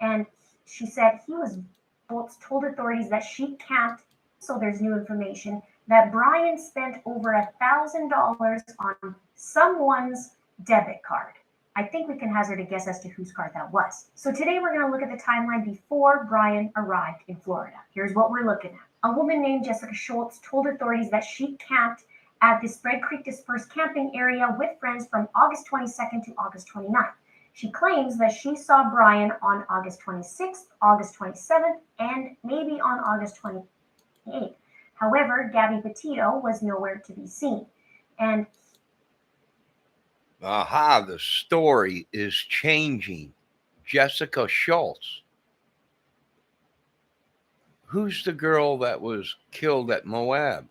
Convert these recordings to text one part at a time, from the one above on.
And she said Schultz told authorities that she camped. So there's new information that Brian spent over $1,000 on someone's debit card. I think we can hazard a guess as to whose card that was. So today we're going to look at the timeline before Brian arrived in Florida. Here's what we're looking at. A woman named Jessica Schultz told authorities that she camped at the Spread Creek Dispersed Camping Area with friends from August 22nd to August 29th. She claims that she saw Brian on August 26th, August 27th, and maybe on August 28th. However, Gabby Petito was nowhere to be seen. And aha, the story is changing. Jessica Schultz. Who's the girl that was killed at Moab?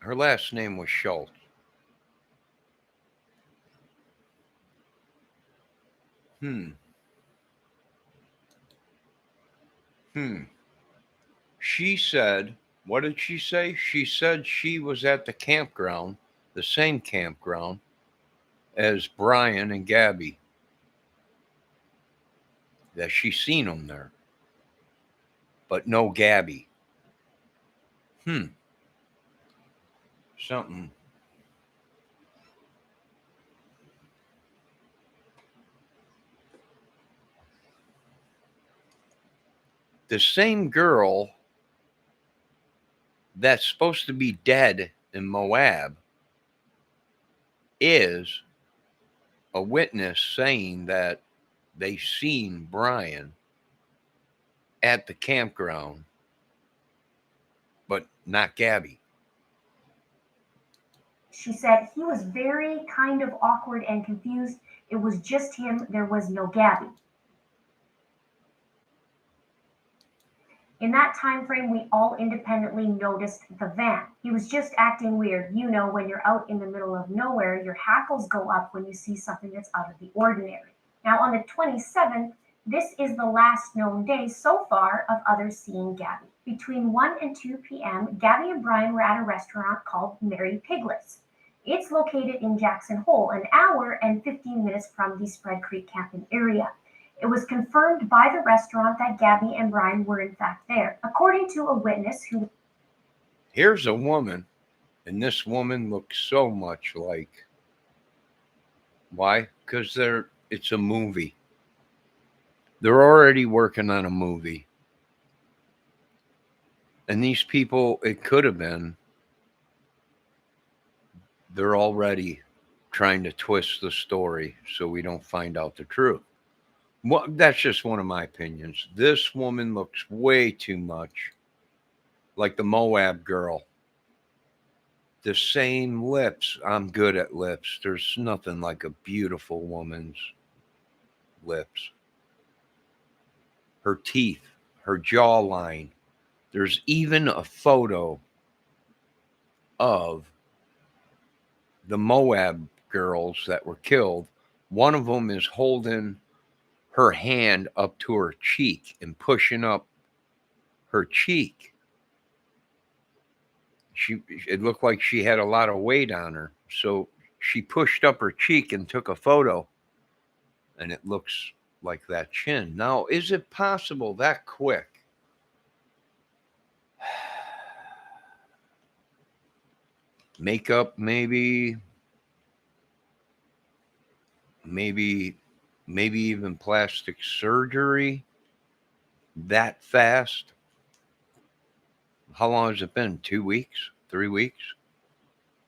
Her last name was Schultz. She said, what did she say? She said she was at the campground, the same campground as Brian and Gabby. That she seen them there. But no Gabby. Something. The same girl that's supposed to be dead in Moab is a witness saying that they seen Brian at the campground, but not Gabby. She said he was very kind of awkward and confused. It was just him. There was no Gabby. In that time frame, we all independently noticed the van. He was just acting weird. You know, when you're out in the middle of nowhere, your hackles go up when you see something that's out of the ordinary. Now, on the 27th, this is the last known day so far of others seeing Gabby. Between 1 and 2 p.m., Gabby and Brian were at a restaurant called Mary Piglet's. It's located in Jackson Hole, an hour and 15 minutes from the Spread Creek camping area. It was confirmed by the restaurant that Gabby and Brian were in fact there, according to a witness who... Here's a woman, and this woman looks so much like... Why? Because it's a movie. They're already working on a movie. And these people, it could have been, they're already trying to twist the story so we don't find out the truth. Well, that's just one of my opinions. This woman looks way too much like the Moab girl. The same lips. I'm good at lips. There's nothing like a beautiful woman's lips. Her teeth, her jawline. There's even a photo of the Moab girls that were killed. One of them is holding her hand up to her cheek and pushing up her cheek. It looked like she had a lot of weight on her. So she pushed up her cheek and took a photo. And it looks like that chin. Now, is it possible that quick? Makeup, maybe even plastic surgery that fast. How long has it been? 2 weeks? 3 weeks?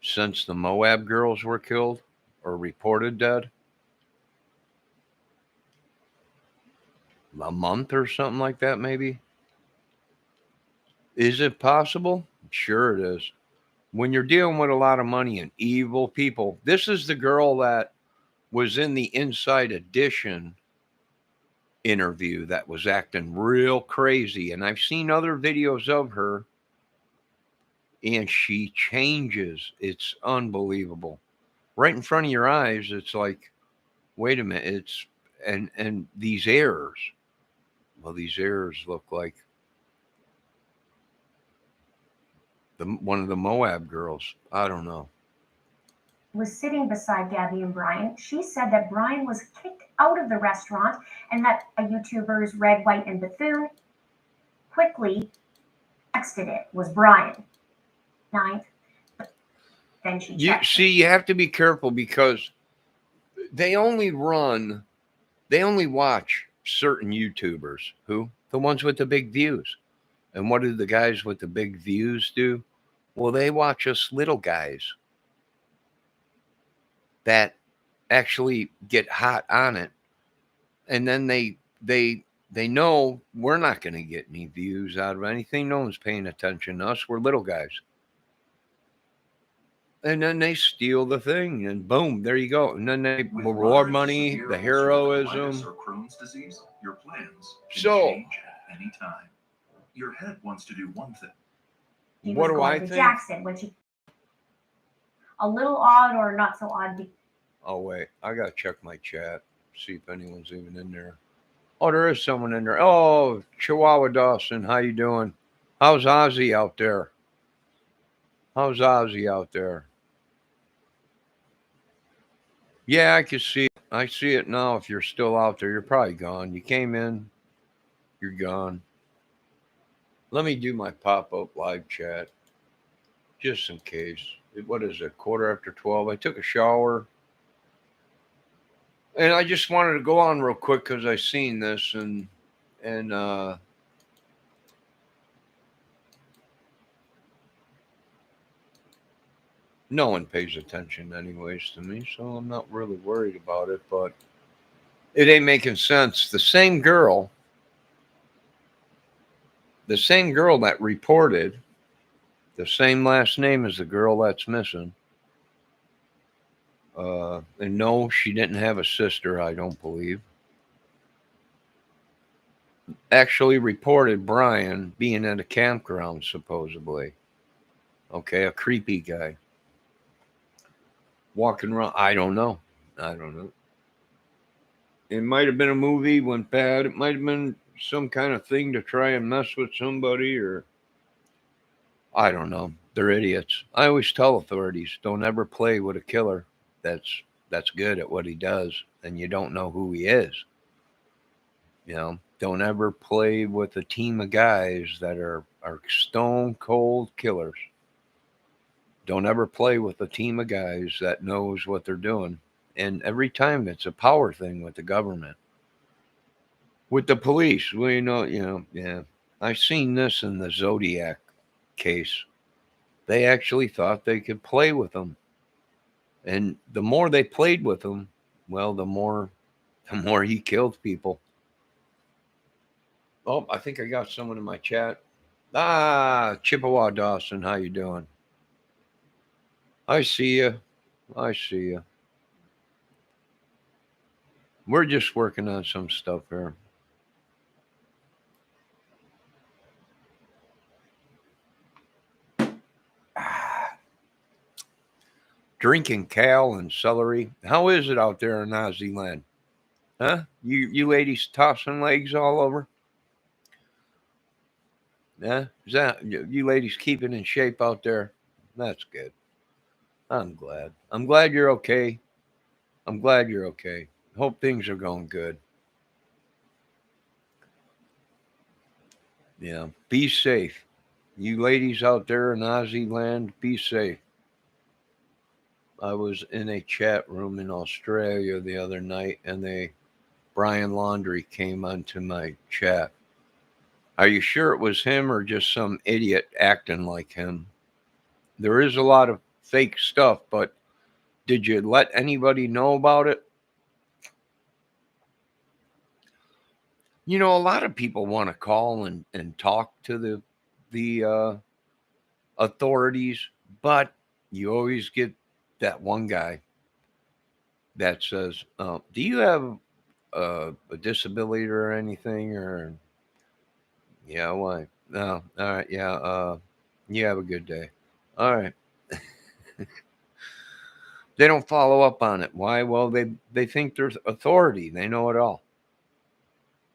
Since the Moab girls were killed or reported dead? A month or something like that, maybe? Is it possible? Sure it is. When you're dealing with a lot of money and evil people, this is the girl that was in the Inside Edition interview that was acting real crazy. And I've seen other videos of her, and she changes. It's unbelievable. Right in front of your eyes, it's like, wait a minute, it's and these errors. Well, these errors look like one of the Moab girls. I don't know. was sitting beside Gabby and Brian. She said that Brian was kicked out of the restaurant and that a YouTuber's Red, White, and Bethune quickly texted it was Brian. 9th. Then she checked. You have to be careful because they only watch certain YouTubers. Who? The ones with the big views. And what do the guys with the big views do? Well, they watch us little guys that actually get hot on it. And then they know we're not going to get any views out of anything. No one's paying attention to us. We're little guys. And then they steal the thing, and boom, there you go. And then they reward money, the heroism. Or Crohn's disease, your plans can So, change at any time. Your head wants to do one thing. He what was do going I to think? Jackson, which a little odd or not so odd. Oh wait, I gotta check my chat, see if anyone's even in there. Oh, there is someone in there. Oh, Chihuahua Dawson, how you doing? How's Ozzy out there? How's Ozzy out there? Yeah, I can see it. I see it now. If you're still out there, you're probably gone. You came in, you're gone. Let me do my pop-up live chat, just in case. What is it, 12:15? I took a shower. And I just wanted to go on real quick because I seen this and no one pays attention anyways to me, so I'm not really worried about it, but it ain't making sense. The same girl that reported, the same last name as the girl that's missing. And no, she didn't have a sister, I don't believe. Actually reported Brian being at a campground, supposedly. Okay, a creepy guy. Walking around. I don't know. It might have been a movie, went bad. It might have been some kind of thing to try and mess with somebody, or I don't know. They're idiots. I always tell authorities, don't ever play with a killer that's good at what he does and you don't know who he is. You know, don't ever play with a team of guys that are stone cold killers. Don't ever play with a team of guys that knows what they're doing. And every time it's a power thing with the government. With the police, yeah. I've seen this in the Zodiac case. They actually thought they could play with them. And the more they played with him, well, the more he killed people. Oh, I think I got someone in my chat. Chippewa Dawson, how you doing? I see you. We're just working on some stuff here. Drinking kale and celery. How is it out there in Aussie land? Huh? You ladies tossing legs all over? Yeah? Is that you ladies keeping in shape out there? That's good. I'm glad. I'm glad you're okay. Hope things are going good. Yeah. Be safe. You ladies out there in Aussie land, be safe. I was in a chat room in Australia the other night and Brian Laundrie came onto my chat. Are you sure it was him or just some idiot acting like him? There is a lot of fake stuff, but did you let anybody know about it? You know, a lot of people want to call and talk to the authorities, but you always get that one guy that says, do you have a disability or anything? Or, yeah, why? No, all right, yeah, you have a good day. All right. They don't follow up on it. Why? Well, they think there's authority. They know it all.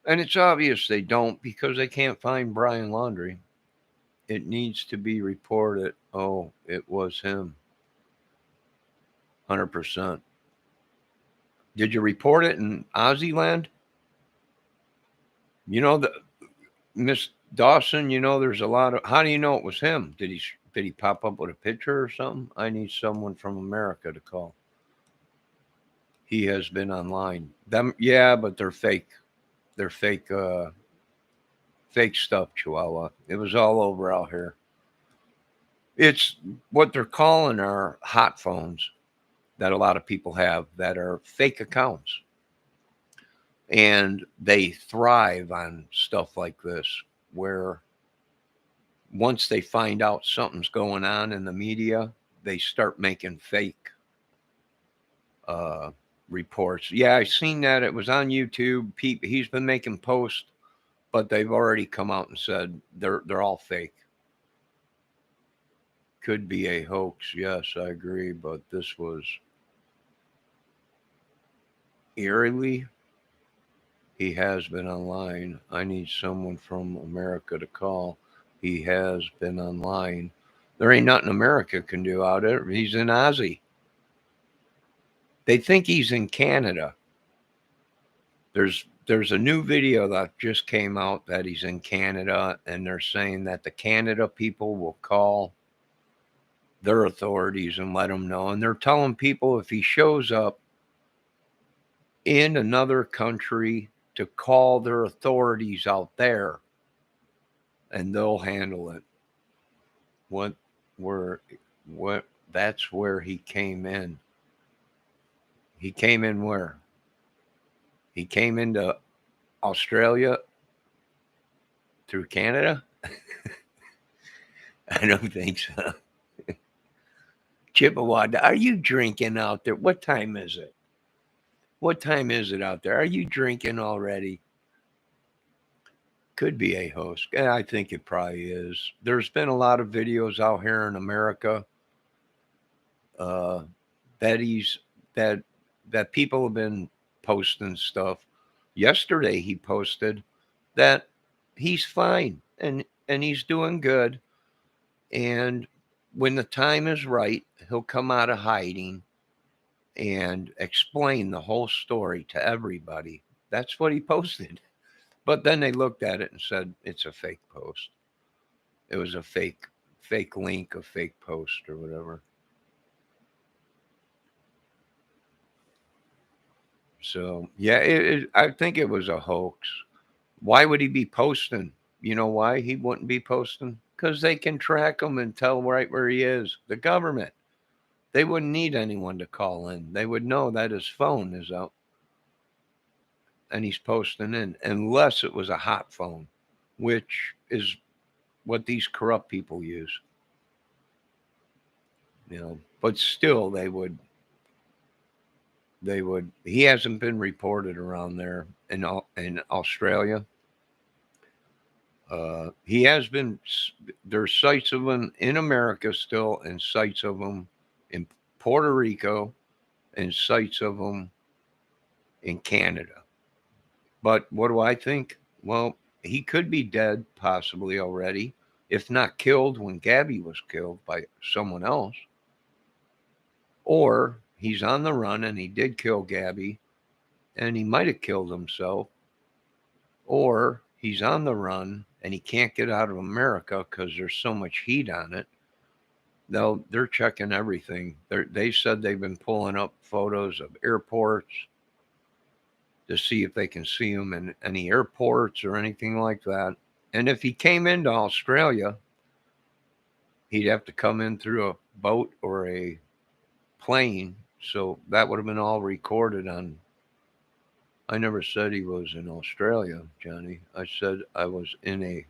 And it's obvious they don't because they can't find Brian Laundrie. It needs to be reported. Oh, it was him. 100%. Did you report it in Aussie land? You know, Miss Dawson, you know, there's a lot of. How do you know it was him? Did he pop up with a picture or something? I need someone from America to call. He has been online. Them, yeah, but they're fake. They're fake. Fake stuff, Chihuahua. It was all over out here. It's what they're calling are hot phones that a lot of people have that are fake accounts, and they thrive on stuff like this, where once they find out something's going on in the media, they start making fake reports. Yeah, I seen that. It was on YouTube. He's been making posts, but they've already come out and said they're all fake. Could be a hoax. Yes, I agree. But this was eerily. He has been online. I need someone from America to call. He has been online. There ain't nothing America can do out there. He's in Aussie. They think he's in Canada. There's a new video that just came out that he's in Canada, and they're saying that the Canada people will call their authorities and let them know. And they're telling people if he shows up in another country to call their authorities out there, and they'll handle it. What that's where he came in. He came in where? He came into Australia through Canada? I don't think so. Chippewa, are you drinking out there? What time is it? What time is it out there? Are you drinking already? Could be a host. I think it probably is. There's been a lot of videos out here in America that that people have been posting stuff. Yesterday he posted that he's fine and he's doing good, and when the time is right, he'll come out of hiding and explain the whole story to everybody. That's what he posted. But then they looked at it and said it's a fake post. It was a fake link, a fake post or whatever. So yeah, I think it was a hoax. Why would he be posting? You know why he wouldn't be posting? Because they can track him and tell right where he is. The government. They wouldn't need anyone to call in. They would know that his phone is out and he's posting in, unless it was a hot phone, which is what these corrupt people use. You know, but still they would. He hasn't been reported around there in Australia. He has been. There's sites of him in America still, and sites of him in Puerto Rico, and sites of him in Canada. But what do I think? Well, he could be dead, possibly already, if not killed when Gabby was killed by someone else. Or he's on the run and he did kill Gabby, and he might have killed himself. Or he's on the run and he can't get out of America because there's so much heat on it. They're checking everything. They said they've been pulling up photos of airports to see if they can see him in any airports or anything like that. And if he came into Australia, he'd have to come in through a boat or a plane. So that would have been all recorded on. I never said he was in Australia, Johnny. I said I was in a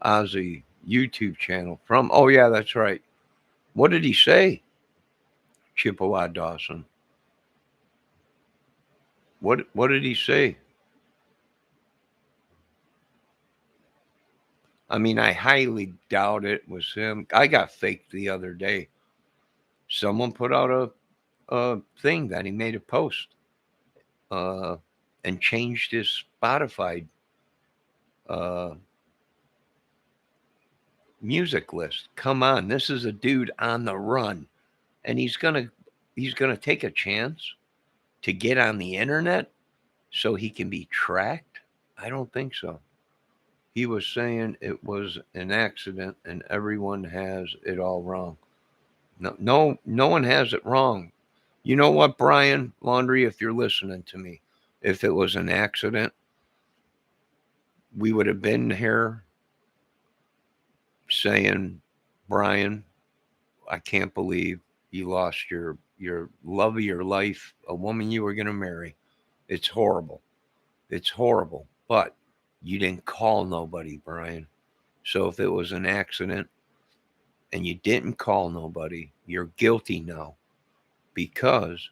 Aussie YouTube channel from. Oh yeah, that's right. What did he say? Chippewa Dawson. What did he say? I mean, I highly doubt it was him. I got faked the other day. Someone put out a thing that he made a post and changed his Spotify music list. Come on, this is a dude on the run, and he's gonna he's going to take a chance to get on the internet so he can be tracked? I don't think so. He was saying it was an accident and everyone has it all wrong. No one has it wrong. You know what, Brian Laundrie, if you're listening to me, if it was an accident, we would have been here saying, Brian, I can't believe you lost your love of your life, a woman you were going to marry. It's horrible. It's horrible. But you didn't call nobody, Brian. So if it was an accident and you didn't call nobody, you're guilty now because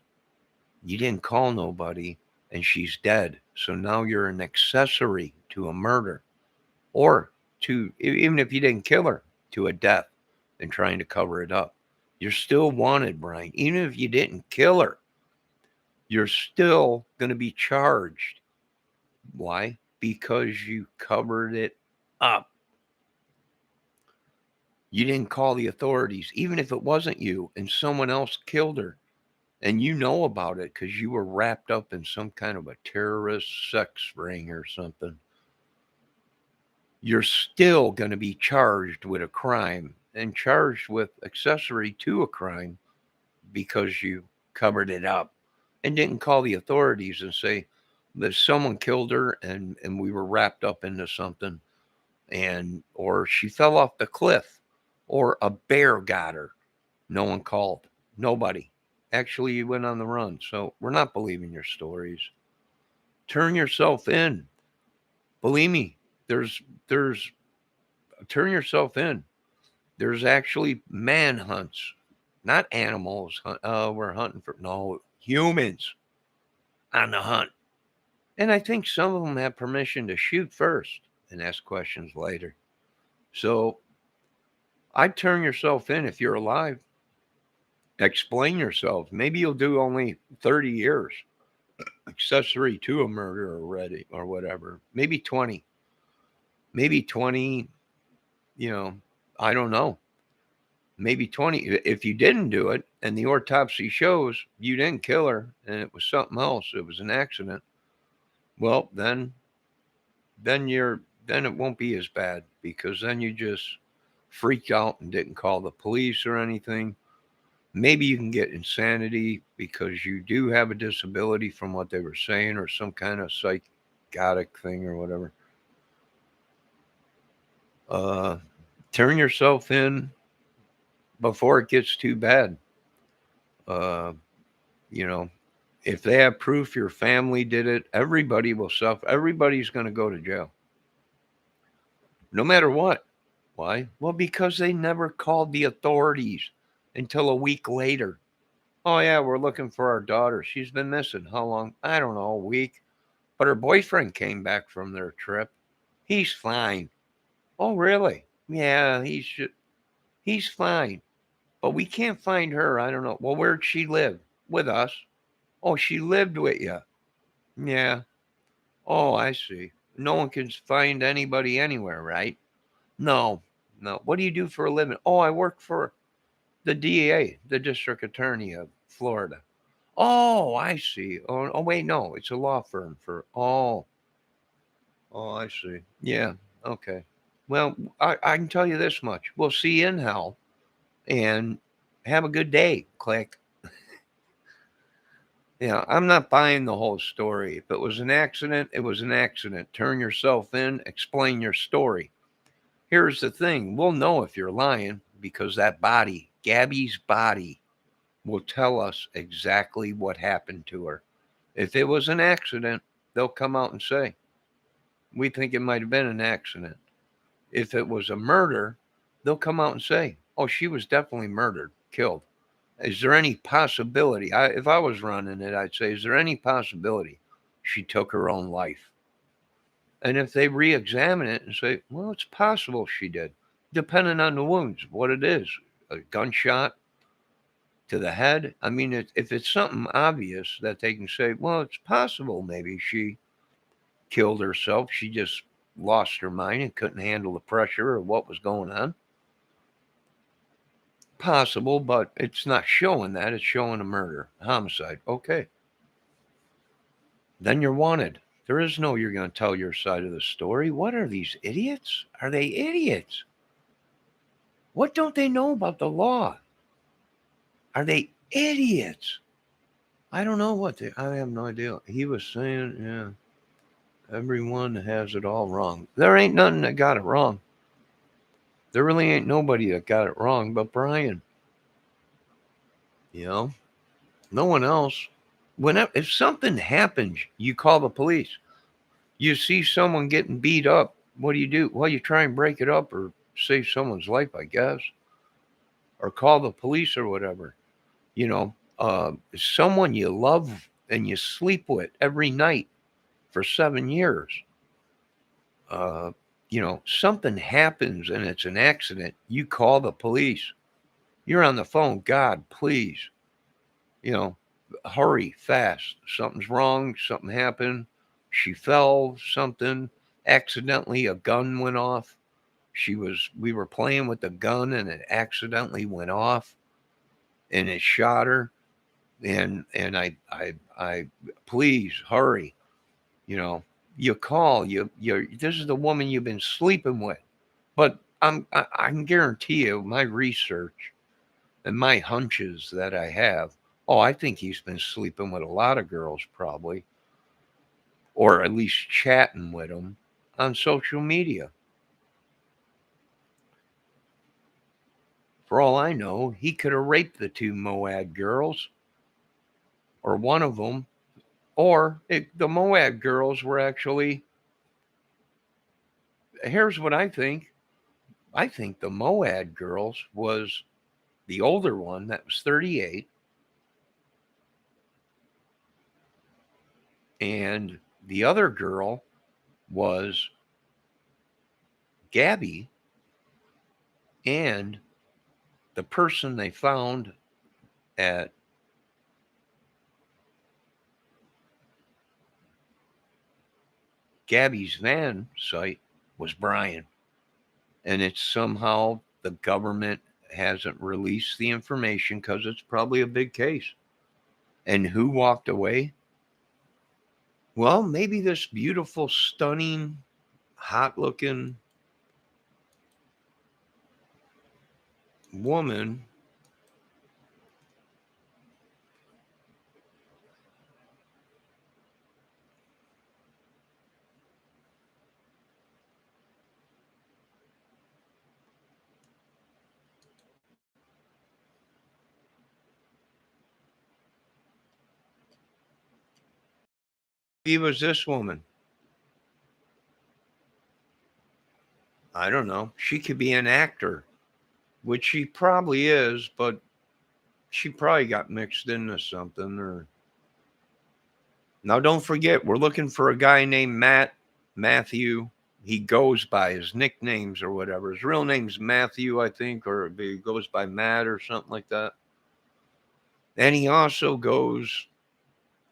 you didn't call nobody and she's dead. So now you're an accessory to a murder or to, even if you didn't kill her, to a death and trying to cover it up. You're still wanted, Brian. Even if you didn't kill her, you're still going to be charged. Why? Because you covered it up. You didn't call the authorities, even if it wasn't you and someone else killed her. And you know about it because you were wrapped up in some kind of a terrorist sex ring or something. You're still going to be charged with a crime and charged with accessory to a crime because you covered it up and didn't call the authorities and say that someone killed her and we were wrapped up into something, and or she fell off the cliff or a bear got her. No one called. Nobody. Actually, you went on the run. So we're not believing your stories. Turn yourself in. Believe me, there's turn yourself in. There's actually manhunts, not animals. We're hunting for humans on the hunt. And I think some of them have permission to shoot first and ask questions later. So I'd turn yourself in if you're alive. Explain yourself. Maybe you'll do only 30 years. Accessory to a murder already or whatever. Maybe 20. Maybe 20, I don't know. Maybe 20. If you didn't do it and the autopsy shows you didn't kill her and it was something else, it was an accident, well, then it won't be as bad because then you just freaked out and didn't call the police or anything. Maybe you can get insanity because you do have a disability from what they were saying or some kind of psychotic thing or whatever. Turn yourself in before it gets too bad. If they have proof your family did it, everybody will suffer. Everybody's going to go to jail. No matter what. Why? Well, because they never called the authorities until a week later. Oh, yeah, we're looking for our daughter. She's been missing. How long? I don't know, a week. But her boyfriend came back from their trip. He's fine. Oh, really? Yeah, he's fine. But we can't find her. I don't know. Well, where'd she live? With us. Oh, she lived with you. Yeah. Oh, I see. No one can find anybody anywhere, right? No. What do you do for a living? Oh, I work for the DA, the district attorney of Florida. Oh, I see. Oh, wait, no, it's a law firm oh, I see. Yeah, okay. Well, I can tell you this much. We'll see you in hell and have a good day. Click. Yeah, I'm not buying the whole story. If it was an accident, it was an accident. Turn yourself in, explain your story. Here's the thing. We'll know if you're lying because that body, Gabby's body, will tell us exactly what happened to her. If it was an accident, they'll come out and say, we think it might have been an accident. If it was a murder, they'll come out and say, oh, she was definitely murdered, killed. Is there any possibility? If I was running it, I'd say, is there any possibility she took her own life? And if they re-examine it and say, well, it's possible she did, depending on the wounds, what it is, a gunshot to the head. I mean, if it's something obvious that they can say, well, it's possible maybe she killed herself. She just lost her mind and couldn't handle the pressure of what was going on. possible, but it's not showing that. It's showing a murder, homicide. Okay. Then you're wanted. There is no you're going to tell your side of the story. What are these idiots? Are they idiots? What don't they know about the law? Are they idiots? I don't know I have no idea. He was saying, yeah, everyone has it all wrong. There ain't nothing that got it wrong. There really ain't nobody that got it wrong but Brian. You know, no one else. If something happens, you call the police. You see someone getting beat up, what do? Well, you try and break it up or save someone's life, I guess, or call the police or whatever. You know, someone you love and you sleep with every night for 7 years. You know, something happens and it's an accident. You call the police. You're on the phone. God, please, you know, hurry fast. Something's wrong. Something happened. She fell, something accidentally, a gun went off. We were playing with the gun and it accidentally went off and it shot her. And I please hurry. You know, you call, this is the woman you've been sleeping with. But I can guarantee you my research and my hunches that I have. Oh, I think he's been sleeping with a lot of girls probably, or at least chatting with them on social media. For all I know, he could have raped the 2 Moab girls, or one of them, or the Moab girls were actually. Here's what I think. I think the Moab girls was the older one that was 38, and the other girl was Gabby, and the person they found at Gabby's van site was Brian. And it's somehow the government hasn't released the information because it's probably a big case. And who walked away? Well, maybe this beautiful, stunning, hot looking woman. He was this woman. I don't know. She could be an actor, which she probably is, but she probably got mixed into something. Or now, don't forget, we're looking for a guy named Matthew. He goes by his nicknames or whatever. His real name's Matthew, I think, or he goes by Matt or something like that. And he also goes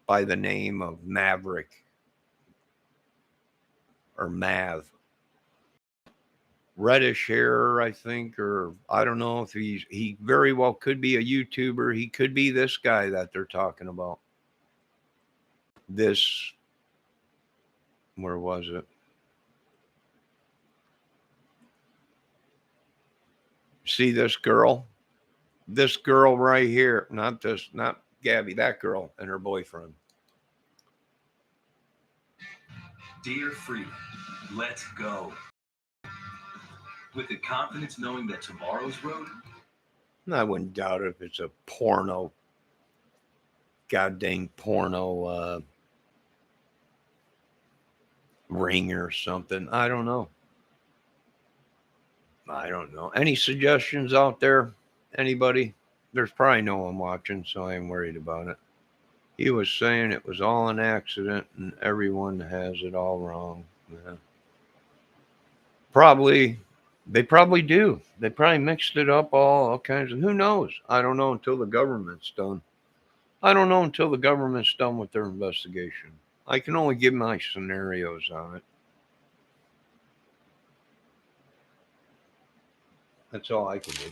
by the name of Maverick or Mav. Reddish hair, I think, or I don't know if he very well could be a YouTuber. He could be this guy that they're talking about. Where was it? See this girl? This girl right here, not Gabby, that girl and her boyfriend. Dear Freedom, let's go. With the confidence knowing that tomorrow's road. I wouldn't doubt if it's a goddamn porno ring or something. I don't know. Any suggestions out there? Anybody? There's probably no one watching, so I ain't worried about it. He was saying it was all an accident and everyone has it all wrong. Yeah. They probably do. They probably mixed it up all kinds of, who knows? I don't know until the government's done. I don't know until the government's done with their investigation. I can only give my scenarios on it. That's all I can do.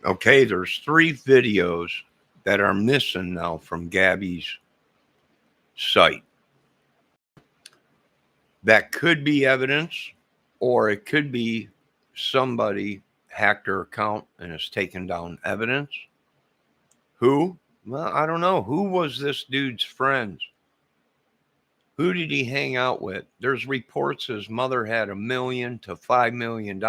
Okay, there's 3 videos that are missing now from Gabby's site. That could be evidence, or it could be somebody hacked her account and has taken down evidence. Who? Well, I don't know. Who was this dude's friends? Who did he hang out with? There's reports his mother had $1 million to $5 million,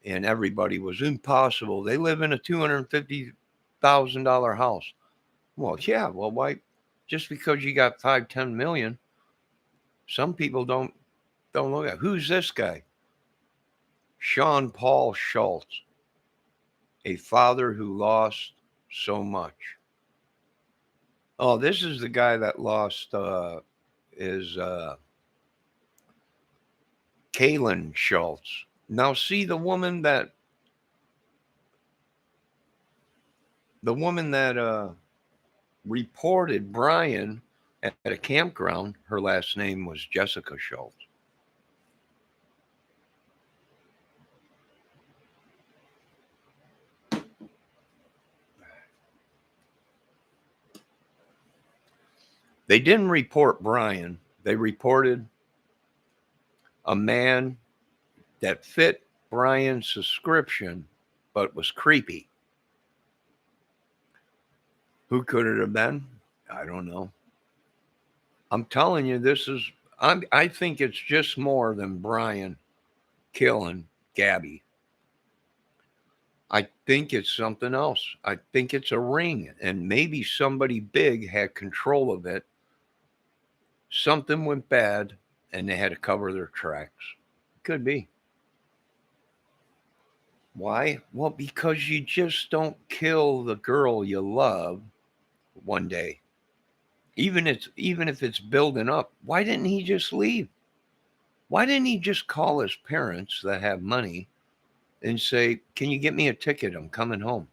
and everybody was impossible. They live in a $250,000 house. Well, yeah. Well, why? Just because you got 5, 10 million, some people don't look at. Who's this guy? Sean Paul Schultz, a father who lost so much. Oh, this is the guy that lost is Kaylin Schultz. Now see the woman that reported Brian at a campground. Her last name was Jessica Schultz. They didn't report Brian. They reported a man that fit Brian's description, but was creepy. Who could it have been? I don't know. I'm telling you, I think it's just more than Brian killing Gabby. I think it's something else. I think it's a ring, and maybe somebody big had control of it. Something went bad, and they had to cover their tracks. Could be. Why? Well, because you just don't kill the girl you love one day. Even if it's building up. Why didn't he just leave? Why didn't he just call his parents that have money and say, "Can you get me a ticket? I'm coming home."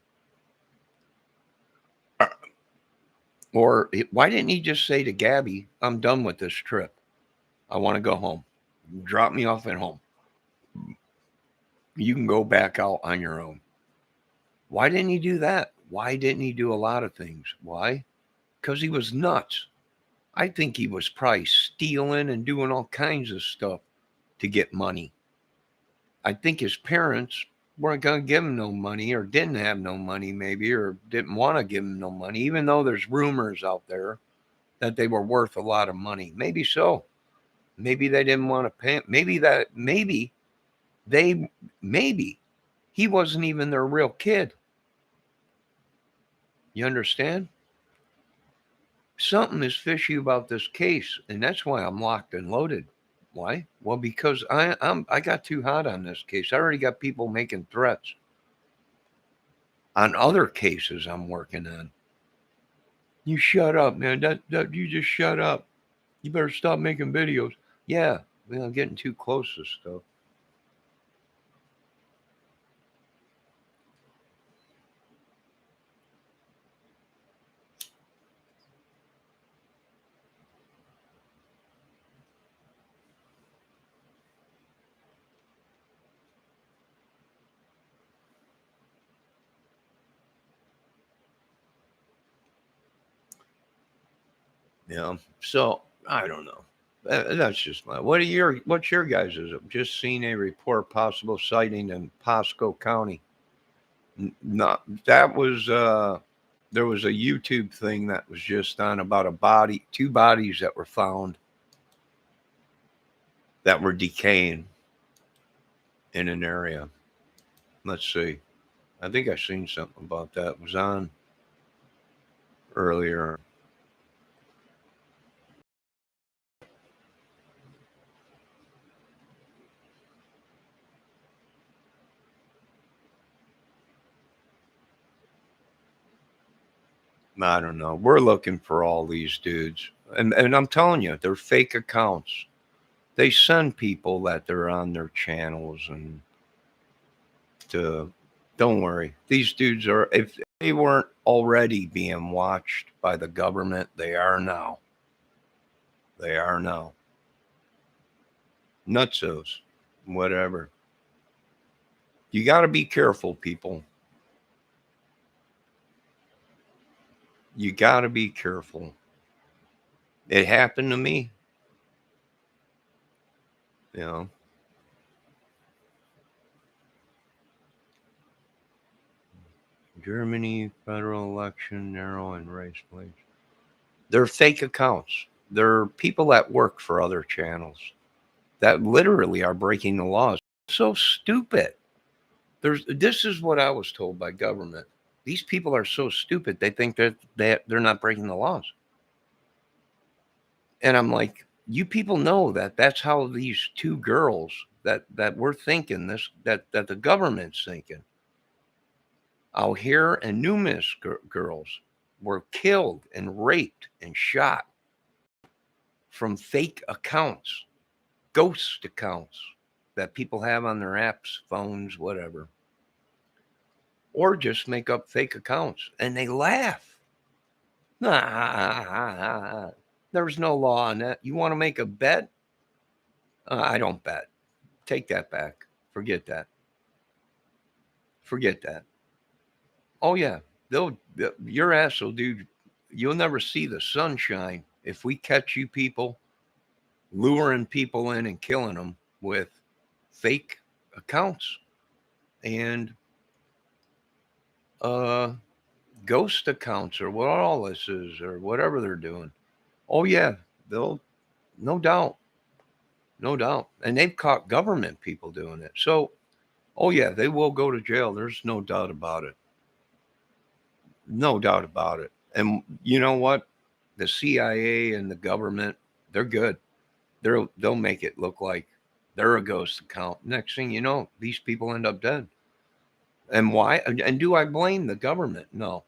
Or why didn't he just say to Gabby, "I'm done with this trip. I want to go home. Drop me off at home. You can go back out on your own." Why didn't he do that? Why didn't he do a lot of things? Why? Because he was nuts. I think he was probably stealing and doing all kinds of stuff to get money. I think his parents weren't going to give him no money, or didn't have no money maybe, or didn't want to give him no money, even though there's rumors out there that they were worth a lot of money. Maybe so. Maybe they didn't want to pay him. Maybe he wasn't even their real kid. You understand? Something is fishy about this case, and that's why I'm locked and loaded. Why? Well, because I got too hot on this case. I already got people making threats on other cases I'm working on. You shut up, man. That you just shut up. You better stop making videos. Yeah, well, I'm getting too close to stuff. Yeah. So I don't know. That's just my. What's your guys'? Just seen a report possible sighting in Pasco County. Not that was there was a YouTube thing that was just on about two bodies that were found that were decaying in an area. Let's see. I think I seen something about that. It was on earlier. I don't know. We're looking for all these dudes. And I'm telling you, they're fake accounts. They send people that they're on their channels and to don't worry. These dudes are if they weren't already being watched by the government, they are now. They are now. Nutsos. Whatever. You got to be careful, people. You got to be careful. It happened to me. You know. Germany federal election narrow and race place. They're fake accounts. They're people that work for other channels that literally are breaking the laws. So stupid. This is what I was told by government. These people are so stupid. They think that they're not breaking the laws. And I'm like, you people know that that's how these two girls that we're thinking this, that the government's thinking. Out here, and numerous girls were killed and raped and shot from fake accounts, ghost accounts that people have on their apps, phones, whatever. Or just make up fake accounts and they laugh. There's no law on that. You want to make a bet? I don't bet. Take that back. Forget that. Forget that. Oh yeah, your ass will do. You'll never see the sunshine if we catch you people luring people in and killing them with fake accounts and ghost accounts or what all this is or whatever they're doing. Oh yeah, they'll, no doubt, no doubt, and they've caught government people doing it. So, oh yeah, they will go to jail. There's no doubt about it. No doubt about it. And you know what? The CIA and the government, they're good. They'll make it look like they're a ghost account. Next thing you know, these people end up dead. And why? And do I blame the government? No,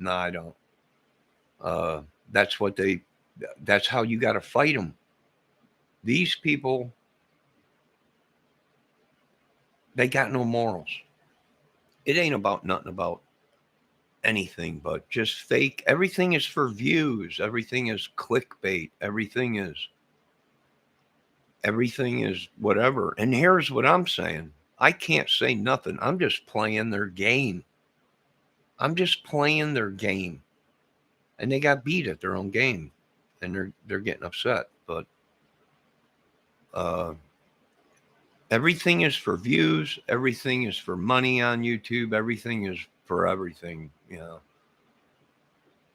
I don't. That's what that's how you got to fight them. These people, they got no morals. It ain't about nothing about anything but just fake. Everything is for views. Everything is clickbait. Everything is whatever. And here's what I'm saying. I can't say nothing. I'm just playing their game. I'm just playing their game. And they got beat at their own game. And they're getting upset. But everything is for views. Everything is for money on YouTube. Everything is for everything, you know.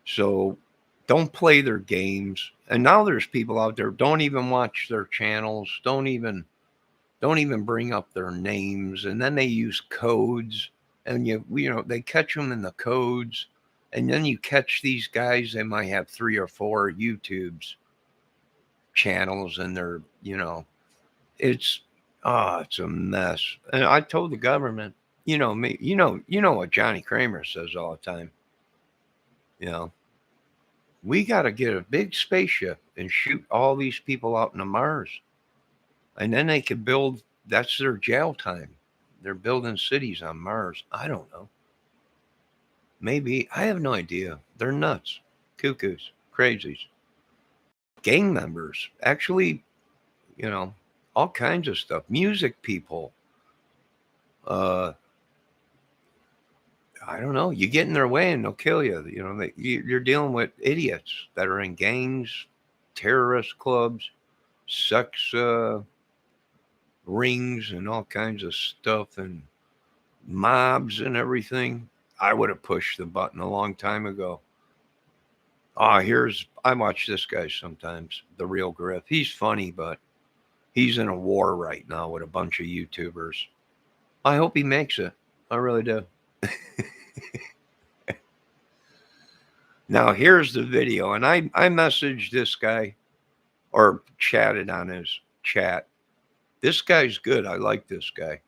So don't play their games. And now there's people out there, don't even watch their channels. Don't even bring up their names. And then they use codes. And you know, they catch them in the codes. And then you catch these guys, they might have 3 or 4 YouTube's channels, and they're, you know, it's a mess. And I told the government, you know me, you know what Johnny Kramer says all the time. You know, we got to get a big spaceship and shoot all these people out into Mars. And then they could build, that's their jail time. They're building cities on Mars. I don't know. Maybe. I have no idea. They're nuts. Cuckoos. Crazies. Gang members. Actually, you know, all kinds of stuff. Music people. I don't know. You get in their way and they'll kill you. You know, you're dealing with idiots that are in gangs, terrorist clubs, sex rings, and all kinds of stuff, and mobs and everything. I would have pushed the button a long time ago. I watch this guy sometimes, The Real Griff. He's funny, but he's in a war right now with a bunch of YouTubers. I hope he makes it. I really do. Now, here's the video. And I messaged this guy or chatted on his chat. This guy's good. I like this guy.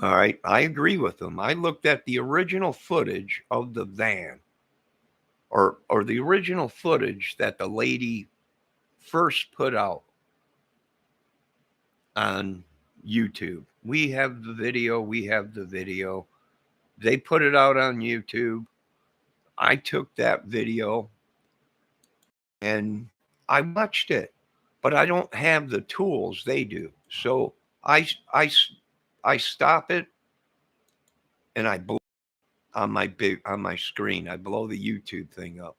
All right. I agree with him. I looked at the original footage of the van or the original footage that the lady first put out on YouTube. We have the video. They put it out on YouTube. I took that video and I watched it, but I don't have the tools they do. So I I stop it and I blow on my screen. I blow the YouTube thing up.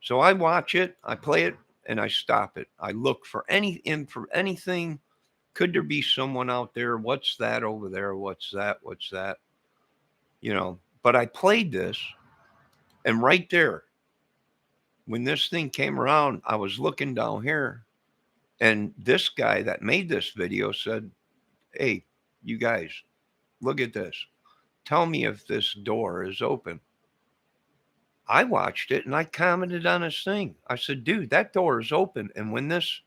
So I watch it, I play it, and I stop it. I look for anything. Could there be someone out there? What's that over there? What's that? What's that? You know, but I played this, and right there, when this thing came around, I was looking down here, and this guy that made this video said, "Hey, you guys, look at this. Tell me if this door is open." I watched it and I commented on his thing. I said, "Dude, that door is open, and when this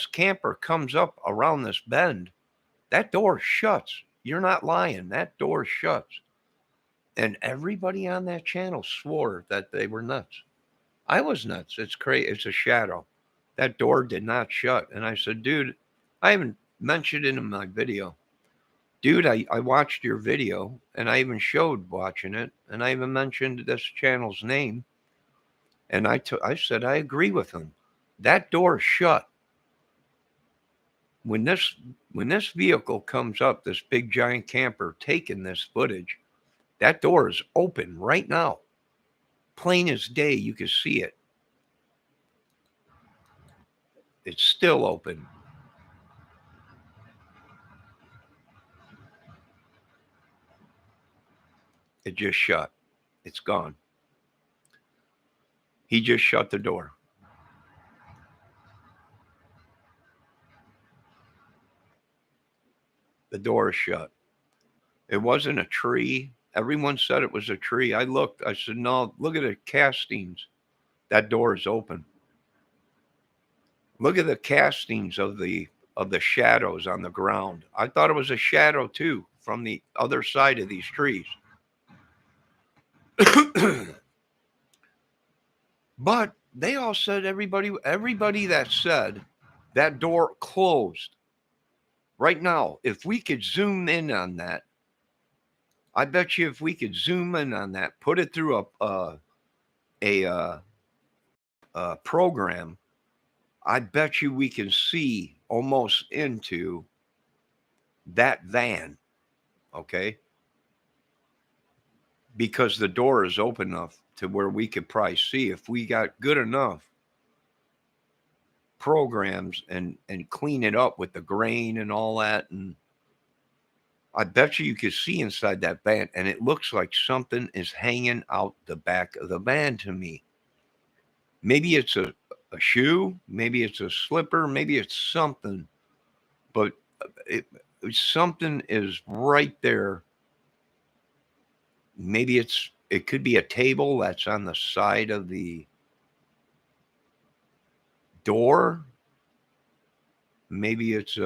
camper comes up around this bend, that door shuts. You're not lying. That door shuts." And everybody on that channel swore that they were nuts. I was nuts. It's crazy. It's a shadow. That door did not shut. And I said, "Dude, I haven't mentioned it in my video. Dude, I watched your video and I even showed watching it. And I even mentioned this channel's name. And I said, I agree with him. That door shut. When this vehicle comes up, this big giant camper taking this footage, that door is open right now. Plain as day, you can see it. It's still open. It just shut. It's gone. He just shut the door. The door is shut. It wasn't a tree. Everyone said it was a tree. I looked. I said, "No, look at the castings. That door is open. Look at the castings of the shadows on the ground." I thought it was a shadow too from the other side of these trees. But they all said, everybody that said that door closed. Right now, if we could zoom in on that, I bet you if we could zoom in on that, put it through a program, I bet you we can see almost into that van, okay? Because the door is open enough to where we could probably see if we got good enough programs and clean it up with the grain and all that. And I bet you could see inside that van, and it looks like something is hanging out the back of the van to me. Maybe it's a shoe, maybe it's a slipper, maybe it's something, but something is right there. Maybe it could be a table that's on the side of the door. Maybe it's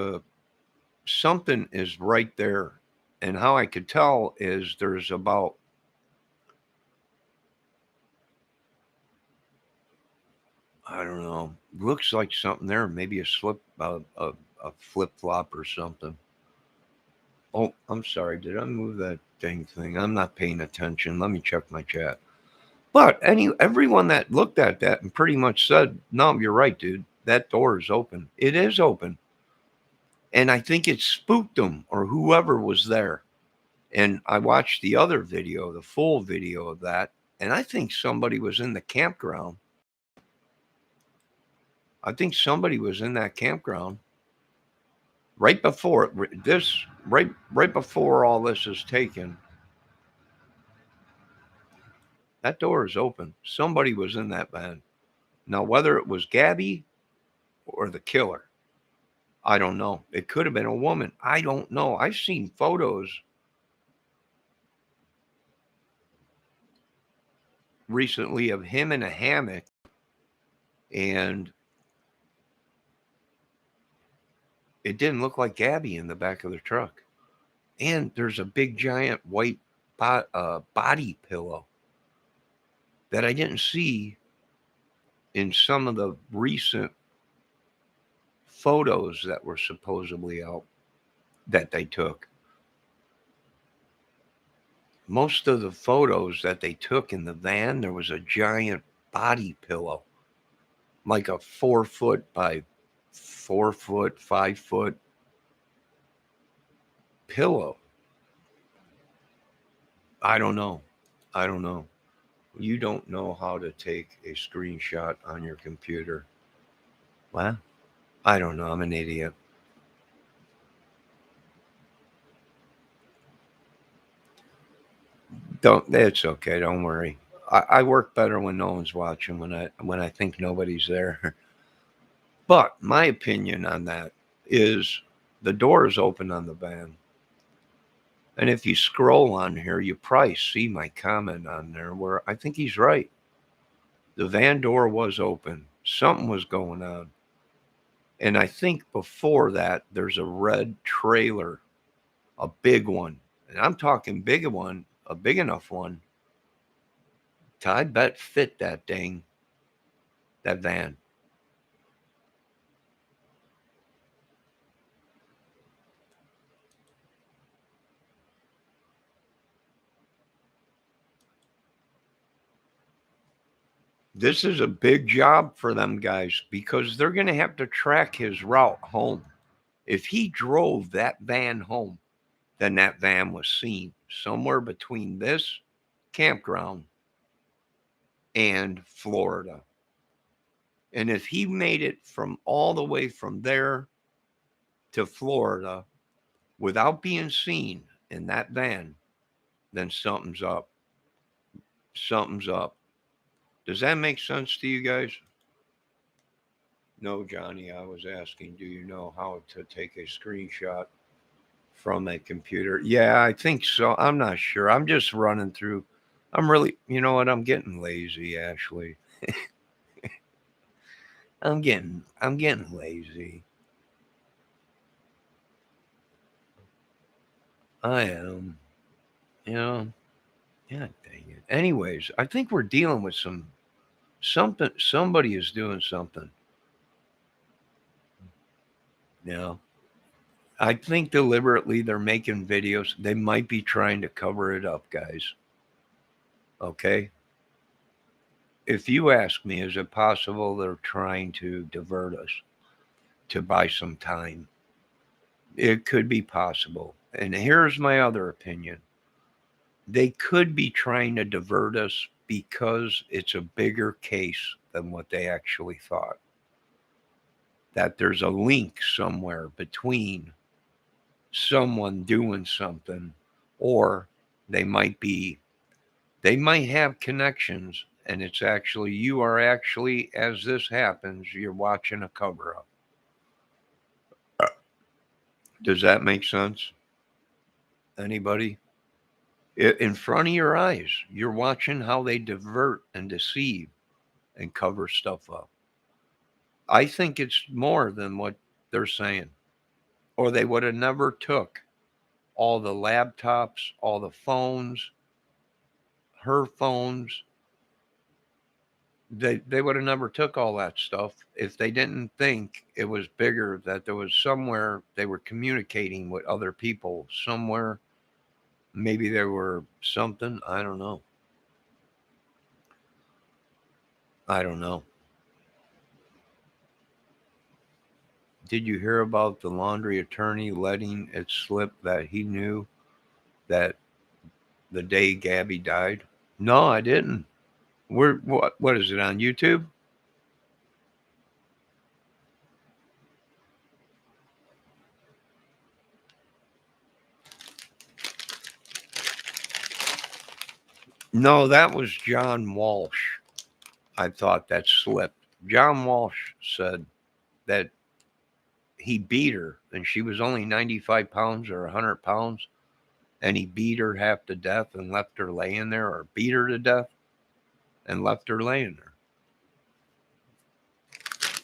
something is right there. And how I could tell is there's about, I don't know, looks like something there. Maybe a flip flop or something. Oh, I'm sorry. Did I move that dang thing? I'm not paying attention. Let me check my chat. But everyone that looked at that and pretty much said, "No, you're right, dude. That door is open." It is open. And I think it spooked them or whoever was there. And I watched the other video, the full video of that. And I think somebody was in the campground. I think somebody was in that campground right before this, right before all this is taken. That door is open. Somebody was in that van. Now, whether it was Gabby or the killer, I don't know. It could have been a woman. I don't know. I've seen photos recently of him in a hammock, and it didn't look like Gabby in the back of the truck. And there's a big giant white body pillow that I didn't see in some of the recent photos that were supposedly out that they took. Most of the photos that they took in the van, there was a giant body pillow, like a 4 foot by 4 foot, 5 foot pillow. I don't know. You don't know how to take a screenshot on your computer. Well, I don't know. I'm an idiot. It's okay. Don't worry. I work better when no one's watching, when I think nobody's there. But my opinion on that is the door is open on the van. And if you scroll on here, you probably see my comment on there where I think he's right. The van door was open. Something was going on. And I think before that, there's a red trailer, a big one. And I'm talking big one, a big enough one to, I bet, fit that van. This is a big job for them guys because they're going to have to track his route home. If he drove that van home, then that van was seen somewhere between this campground and Florida. And if he made it from all the way from there to Florida without being seen in that van, then something's up. Something's up. Does that make sense to you guys? No, Johnny, I was asking, do you know how to take a screenshot from a computer? Yeah, I think so. I'm not sure. I'm just running through. I'm really, you know what? I'm getting lazy, actually. I'm getting lazy. I am. You know, yeah, dang it. Anyways, I think we're dealing with something. Somebody is doing something. You know, I think deliberately they're making videos. They might be trying to cover it up, guys. Okay. If you ask me, is it possible they're trying to divert us to buy some time? It could be possible. And here's my other opinion. They could be trying to divert us because it's a bigger case than what they actually thought. That there's a link somewhere between someone doing something, or they might have connections, and it's actually, you are actually, as this happens, you're watching a cover up. Does that make sense? Anybody? In front of your eyes, you're watching how they divert and deceive and cover stuff up. I think it's more than what they're saying, or they would have never took all the laptops, all the phones, her phones. They would have never took all that stuff if they didn't think it was bigger, that there was somewhere they were communicating with other people somewhere. Maybe there were something. I don't know. Did you hear about the laundry attorney letting it slip that he knew that the day Gabby died? No, I didn't. What is it on YouTube? No, that was John Walsh. I thought that slipped. John Walsh said that he beat her and she was only 95 pounds or 100 pounds, and he beat her half to death and left her laying there, or beat her to death and left her laying there.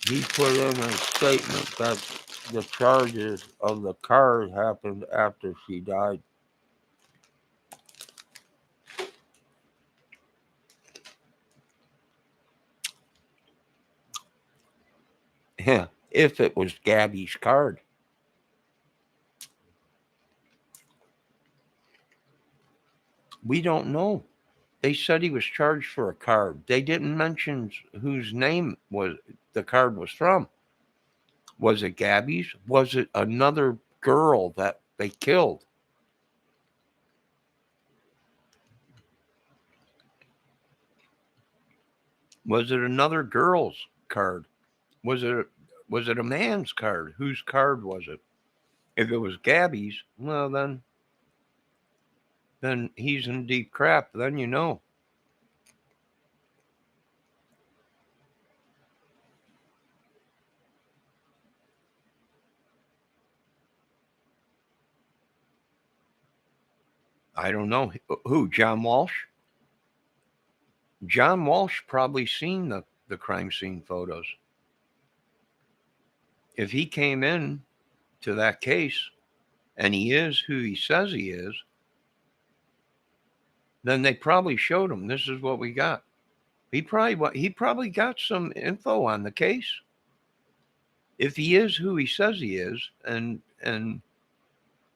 He put in a statement that the charges of the car happened after she died. Yeah, if it was Gabby's card. We don't know. They said he was charged for a card. They didn't mention whose name was the card was from. Was it Gabby's? Was it another girl that they killed? Was it another girl's card? Was it a man's card? Whose card was it? If it was Gabby's, well then he's in deep crap. Then you know. I don't know who. John Walsh. John Walsh probably seen the crime scene photos. If he came in to that case and he is who he says he is, then they probably showed him this is what we got. He probably got some info on the case. If he is who he says he is and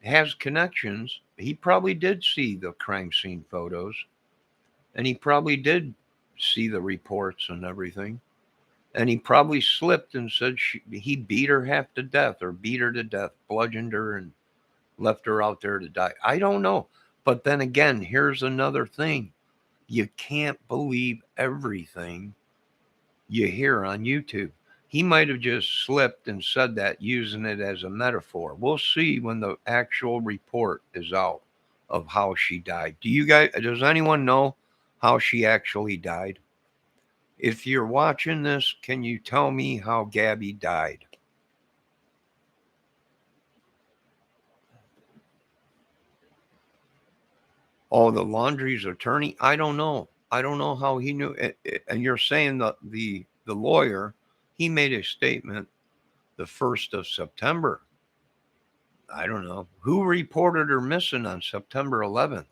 has connections, he probably did see the crime scene photos and he probably did see the reports and everything. And he probably slipped and said he beat her half to death or beat her to death, bludgeoned her and left her out there to die. I don't know. But then again, here's another thing. You can't believe everything you hear on YouTube. He might have just slipped and said that using it as a metaphor. We'll see when the actual report is out of how she died. Does anyone know how she actually died? If you're watching this, can you tell me how Gabby died? Oh, the laundry's attorney? I don't know. I don't know how he knew. And you're saying the lawyer, he made a statement the 1st of September. I don't know. Who reported her missing on September 11th?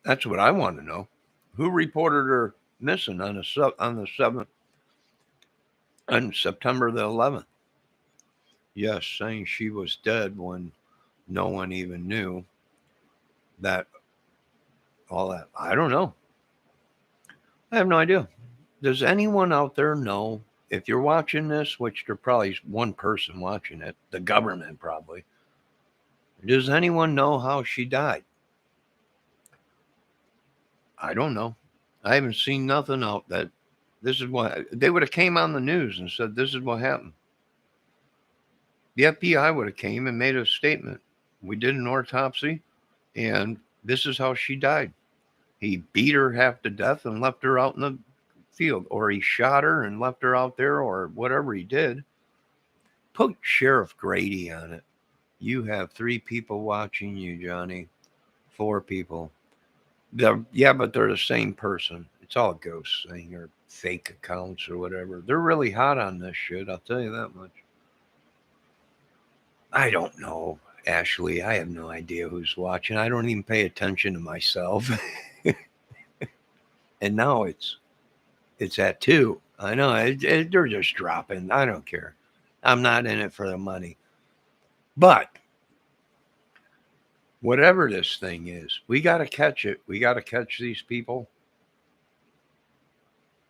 That's what I want to know. Who reported her missing on the 7th on September the 11th? Yes, saying she was dead when no one even knew that all that. I don't know. I have no idea. Does anyone out there know? If you're watching this, which there probably is one person watching it, the government probably. Does anyone know how she died? I don't know. I haven't seen nothing out that this is what they would have came on the news and said this is what happened. The FBI would have came and made a statement. We did an autopsy and this is how she died. He beat her half to death and left her out in the field, or he shot her and left her out there, or whatever he did. Put Sheriff Grady on it. You have 3 people watching you, Johnny. 4 people. Yeah, but they're the same person. It's all ghosts thing or fake accounts or whatever. They're really hot on this shit, I'll tell you that much. I don't know, Ashley. I have no idea who's watching. I don't even pay attention to myself. And now it's at 2. I know they're just dropping. I don't care. I'm not in it for the money. But whatever this thing is, we got to catch it. We got to catch these people.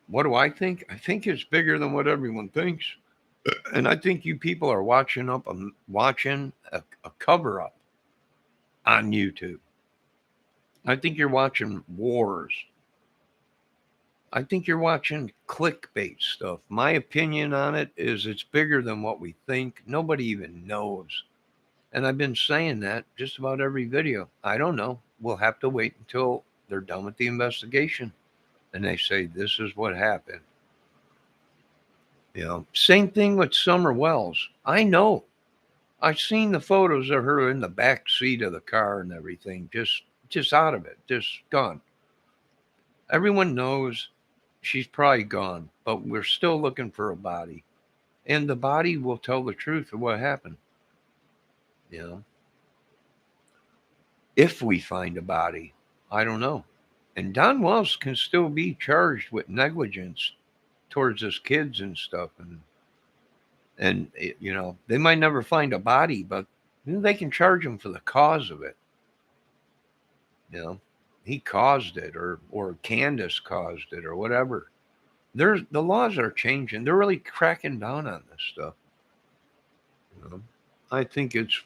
What do I think? I think it's bigger than what everyone thinks. And I think you people are watching a cover up on YouTube. I think you're watching wars. I think you're watching clickbait stuff. My opinion on it is it's bigger than what we think. Nobody even knows. And I've been saying that just about every video. I don't know. We'll have to wait until they're done with the investigation. And they say, this is what happened. You know, same thing with Summer Wells. I know. I've seen the photos of her in the back seat of the car and everything, just out of it, just gone. Everyone knows she's probably gone, but we're still looking for a body. And the body will tell the truth of what happened. You know, if we find a body, I don't know. And Don Wells can still be charged with negligence towards his kids and stuff. And you know, they might never find a body, but you know, they can charge him for the cause of it. You know, he caused it, or Candace caused it, or whatever. The laws are changing. They're really cracking down on this stuff. I think it's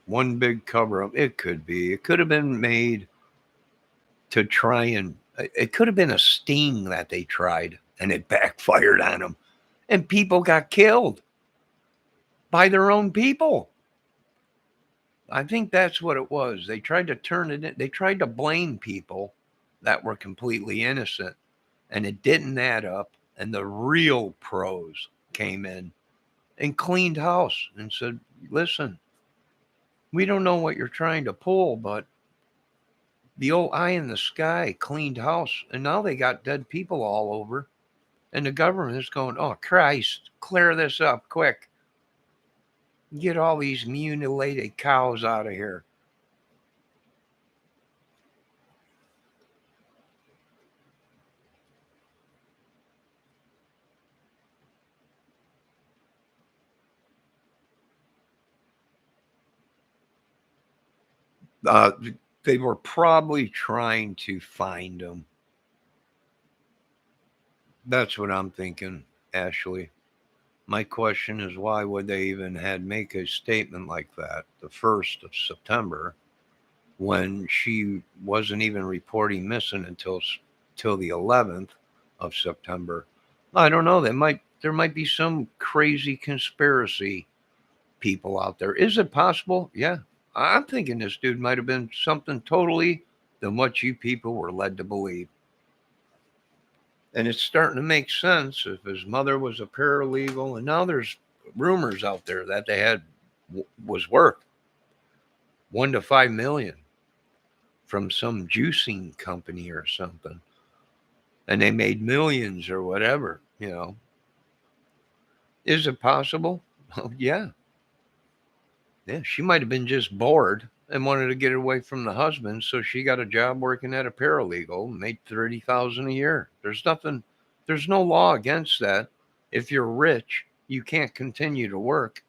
one big cover up. It could be. It could have been made to try and. It could have been a sting that they tried and it backfired on them, and people got killed by their own people. I think that's what it was. They tried to turn it in. They tried to blame people that were completely innocent, and it didn't add up. And the real pros came in and cleaned house and said, listen, we don't know what you're trying to pull, but the old eye in the sky cleaned house. And now they got dead people all over. And the government is going, oh, Christ, clear this up quick. Get all these mutilated cows out of here. Uh, they were probably trying to find him. That's what I'm thinking, Ashley. My question is, why would they even had make a statement like that the 1st of September when she wasn't even reporting missing until the 11th of September? I don't know. There might be some crazy conspiracy people out there. Is it possible? Yeah. I'm thinking this dude might have been something totally than what you people were led to believe. And it's starting to make sense if his mother was a paralegal, and now there's rumors out there that they had was worth 1 to 5 million from some juicing company or something, and they made millions or whatever. Is it possible? Oh, yeah. She might have been just bored and wanted to get away from the husband, so she got a job working at a paralegal, made $30,000 a year. There's no law against that. If you're rich, you can't continue to work.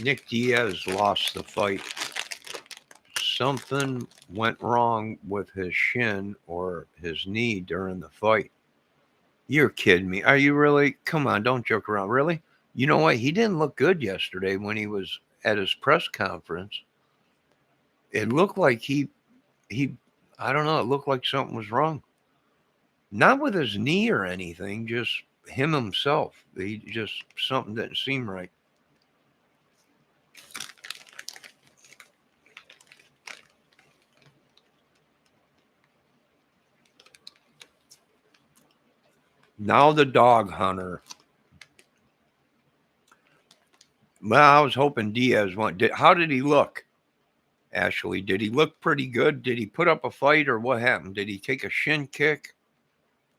Nick Diaz lost the fight. Something went wrong with his shin or his knee during the fight. You're kidding me. Are you really? Come on, don't joke around. Really? You know what? He didn't look good yesterday when he was at his press conference. It looked like he I don't know, it looked like something was wrong. Not with his knee or anything, just him himself. Something didn't seem right. Now the dog hunter. Well, I was hoping Diaz won. How did he look, Ashley? Did he look pretty good? Did he put up a fight or what happened? Did he take a shin kick?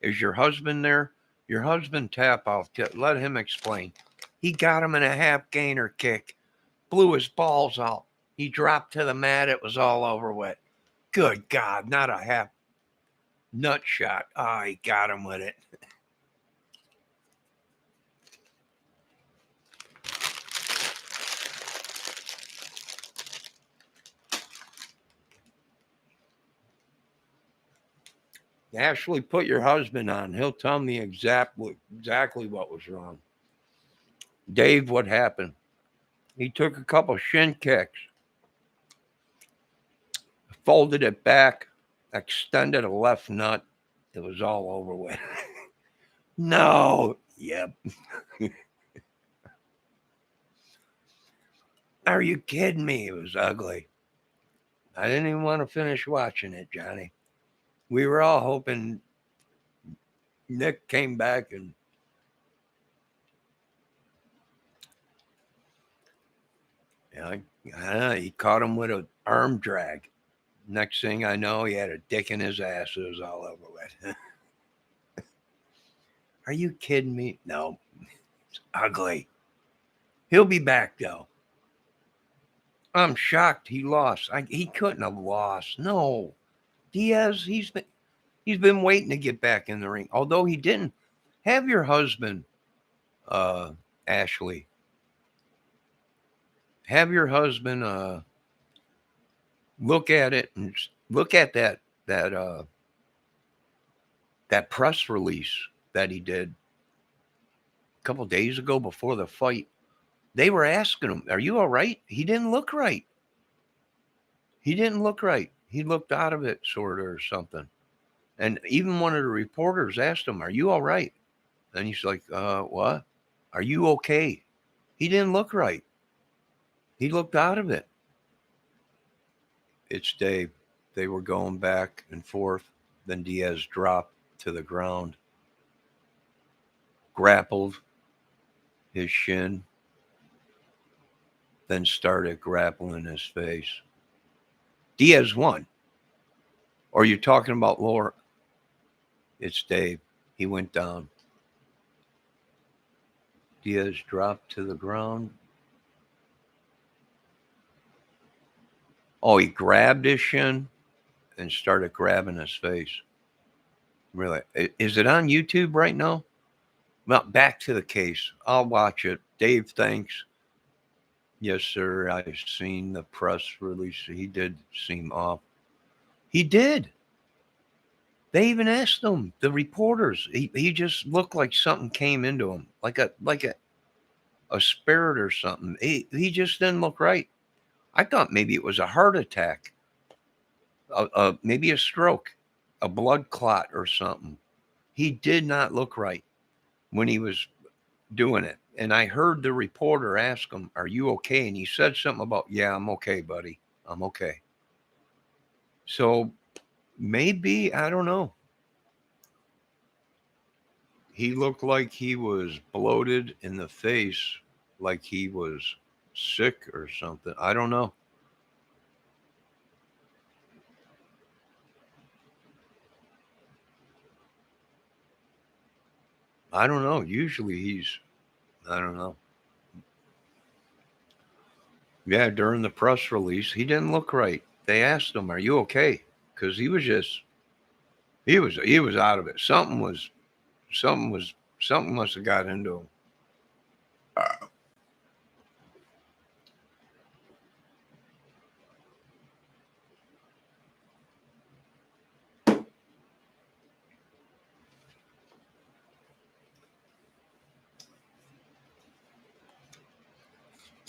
Is your husband there? Your husband tap out. Let him explain. He got him in a half gainer kick, blew his balls out. He dropped to the mat. It was all over with. Good God, not a half nut shot. Oh, he got him with it. Ashley, put your husband on. He'll tell me exactly what was wrong. Dave, what happened? He took a couple shin kicks, folded it back, extended a left nut. It was all over with. No. Yep. Are you kidding me? It was ugly. I didn't even want to finish watching it, Johnny. We were all hoping Nick came back and he caught him with an arm drag. Next thing I know, he had a dick in his ass. It was all over with. Are you kidding me? No. It's ugly. He'll be back, though. I'm shocked he lost. He couldn't have lost. No. Diaz, he's been waiting to get back in the ring. Although he didn't. Have your husband, Ashley. Have your husband look at it and look at that that press release that he did a couple days ago before the fight, they were asking him, "Are you all right?" He didn't look right. He didn't look right. He looked out of it, sort of, or something. And even one of the reporters asked him, "Are you all right?" And he's like, what? Are you okay?" He didn't look right. He looked out of it. It's Dave. They were going back and forth. Then Diaz dropped to the ground, grappled his shin, then started grappling his face. Diaz won. Or you're talking about Laura? It's Dave. He went down. Diaz dropped to the ground. Oh, he grabbed his shin and started grabbing his face. Really? Is it on YouTube right now? Well, back to the case. I'll watch it. Dave, thanks. Yes, sir. I've seen the press release. He did seem off. He did. They even asked him, the reporters. He just looked like something came into him, like a spirit or something. He just didn't look right. I thought maybe it was a heart attack, maybe a stroke, a blood clot or something. He did not look right when he was doing it. And I heard the reporter ask him, "Are you okay?" And he said something about, "Yeah, I'm okay, buddy. I'm okay." So maybe, I don't know. He looked like he was bloated in the face, like he was sick or something. I don't know. I don't know. Usually I don't know. Yeah, during the press release, he didn't look right. They asked him, "Are you okay?" Because he was out of it. Something must have got into him.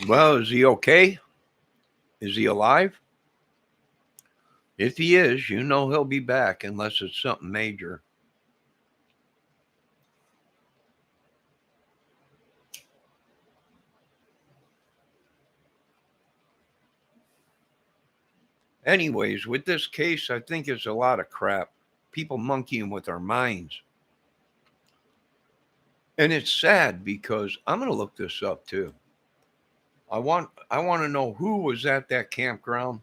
Well, is he okay? Is he alive? If he is, he'll be back unless it's something major. Anyways, with this case, I think it's a lot of crap. People monkeying with our minds. And it's sad because I'm going to look this up too. I want to know who was at that campground.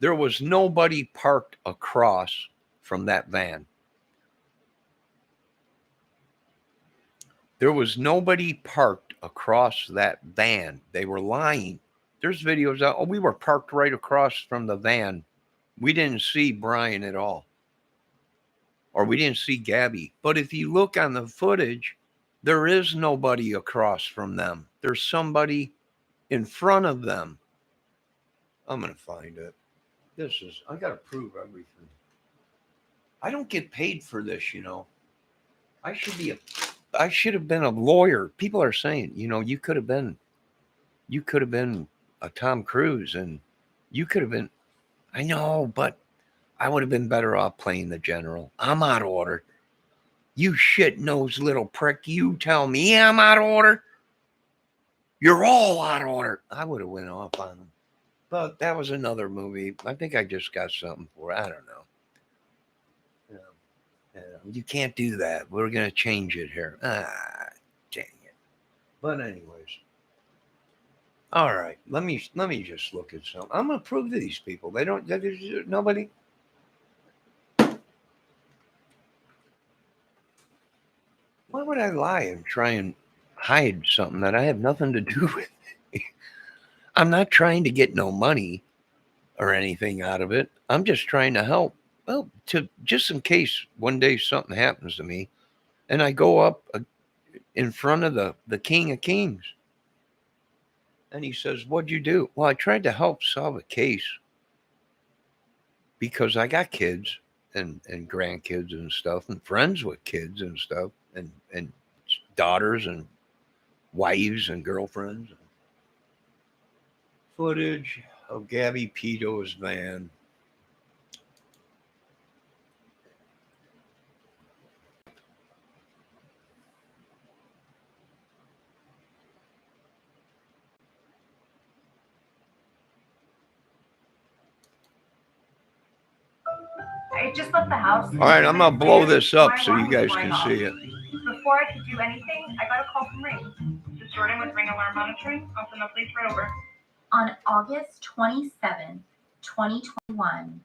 There was nobody parked across from that van. There was nobody parked across that van. They were lying. There's videos out. Oh, we were parked right across from the van. We didn't see Brian at all. Or we didn't see Gabby. But if you look on the footage, there is nobody across from them. There's somebody in front of them. I'm going to find it. I got to prove everything. I don't get paid for this, I should have been a lawyer. People are saying, you could have been a Tom Cruise, and you could have been, I know, but I would have been better off playing the general. I'm out of order. You shit-nosed little prick. You tell me I'm out of order. You're all out of order. I would have went off on them. But that was another movie. I think I just got something for it. I don't know. You can't do that. We're going to change it here. Dang it. But anyways. All right. Let me just look at something. I'm going to prove to these people. There's nobody. Why would I lie and try and hide something that I have nothing to do with? I'm not trying to get no money or anything out of it. I'm just trying to help. Well, just in case one day something happens to me and I go up in front of the King of Kings. And he says, "What'd you do?" Well, I tried to help solve a case because I got kids and grandkids and stuff, and friends with kids and stuff, and daughters and wives and girlfriends. Footage of Gabby Peto's van. I just left the house. All right, I'm gonna blow this up so you guys can see it. Before I could do anything, I got a call from Ring. Just Jordan with Ring Alarm Monitoring. I'll send the police right over. On August 27th, 2021,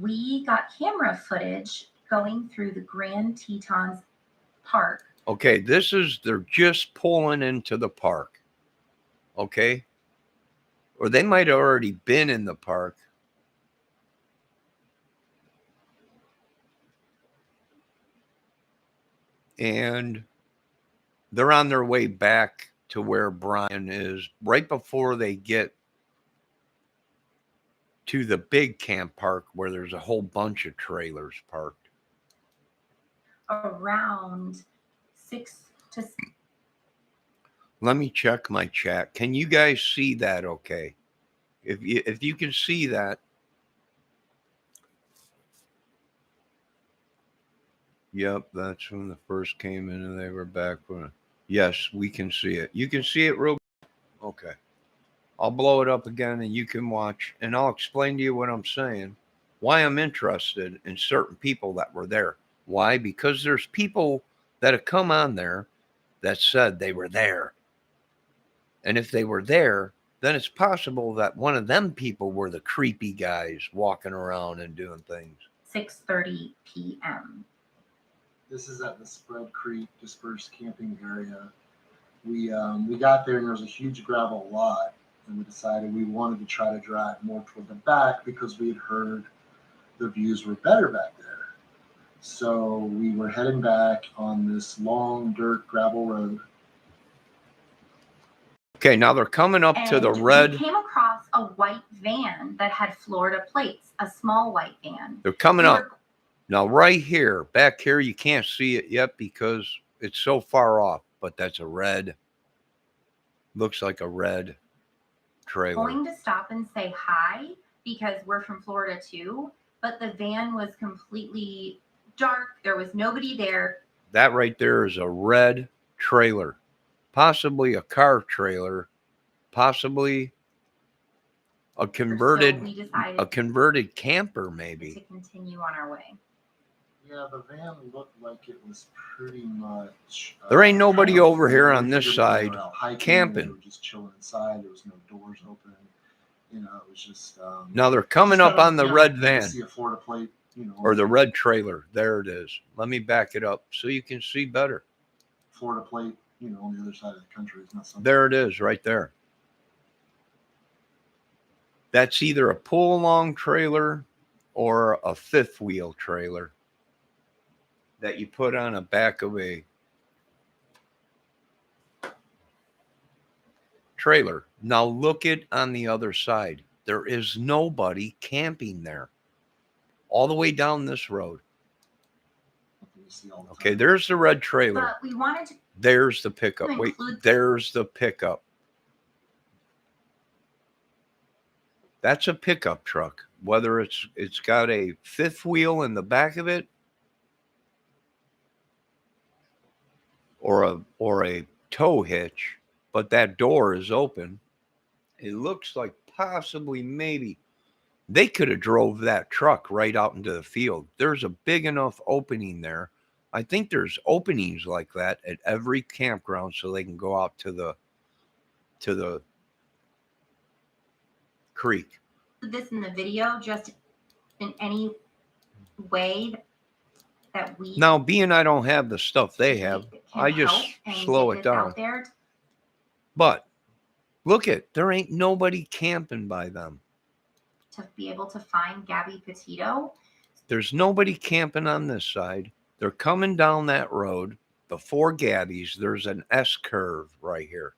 we got camera footage going through the Grand Tetons Park. Okay, they're just pulling into the park. Okay? Or they might have already been in the park. And they're on their way back to where Brian is right before they get to the big camp park where there's a whole bunch of trailers parked. Around 6 to. Let me check my chat. Can you guys see that okay? If you can see that. Yep, that's when the first came in and they were back. Yes, we can see it. You can see it real. Okay. I'll blow it up again and you can watch, and I'll explain to you what I'm saying, why I'm interested in certain people that were there. Why? Because there's people that have come on there that said they were there. And if they were there, then it's possible that one of them people were the creepy guys walking around and doing things. 6:30 p.m. This is at the Spread Creek dispersed camping area. We got there and there was a huge gravel lot, and we decided we wanted to try to drive more toward the back because we had heard the views were better back there. So we were heading back on this long dirt gravel road. Okay, now they're coming up to the red. We came across a white van that had Florida plates, a small white van. They're coming up. Now, right here, back here, you can't see it yet because it's so far off, but that's a red, looks like a red trailer. Going to stop and say hi because we're from Florida too, but the van was completely dark. There was nobody there. That right there is a red trailer, possibly a car trailer, possibly a converted, So we decided a converted camper, maybe. to continue on our way. Yeah, the van looked like it was pretty much. There ain't nobody over here on this side camping. They were just chilling inside. There was no doors open. You know, it was just. Now they're coming up on the red van. See a Florida plate, you know, or the red trailer. There it is. Let me back it up so you can see better. Florida plate, you know, on the other side of the country. It's not something. There it is, right there. That's either a pull-along trailer or a fifth wheel trailer that you put on a back of a trailer. Now look it on the other side. There is nobody camping there. All the way down this road. Okay, there's the red trailer. But we wanted to. There's the pickup. Wait, there's the pickup. That's a pickup truck. Whether it's got a fifth wheel in the back of it or a tow hitch, but that door is open. It looks like possibly maybe they could have drove that truck right out into the field. There's a big enough opening there. I think there's openings like that at every campground so they can go out to the creek. This in the video, just in any way that we. Now, being I don't have the stuff they have, I just slow it down. But look there ain't nobody camping by them. To be able to find Gabby Petito. There's nobody camping on this side. They're coming down that road before Gabby's. There's an S curve right here.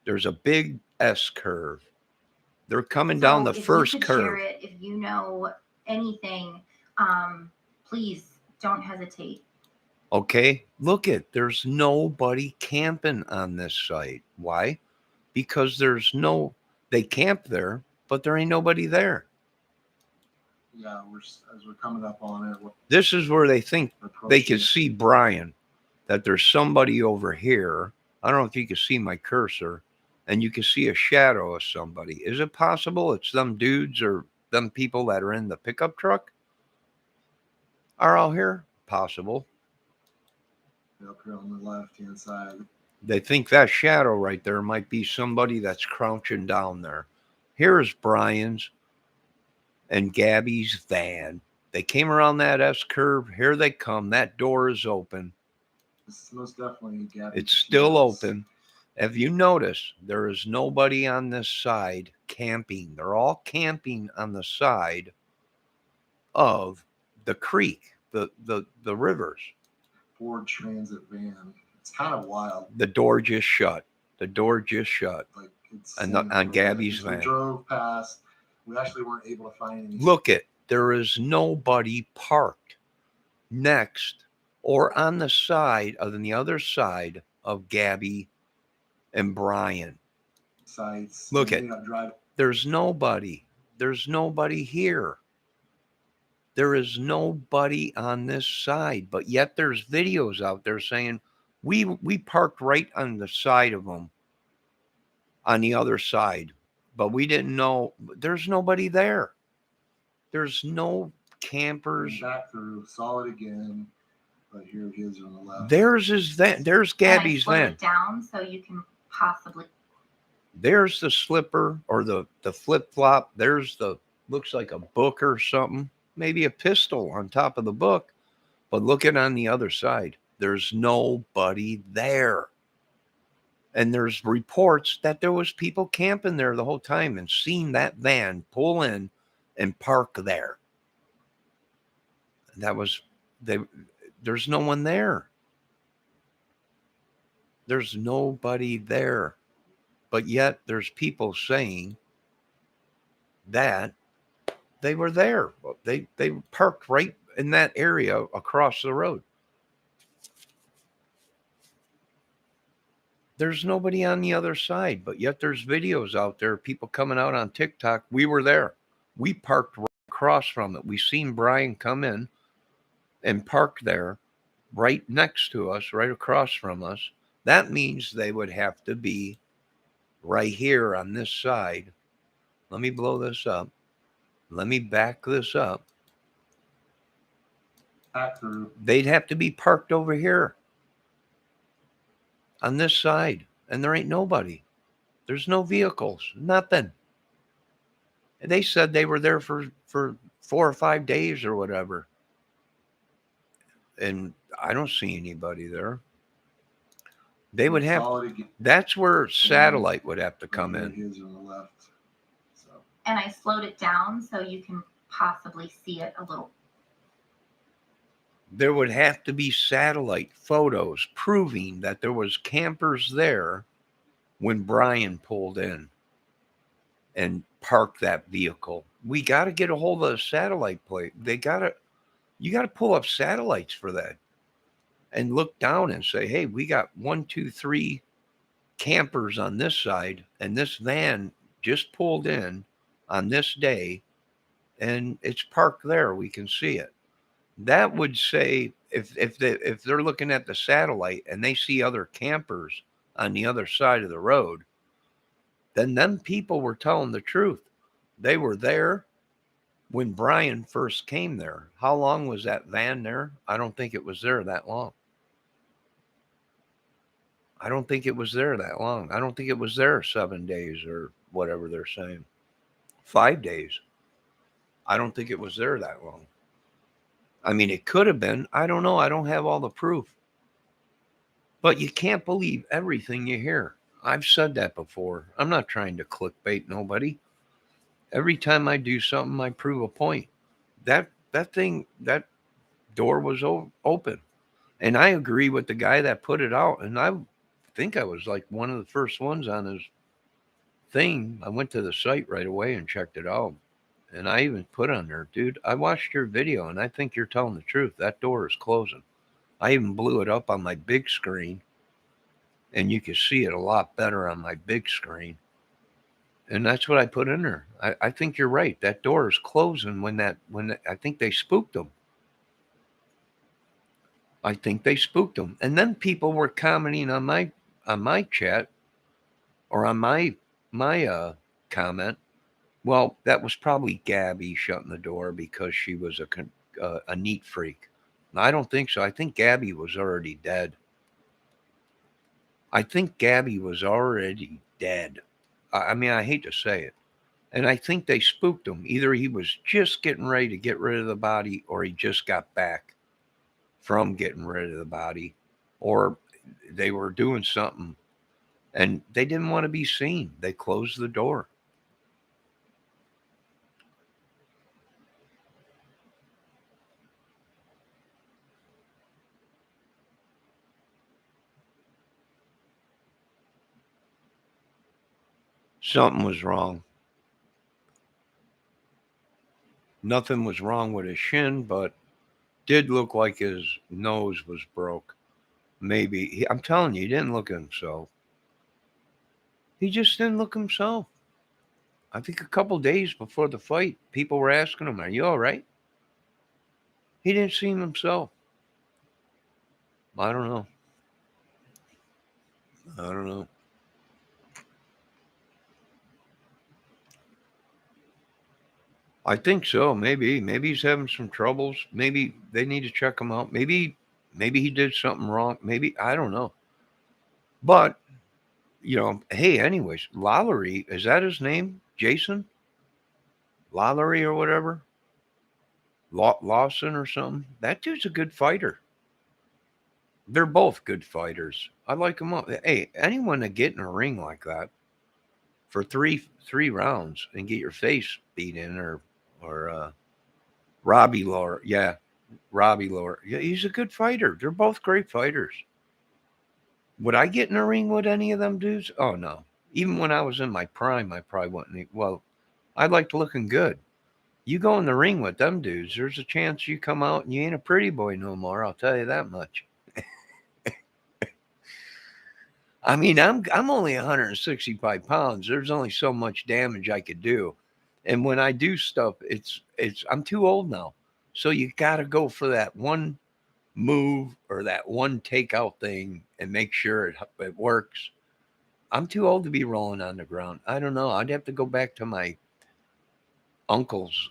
There's a big S curve. They're coming down the first curve. Share it, if you know anything, Please don't hesitate. Okay, look it. There's nobody camping on this site. Why? Because they camp there, but there ain't nobody there. Yeah, as we're coming up on it, This is where they think they can approaching see Brian, that there's somebody over here. I don't know if you can see my cursor, and you can see a shadow of somebody. Is it possible it's them dudes or them people that are in the pickup truck are out here? Possible. up here on the left-hand side. They think that shadow right there might be somebody that's crouching down there. Here's Brian's and Gabby's van. They came around that S curve. Here they come. That door is open. This is most definitely Gabby. It's still open. If you notice, there is nobody on this side camping. They're all camping on the side of the creek, the rivers. Ford Transit van. It's kind of wild. The door just shut. The door just shut. Like it's On Gabby's van. We drove past. We actually weren't able to find any. Look it. There is nobody parked next or on the side on the other side of Gabby and Brian. Sites. Look at. Drive. There's nobody. There's nobody here. There is nobody on this side, but yet there's videos out there saying we parked right on the side of them on the other side, but we didn't know. There's nobody there. There's no campers. Back through, saw it again, but here it is on the left. There's his van. There's Gabby's and I slowed van. it down so you can possibly. There's the slipper or the flip flop. There's the looks like a book or something, maybe a pistol on top of the book. But look at on the other side. There's nobody there. And there's reports that there was people camping there the whole time and seen that van pull in and park there. There's no one there. There's nobody there. But yet there's people saying that they were there. They parked right in that area across the road. There's nobody on the other side, but yet there's videos out there, people coming out on TikTok. We were there. We parked right across from it. We seen Brian come in and park there right next to us, right across from us. That means they would have to be right here on this side. Let me blow this up. Let me back this up. Back through. They'd have to be parked over here on this side, and there ain't nobody. There's no vehicles, nothing. And they said they were there for 4 or 5 days or whatever. And I don't see anybody there. They would have, that's where satellite would have to come in. Here's on the left. So. And I slowed it down so you can possibly see it a little. There would have to be satellite photos proving that there was campers there when Brian pulled in and parked that vehicle. We got to get a hold of the satellite plate. You got to pull up satellites for that and look down and say, hey, we got 1, 2, 3 campers on this side, and this van just pulled in on this day, and it's parked there. We can see it. That would say if they're looking at the satellite and they see other campers on the other side of the road, then them people were telling the truth. They were there when Brian first came there. How long was that van there? I don't think it was there that long. I don't think it was there that long. I don't think it was there 7 days or whatever they're saying. 5 days. I don't think it was there that long. I mean, it could have been. I don't know. I don't have all the proof. But you can't believe everything you hear. I've said that before. I'm not trying to clickbait nobody. Every time I do something, I prove a point. That door was open. And I agree with the guy that put it out. And I think I was like one of the first ones on his thing. I went to the site right away and checked it out. And I even put on there, dude, I watched your video and I think you're telling the truth. That door is closing. I even blew it up on my big screen, and you can see it a lot better on my big screen. And that's what I put in there. I think you're right. That door is closing I think they spooked them. I think they spooked them. And then people were commenting on my chat or on my comment. Well, that was probably Gabby shutting the door because she was a neat freak. I don't think so. I think Gabby was already dead. I think Gabby was already dead. I mean, I hate to say it. And I think they spooked him. Either he was just getting ready to get rid of the body or he just got back from getting rid of the body, or they were doing something and they didn't want to be seen. They closed the door. Something was wrong. Nothing was wrong with his shin, but did look like his nose was broke. Maybe. I'm telling you, he didn't look himself. He just didn't look himself. I think a couple days before the fight, people were asking him, "Are you all right?" He didn't seem himself. I don't know. I don't know. I think so. Maybe he's having some troubles. Maybe they need to check him out. Maybe he did something wrong. Maybe I don't know. But hey, anyways, Lowry, is that his name? Jason Lowry or whatever, Lawson or something. That dude's a good fighter. They're both good fighters. I like them all. Hey, anyone that get in a ring like that for three rounds and get your face beat in, or Robbie Lawler, yeah, Robbie Lawler, yeah, he's a good fighter. They're both great fighters. Would I get in a ring with any of them dudes? Oh no. Even when I was in my prime, I probably wouldn't. Well, I liked looking good. You go in the ring with them dudes, there's a chance you come out and you ain't a pretty boy no more. I'll tell you that much. I mean, I'm only 165 pounds. There's only so much damage I could do, and when I do stuff, it's I'm too old now. So you got to go for that one move or that one takeout thing and make sure it works. I'm too old to be rolling on the ground. I don't know. I'd have to go back to my uncles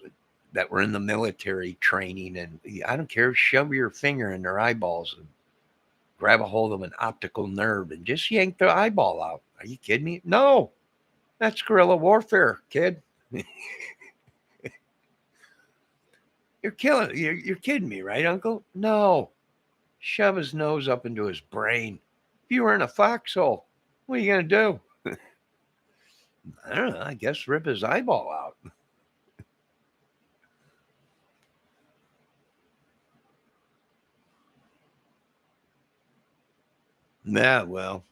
that were in the military training, and I don't care. Shove your finger in their eyeballs and grab a hold of an optical nerve and just yank the eyeball out. Are you kidding me? No, that's guerrilla warfare, kid. You're killing. You're kidding me, right, Uncle? No. Shove his nose up into his brain. If you were in a foxhole, what are you gonna do? I don't know. I guess rip his eyeball out. Nah, well,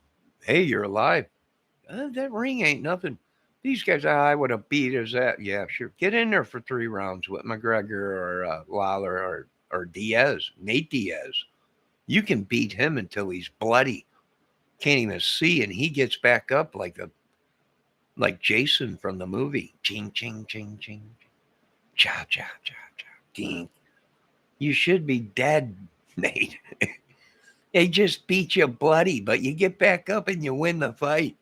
hey, you're alive. That ring ain't nothing. These guys, I would have beat his ass. Yeah, sure. Get in there for 3 rounds with McGregor or Lawler or Diaz, Nate Diaz. You can beat him until he's bloody, can't even see, and he gets back up like Jason from the movie. Ching, ching, ching, ching. Cha, cha, cha, cha. Ding. You should be dead, Nate. They just beat you bloody, but you get back up and you win the fight.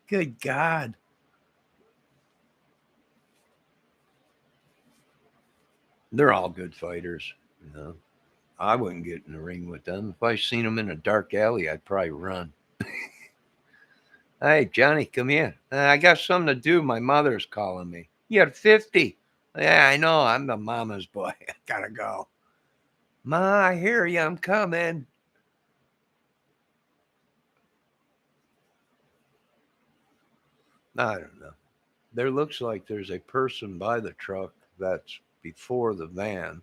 Good God. They're all good fighters. I wouldn't get in the ring with them. If I seen them in a dark alley, I'd probably run. Hey, Johnny, come here. I got something to do. My mother's calling me. You're 50. Yeah, I know. I'm the mama's boy. I gotta go. Ma, I hear you. I'm coming. I don't know. There looks like there's a person by the truck that's before the van,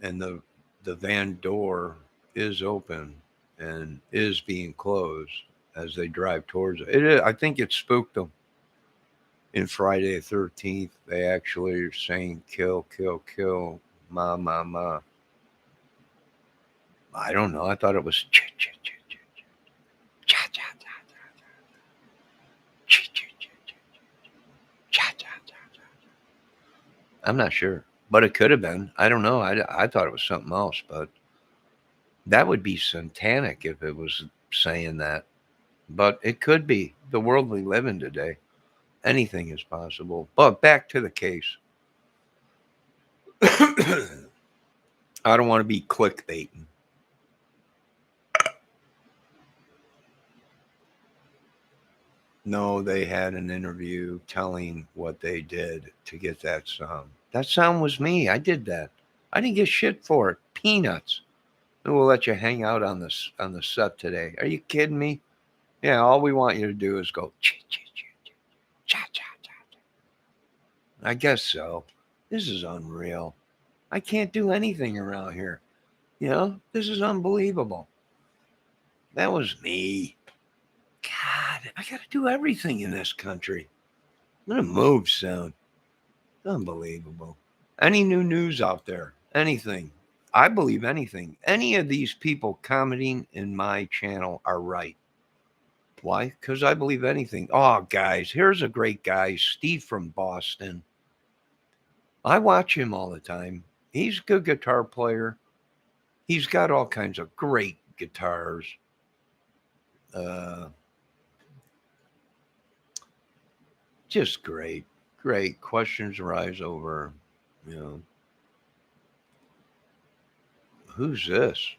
and the van door is open and is being closed as they drive towards it. I think it spooked them. in Friday the 13th, they actually are saying kill, kill, kill, ma, ma, ma. I don't know. I thought it was cha, cha, cha, cha, cha, cha, cha, cha, cha, cha, cha, cha, cha, cha. I'm not sure, but it could have been. I don't know. I thought it was something else, but that would be satanic if it was saying that. But it could be the world we live in today. Anything is possible. But back to the case. I don't want to be clickbaiting. No, they had an interview telling what they did to get that sound. That sound was me. I did that. I didn't get shit for it. Peanuts. We'll let you hang out on the set today. Are you kidding me? Yeah, all we want you to do is go cha cha cha cha cha cha. I guess so. This is unreal. I can't do anything around here. You know, this is unbelievable. That was me. God, I got to do everything in this country. I'm going to move soon. Unbelievable. Any new news out there? Anything? I believe anything. Any of these people commenting in my channel are right. Why? Because I believe anything. Oh, guys, here's a great guy, Steve from Boston. I watch him all the time. He's a good guitar player. He's got all kinds of great guitars. Just great. Great. Questions arise over, you know, who's this?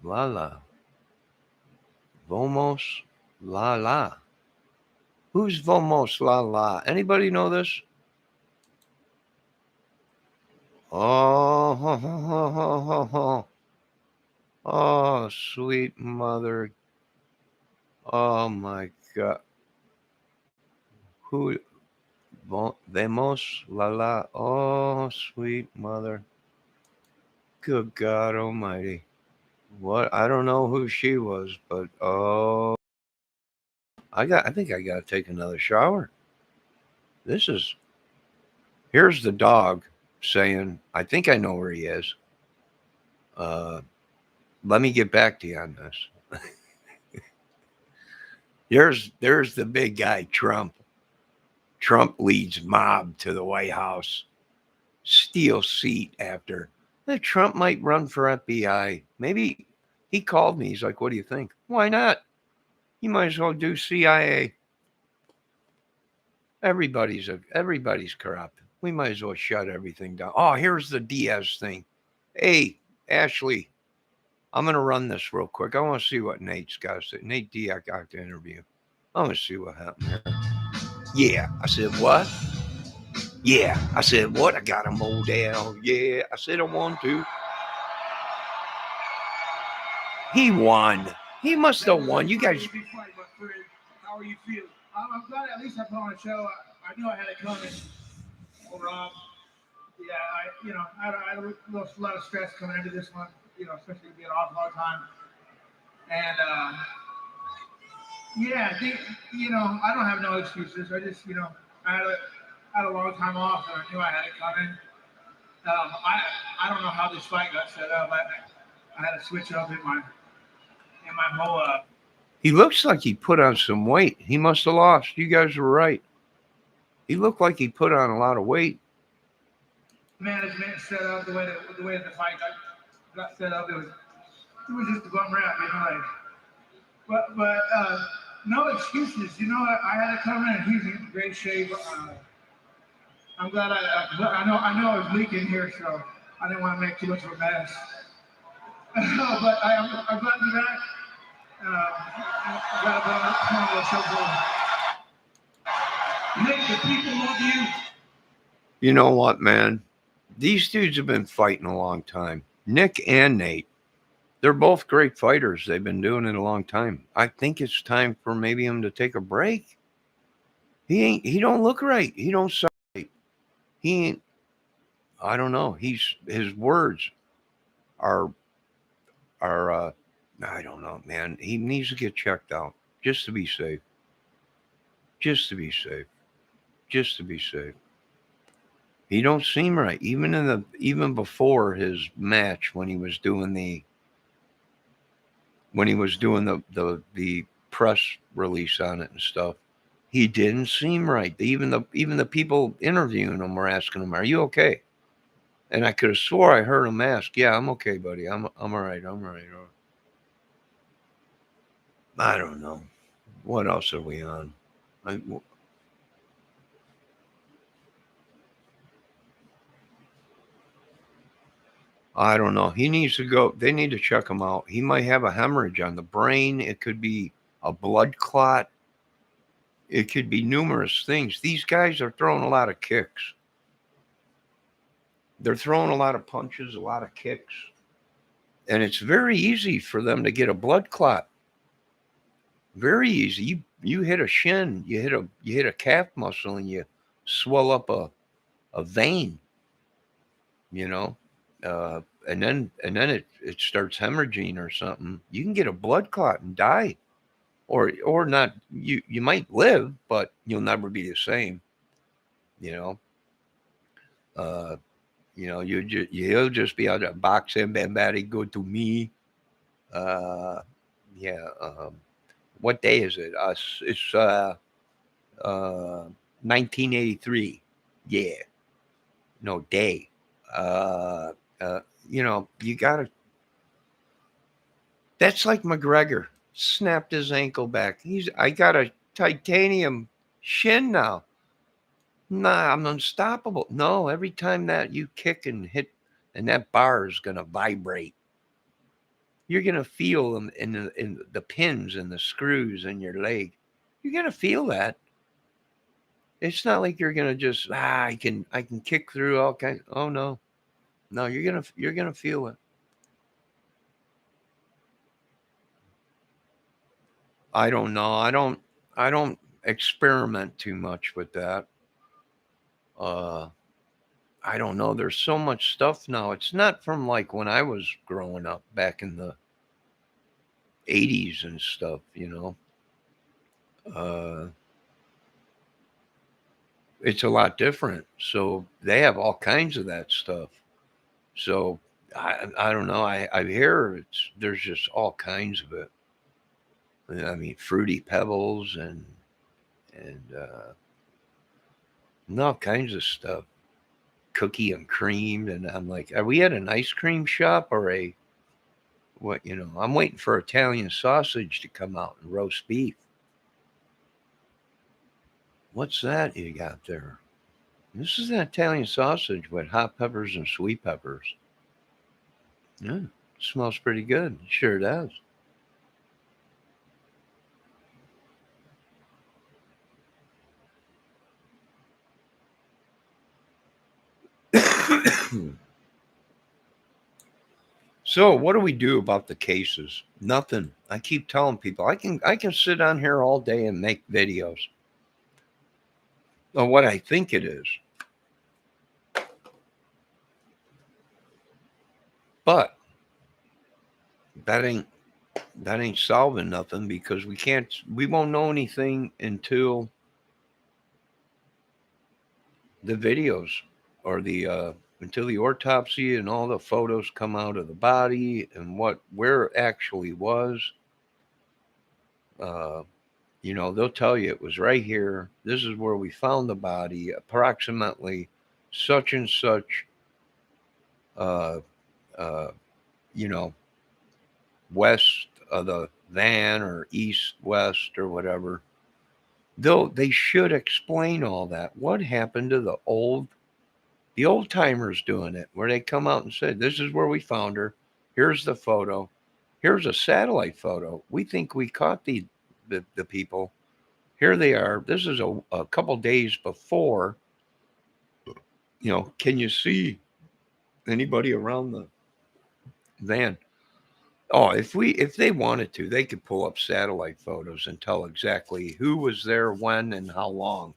Lala. Vomos La La. Who's Vomos La La? Anybody know this? Oh, ho, ho, ho, ho, ho, ho. Oh, sweet mother. Oh my God. Who? Vemos La La. Oh, sweet mother. Good God Almighty. What? I don't know who she was, but oh, I think I got to take another shower. Here's the dog saying, I think I know where he is. Let me get back to you on this. There's the big guy, Trump. Trump leads mob to the White House. Steal seat after. Trump might run for FBI. Maybe he called me. He's like, what do you think? Why not? You might as well do CIA. Everybody's corrupt. We might as well shut everything down. Oh, here's the Diaz thing. Hey, Ashley, I'm going to run this real quick. I want to see what Nate's got to say. Nate Diaz got the interview. I want to see what happened here. Yeah. I said, what? Yeah. I said, what? I got him all down. Yeah. I said, I want to. He won. He must have won. You guys. How are you feeling? I'm glad at least I put on a show. I knew I had it coming. Rob. Yeah, I had a lot of stress coming into this one, especially being off a long time. And, yeah, I think, I don't have no excuses. I just, I had a long time off, and I knew I had it coming. I don't know how this fight got set up. I had to switch up in my whole. He looks like he put on some weight. He must have lost. You guys were right. He looked like he put on a lot of weight. Management set up the way the fight got set up. It was just a bum rap, like. But no excuses. I had it coming, and he's in great shape. I'm glad I know I was leaking here, so I didn't want to make too much of a mess. But I'm glad to be back. I got a Nick, the people love you. You know what, man? These dudes have been fighting a long time. Nick and Nate. They're both great fighters. They've been doing it a long time. I think it's time for maybe him to take a break. He don't look right. He don't sound right. He ain't, I don't know. His words are I don't know, man. He needs to get checked out just to be safe. Just to be safe. just to be safe. He don't seem right. Even before his match, when he was doing the press release on it and stuff, he didn't seem right. Even the people interviewing him were asking him, "Are you okay?" And I could have swore I heard him ask, "Yeah, I'm okay, buddy. I'm all right. I'm all right." I don't know. What else are we on? I don't know. He needs to go. They need to check him out. He might have a hemorrhage on the brain. It could be a blood clot. It could be numerous things. These guys are throwing a lot of kicks. They're throwing a lot of punches, a lot of kicks. And it's very easy for them to get a blood clot. Very easy. You hit a shin, you hit a calf muscle, and you swell up a vein, you know. And then it starts hemorrhaging or something. You can get a blood clot and die. Or not, you might live, but you'll never be the same, you know. You'll just be out there boxing, bambari, go to me. Uh, yeah. What day is it? It's 1983. Yeah. No day. Uh, you gotta. That's like McGregor snapped his ankle back. I got a titanium shin now. Nah, I'm unstoppable. No, every time that you kick and hit, and that bar is gonna vibrate. You're gonna feel them in the pins and the screws in your leg. You're gonna feel that. It's not like you're gonna just I can kick through all kinds. Oh no, no, you're gonna feel it. I don't know. I don't experiment too much with that. Uh, I don't know. There's so much stuff now. It's not from like when I was growing up back in the 80s and stuff. Uh, it's a lot different. So they have all kinds of that stuff. So I don't know. I hear there's just all kinds of it. I mean, fruity pebbles and all kinds of stuff, cookie and cream. And I'm like, are we at an ice cream shop or a what? I'm waiting for Italian sausage to come out and roast beef. What's that you got there? This is an Italian sausage with hot peppers and sweet peppers. Yeah, smells pretty good. It sure does. So what do we do about the cases? Nothing. I keep telling people I can sit on here all day and make videos of what I think it is. But that ain't solving nothing because we won't know anything until the videos or until the autopsy and all the photos come out of the body and where it actually was. They'll tell you it was right here. This is where we found the body, approximately such and such, uh, uh, you know, west of the van or east, west or whatever. They should explain all that. What happened to the old timers doing it, where they come out and say, this is where we found her. Here's the photo. Here's a satellite photo. We think we caught the people. Here they are. This is a couple days before. Can you see anybody around the van? Oh, if they wanted to, they could pull up satellite photos and tell exactly who was there, when, and how long.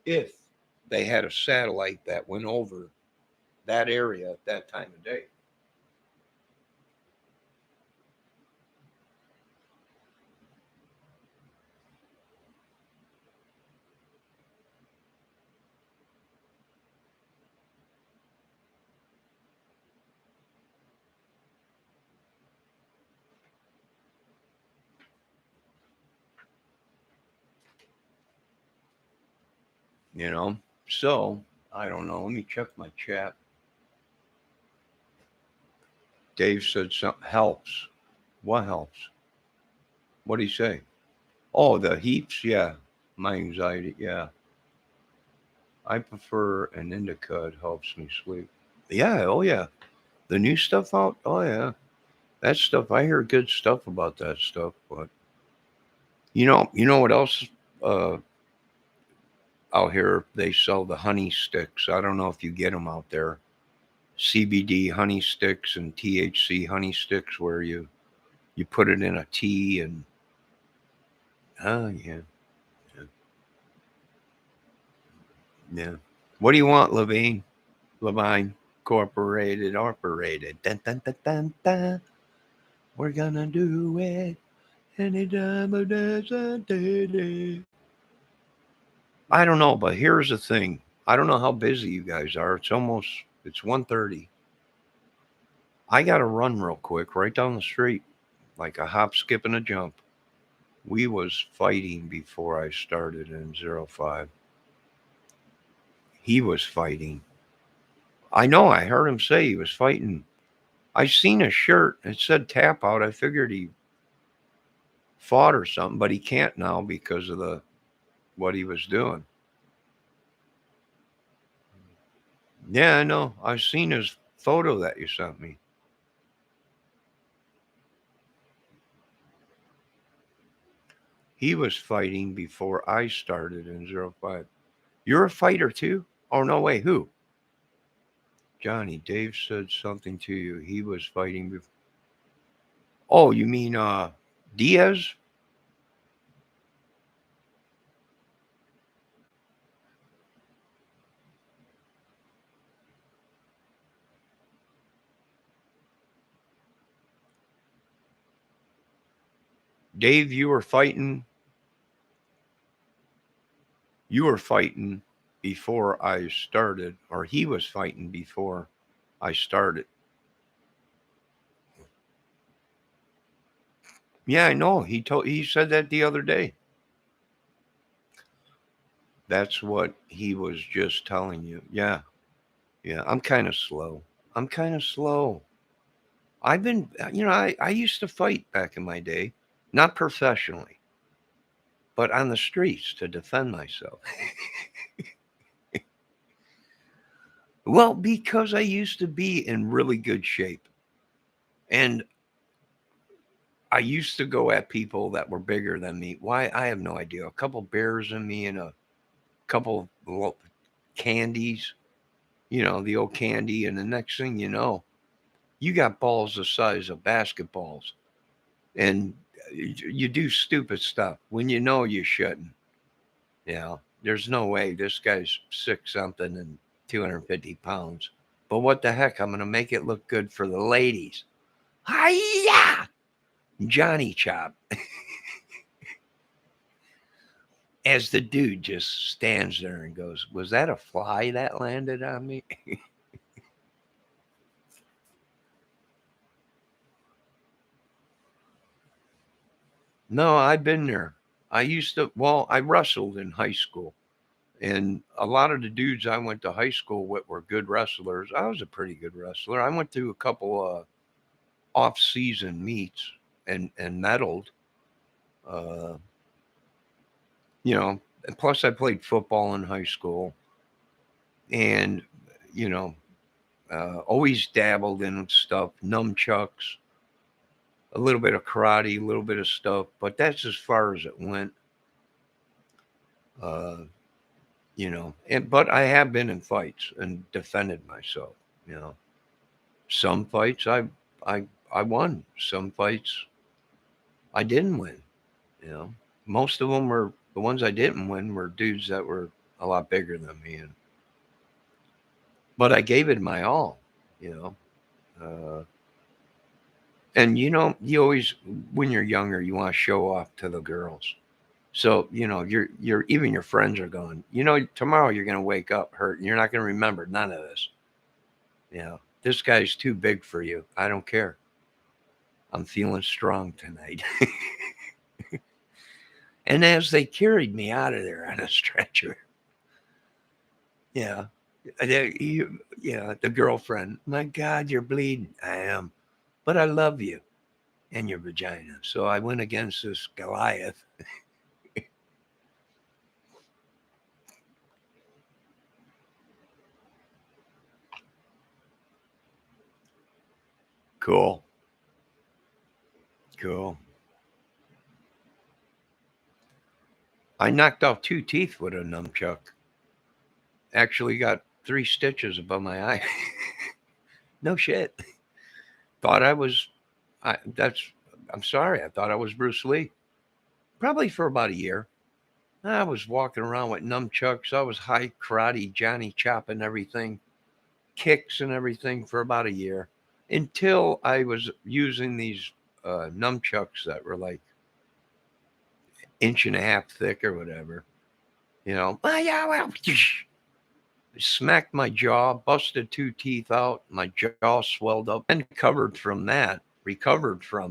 If they had a satellite that went over that area at that time of day. you know. So I don't know. Let me check my chat. Dave said something helps. What helps? What did he say? Oh, the heaps. Yeah, my anxiety. Yeah, I prefer an indica. It helps me sleep. Yeah. Oh yeah. The new stuff out. Oh yeah. That stuff. I hear good stuff about that stuff. But you know what else? Uh, Out here they sell the honey sticks. I don't know if you get them out there. CBD honey sticks and THC honey sticks, where you put it in a tea and yeah, yeah, yeah. What do you want, Levine? Levine Incorporated, operated. Dun, dun, dun, dun, dun. We're gonna do it any time of day. I don't know, but here's the thing. I don't know how busy you guys are. It's 1:30. I gotta run real quick right down the street, like a hop, skip, and a jump. We was fighting before I started in 05. He was fighting. I know, I heard him say he was fighting. I seen a shirt. It said tap out. I figured he fought or something, but he can't now because of the what he was doing. Yeah, I know. I've seen his photo that you sent me. He was fighting before I started in 05. You're a fighter too? Oh, no way. Who? Johnny, Dave said something to you. He was fighting before. Oh, you mean Diaz? Dave, you were fighting. You were fighting before I started, or he was fighting before I started. Yeah, I know. He said that the other day. That's what he was just telling you. Yeah. Yeah, I'm kind of slow. I'm kind of slow. I've been, I used to fight back in my day, not professionally, but on the streets to defend myself. Well, because I used to be in really good shape. And I used to go at people that were bigger than me. Why? I have no idea. A couple bears in me and a couple candies, the old candy. And the next thing you know, you got balls the size of basketballs. And you do stupid stuff when you know you shouldn't. There's no way this guy's 6 something and 250 pounds. But what the heck? I'm going to make it look good for the ladies. Hiya! Johnny Chop. As the dude just stands there and goes, "Was that a fly that landed on me?" No, I've been there. I wrestled in high school. And a lot of the dudes I went to high school with were good wrestlers. I was a pretty good wrestler. I went to a couple off-season meets and medaled. Uh, and plus I played football in high school, and you know, always dabbled in stuff, nunchucks, a little bit of karate, a little bit of stuff, but that's as far as it went. Uh, but I have been in fights and defended myself. You know, some fights I won, some fights I didn't win. You know, most of them were the ones I didn't win were dudes that were a lot bigger than me, but I gave it my all. You know, and you always when you're younger you want to show off to the girls. So you're even your friends are going. Tomorrow you're going to wake up hurt, and you're not going to remember none of this. This guy's too big for you. I don't care. I'm feeling strong tonight. And as they carried me out of there on a stretcher, Yeah. The girlfriend. My God, you're bleeding. I am. But I love you and your vagina. So I went against this Goliath. Cool. Cool. I knocked off 2 teeth with a nunchuck. Actually got 3 stitches above my eye. No shit. Thought I was I'm sorry. I thought I was Bruce Lee. Probably for about a year. I was walking around with nunchucks. I was high karate, Johnny chopping everything, kicks and everything for about a year until I was using these nunchucks that were like 1.5 inches thick or whatever. Smacked my jaw, busted 2 teeth out. My jaw swelled up and recovered from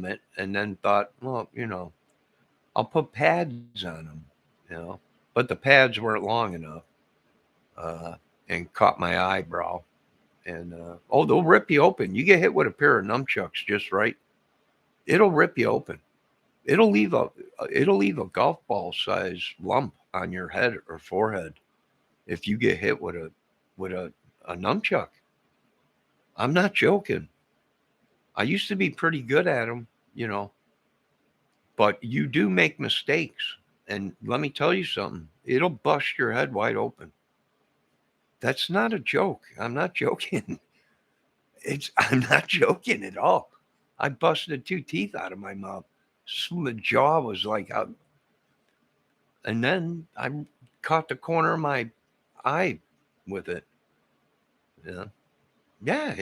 it, and then thought, well, I'll put pads on them, but the pads weren't long enough and caught my eyebrow. And they'll rip you open. You get hit with a pair of nunchucks just right, it'll rip you open. It'll leave a golf ball size lump on your head or forehead if you get hit with a nunchuck. I'm not joking. I used to be pretty good at them, but you do make mistakes. And let me tell you something, it'll bust your head wide open. That's not a joke. I'm not joking. I'm not joking at all. I busted 2 teeth out of my mouth. My jaw was like out. And then I caught the corner of my eye with it. Yeah,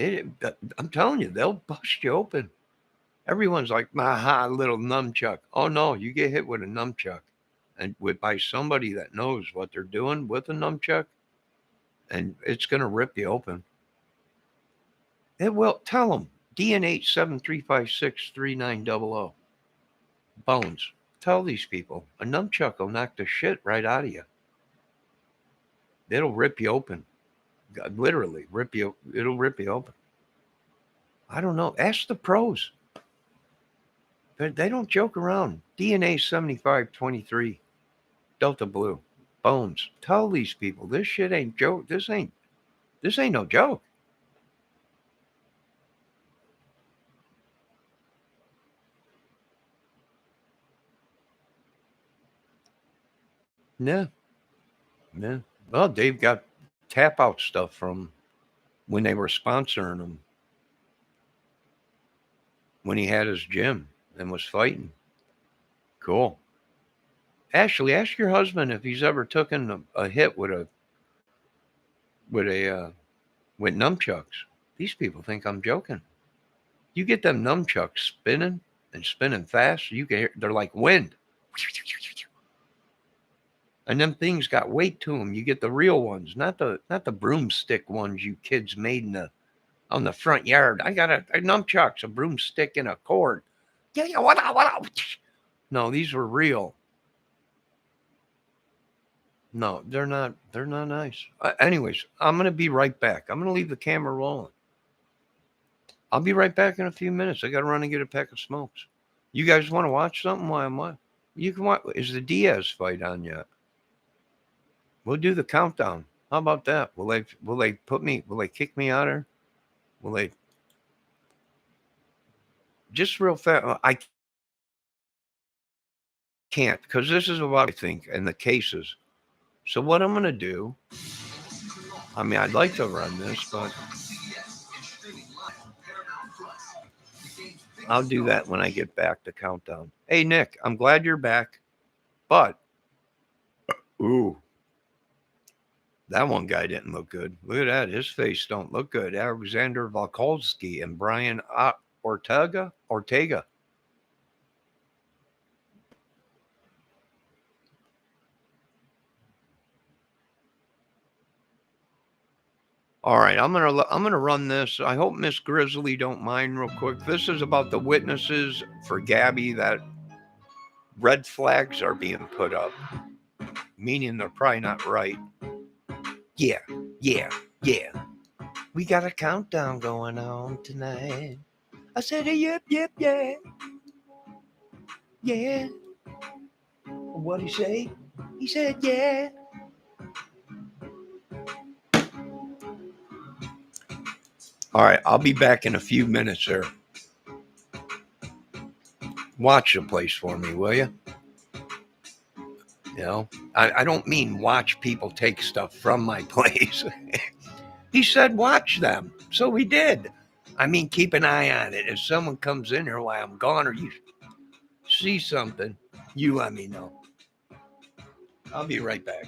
I'm telling you, they'll bust you open. Everyone's like, aha, little nunchuck. Oh no, you get hit with a nunchuck, and by somebody that knows what they're doing with a nunchuck, and it's gonna rip you open. It will. Tell them DNH 73563900. Bones. Tell these people a nunchuck will knock the shit right out of you. It'll rip you open. Literally rip you. It'll rip you open. I don't know. Ask the pros. They don't joke around. DNA 7523, Delta Blue, Bones. Tell these people this shit ain't joke. This ain't no joke. Yeah. Well, Dave got tap out stuff from when they were sponsoring him when he had his gym and was fighting. Cool. Ashley, ask your husband if he's ever taken a hit with nunchucks. These people think I'm joking. You get them nunchucks spinning and spinning fast, you can hear, they're like wind. And them things got weight to them. You get the real ones, not the broomstick ones you kids made on the front yard. I got a nunchucks, a broomstick, and a cord. Yeah, what? No, these were real. No, they're not nice. Anyways, I'm going to be right back. I'm going to leave the camera rolling. I'll be right back in a few minutes. I got to run and get a pack of smokes. You guys want to watch something while I'm on? You can watch. Is the Diaz fight on yet? We'll do the countdown. How about that? Will they kick me out or will they just real fast? I can't, because this is about, I think, and the cases. So what I'm going to do, I mean, I'd like to run this, but I'll do that when I get back to countdown. Hey, Nick, I'm glad you're back, but, ooh, that one guy didn't look good. Look at that. His face don't look good. Alexander Volkolsky and Brian Ortega. All right, I'm gonna run this. I hope Miss Grizzly don't mind real quick. This is about the witnesses for Gabby that red flags are being put up, meaning they're probably not right. Yeah, Yeah, yeah. We got a countdown going on tonight. I said, yep, yep, yeah. Yeah. What'd he say? He said, yeah. All right, I'll be back in a few minutes, sir. Watch the place for me, will you? You know, I don't mean watch people take stuff from my place. He said watch them, so we did. I mean, keep an eye on it. If someone comes in here while I'm gone or you see something, you let me know. I'll be right back.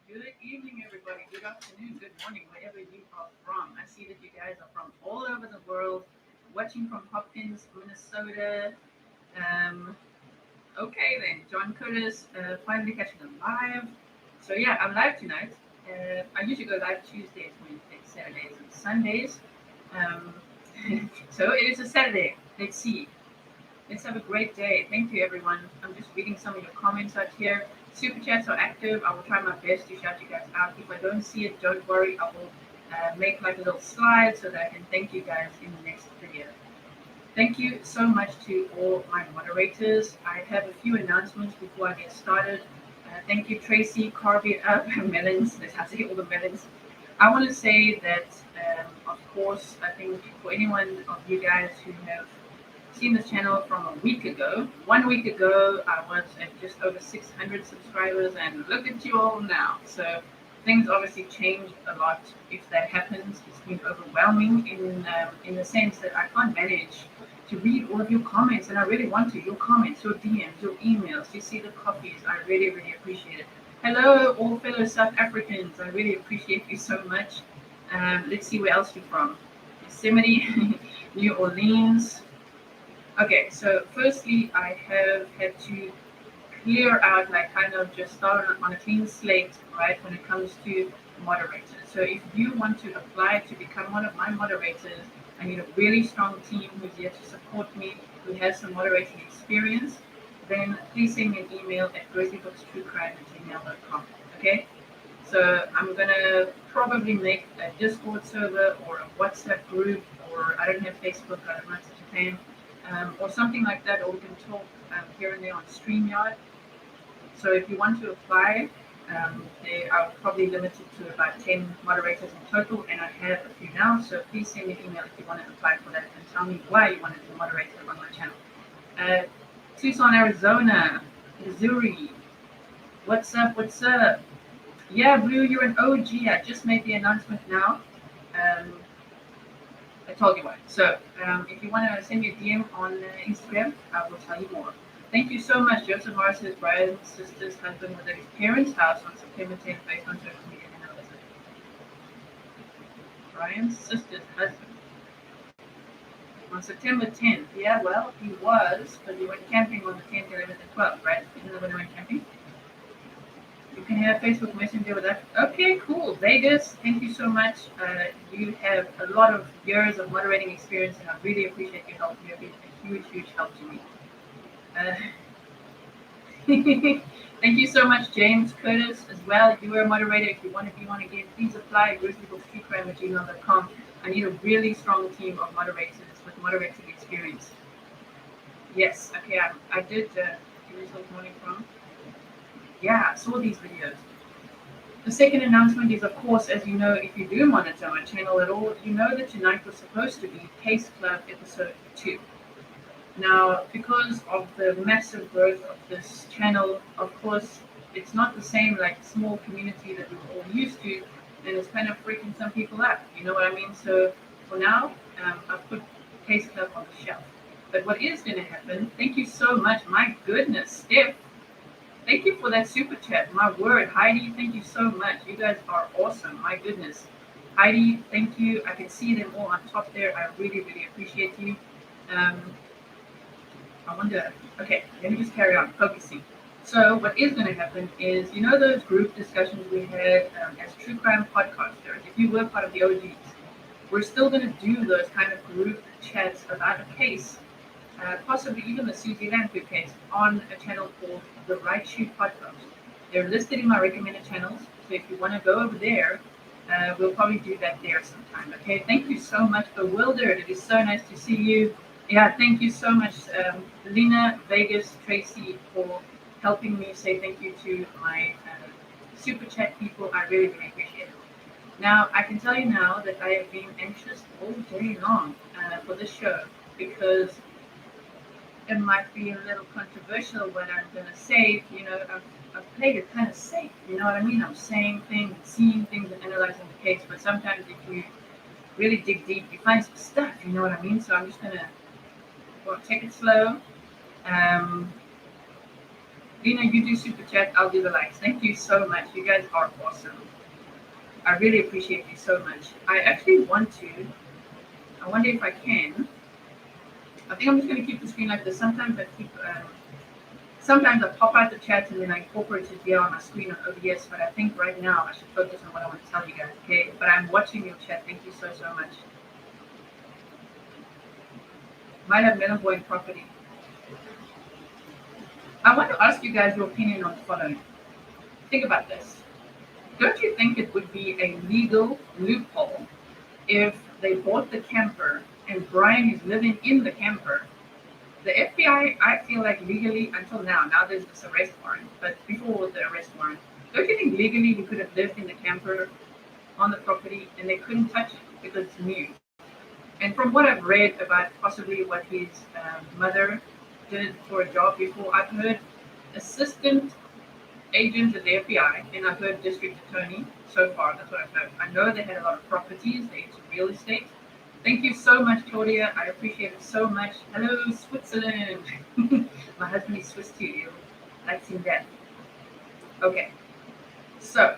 Good evening, everybody. Good afternoon, good morning, wherever you are from. I see that you guys are from all over the world, watching from Hopkins, Minnesota. Okay, then, John Curtis, finally catching them live. So, yeah, I'm live tonight. I usually go live Tuesdays, Wednesdays, Saturdays, and Sundays. Um, so, it is a Saturday. Let's see. Let's have a great day. Thank you, everyone. I'm just reading some of your comments out here. Super chats are active. I will try my best to shout you guys out. If I don't see it, don't worry. I will make like a little slide so that I can thank you guys in the next video. Thank you so much to all my moderators. I have a few announcements before I get started. Thank you, Tracy, Carve It Up, Melons. Let's have to get all the melons. I want to say that, of course, I think for anyone of you guys who have seen this channel from a week ago. 1 week ago, I was at just over 600 subscribers, and look at you all now. So things obviously changed a lot. If that happens, it's been overwhelming in the sense that I can't manage to read all of your comments, and I really want to. Your comments, your DMs, your emails, you see the copies. I really, really appreciate it. Hello, all fellow South Africans. I really appreciate you so much. Let's see where else you're from. Yosemite, New Orleans. Okay, so firstly, I have had to clear out, like kind of just start on a clean slate, right, when it comes to moderators. So if you want to apply to become one of my moderators, I need a really strong team who's here to support me, who has some moderating experience, then please send me an email at grizzlybooks.truecrime@gmail.com, okay? So I'm going to probably make a Discord server or a WhatsApp group, or I don't have Facebook, I'm not such a fan. Or something like that, or we can talk here and there on StreamYard. So if you want to apply, they are probably limited to about 10 moderators in total, and I have a few now. So please send me an email if you want to apply for that, and tell me why you want to be a moderator on my channel. Tucson, Arizona, Missouri. What's up? What's up? Yeah, Blue, you're an OG. I just made the announcement now. I told you what. So if you want to send me a DM on Instagram, I will tell you more. Thank you so much. Joseph Mars says Brian's sister's husband was at his parents' house on September 10th based on social media analysis. Brian's sister's husband. On September 10th. Yeah, well, he was, but he went camping on the 10th, 11th, and 12th, right? Isn't that when he went camping? You can have Facebook Messenger with that. Okay, cool. Vegas, thank you so much. You have a lot of years of moderating experience, and I really appreciate your help. You have been a huge, huge help to me. Thank you so much, James Curtis, as well. You were a moderator. If you want to be one again, please apply. grizzlybooks.truecrime@gmail.com. I need a really strong team of moderators with moderating experience. Yes, okay, I did. Jerusalem morning from. Yeah, I saw these videos. The second announcement is, of course, as you know, if you do monitor my channel at all, you know that tonight was supposed to be Case Club episode 2. Now, because of the massive growth of this channel, of course, it's not the same like small community that we're all used to, and it's kind of freaking some people out. You know what I mean? So for now, I've put Case Club on the shelf. But what is going to happen? Thank you so much. My goodness, Steph. Thank you for that super chat. My word, Heidi, thank you so much. You guys are awesome. My goodness. Heidi, thank you. I can see them all on top there. I really, really appreciate you. I wonder, okay, let me just carry on focusing. So what is going to happen is, you know those group discussions we had as true crime podcasters, if you were part of the OGs, we're still going to do those kind of group chats about a case, possibly even the Susie Lampu case, on a channel called The Right Shoot Podcast. They're listed in my recommended channels, so if you want to go over there, we'll probably do that there sometime. Okay, thank you so much, Bewildered. It is so nice to see you. Yeah, thank you so much, Lena, Vegas, Tracy, for helping me say thank you to my super chat people. I really, really appreciate it. Now, I can tell you now that I have been anxious all day long for this show because it might be a little controversial what I'm going to say. You know, I've played it kind of safe. You know what I mean? I'm saying things, seeing things, and analyzing the case. But sometimes if you really dig deep, you find some stuff. You know what I mean? So I'm just going to take it slow. Lena, you do super chat. I'll do the likes. Thank you so much. You guys are awesome. I really appreciate you so much. I actually want to. I wonder if I can. I think I'm just going to keep the screen like this. Sometimes I keep. Sometimes I pop out the chat and then I incorporate it here on my screen on OBS. But I think right now I should focus on what I want to tell you guys. Okay. But I'm watching your chat. Thank you so much. Might have Menaboy property. I want to ask you guys your opinion on the following. Think about this. Don't you think it would be a legal loophole if they bought the camper and Brian is living in the camper? The FBI, I feel like legally, until now there's this arrest warrant, but before the arrest warrant, don't you think legally he could have lived in the camper on the property and they couldn't touch it because it's new? And from what I've read about possibly what his mother did for a job before, I've heard assistant agent at the FBI and I've heard district attorney so far. That's what I've heard. I know they had a lot of properties. They into real estate. Thank you so much, Claudia. I appreciate it so much. Hello, Switzerland. My husband is Swiss too. You like seeing that. Okay. So,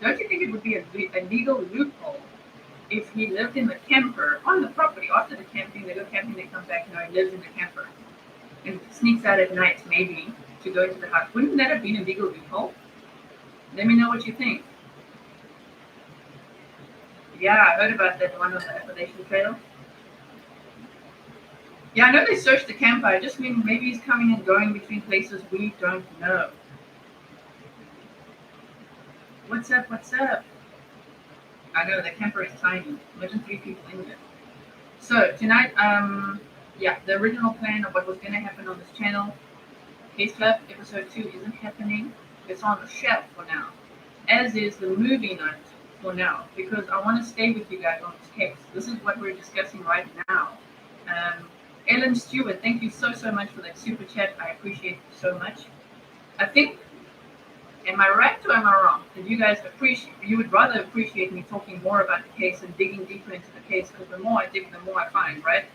don't you think it would be a legal loophole if he lived in the camper on the property? After the camping, they go camping, they come back, he lives in the camper and sneaks out at night maybe to go into the house. Wouldn't that have been a legal loophole? Let me know what you think. Yeah, I heard about that one on the Appalachian Trail. Yeah, I know they searched the camper. I just mean maybe he's coming and going between places we don't know. What's up? What's up? I know the camper is tiny. Imagine 3 people in it. So tonight, yeah, the original plan of what was going to happen on this channel, Case Club episode 2 isn't happening. It's on the shelf for now, as is the movie night for now, because I want to stay with you guys on this case. This is what we're discussing right now. Ellen Stewart, thank you so much for that super chat. I appreciate it so much. I think, am I right or am I wrong? That you guys you would rather appreciate me talking more about the case and digging deeper into the case, because the more I dig, the more I find, right?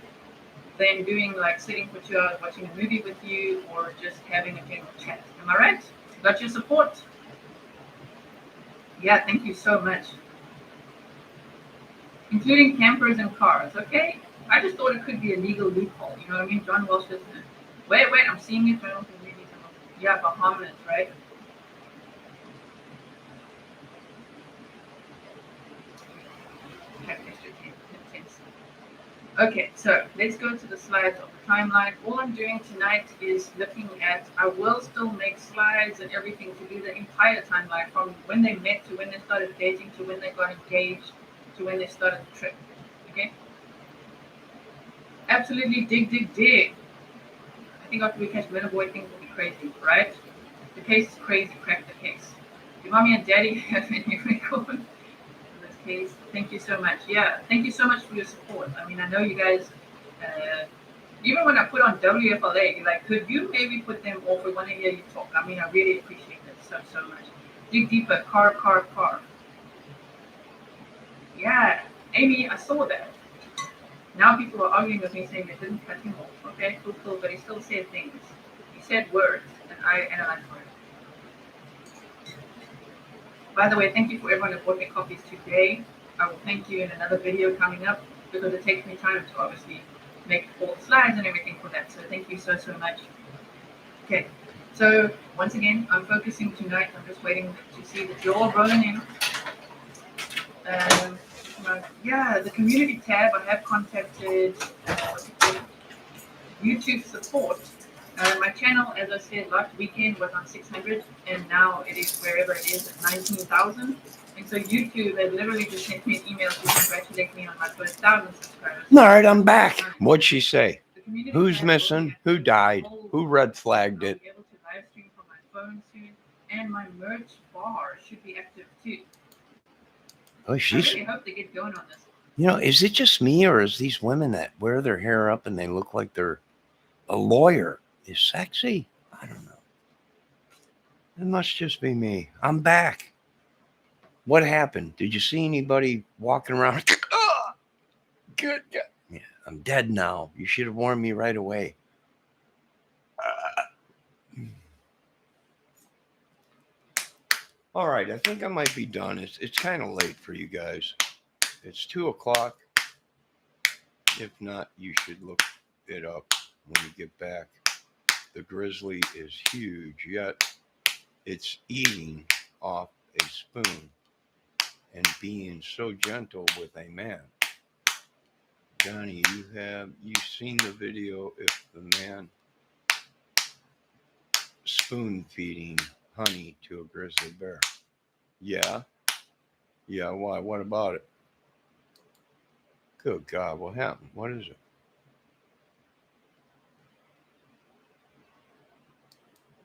Than doing like sitting for 2 hours watching a movie with you or just having a general chat. Am I right? Got your support? Yeah, thank you so much. Including campers and cars, okay? I just thought it could be a legal loophole. You know what I mean? John Walsh doesn't. Wait, I'm seeing it. Yeah, Bahamas, right? Okay, so let's go to the slides of the timeline. All I'm doing tonight is looking at, I will still make slides and everything to do the entire timeline from when they met to when they started dating to when they got engaged to when they started the trip. Okay? Absolutely dig. I think after we catch Menaboy, things will be crazy, right? The case is crazy, crack the case. Do mommy and daddy have any record? Case. Thank you so much. Yeah, thank you so much for your support. I mean, I know you guys, even when I put on WFLA, you're like, could you maybe put them off? We want to hear you talk. I mean, I really appreciate this. so much. Dig deeper, car. Yeah, Amy, I saw that. Now people are arguing with me saying they didn't cut him off. Okay, cool, but he still said things. He said words, and I analyzed words. By the way, thank you for everyone who bought me copies today. I will thank you in another video coming up because it takes me time to obviously make all the slides and everything for that. So thank you so much. Okay, so once again, I'm focusing tonight. I'm just waiting to see that you're all rolling in. Yeah, the community tab, I have contacted YouTube support. My channel, as I said, last weekend was on 600, and now it is wherever it is at 19,000. And so YouTube has literally just sent me an email to congratulate me on my first 1,000 subscribers. All right, I'm back. What'd she say? Who's missing? Who died? Who red flagged it? I'll be able to live stream from my phone soon, and my merch bar should be active too. Oh, I she's. really hope they get going on this. You know, is it just me or is these women that wear their hair up and they look like they're a lawyer is sexy? I don't know. It must just be me. I'm back. What happened? Did you see anybody walking around? Good. Yeah, I'm dead now. You should have warned me right away. All right, I think I might be done. It's kind of late for you guys. It's 2:00. If not, you should look it up when you get back. The grizzly is huge, yet it's eating off a spoon and being so gentle with a man. Johnny, you've seen the video if the man spoon feeding honey to a grizzly bear? Yeah. Yeah, why? What about it? Good God, what happened? What is it?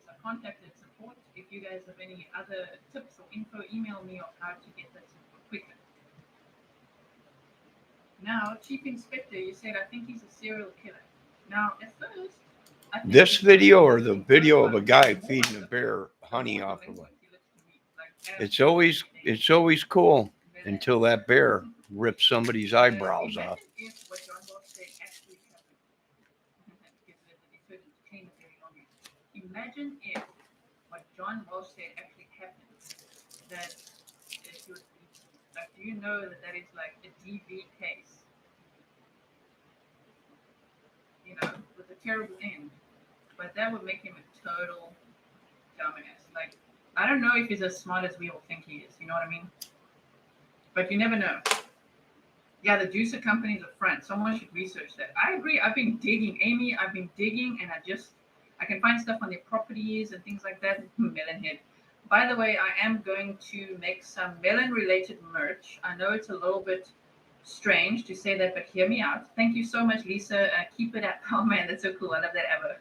So contacted support. If you guys have any other tips or info, email me on how to get that support quicker. Now, Chief Inspector, you said I think he's a serial killer. Now, at first, I think This video or the video of a guy feeding a bear honey off of it? It's always cool until that bear rips somebody's eyebrows off. Imagine if what John Walsh said actually happened. That it was like, do you know that is like a DV case? You know, with a terrible end. But that would make him a total dumbass. Like, I don't know if he's as smart as we all think he is. You know what I mean? But you never know. Yeah, the juicer company is a front. Someone should research that. I agree. I've been digging, Amy. I've been digging, and I can find stuff on their properties and things like that. Melonhead. By the way, I am going to make some melon-related merch. I know it's a little bit strange to say that, but hear me out. Thank you so much, Lisa. Keep it up. Oh man, that's so cool. I love that ever.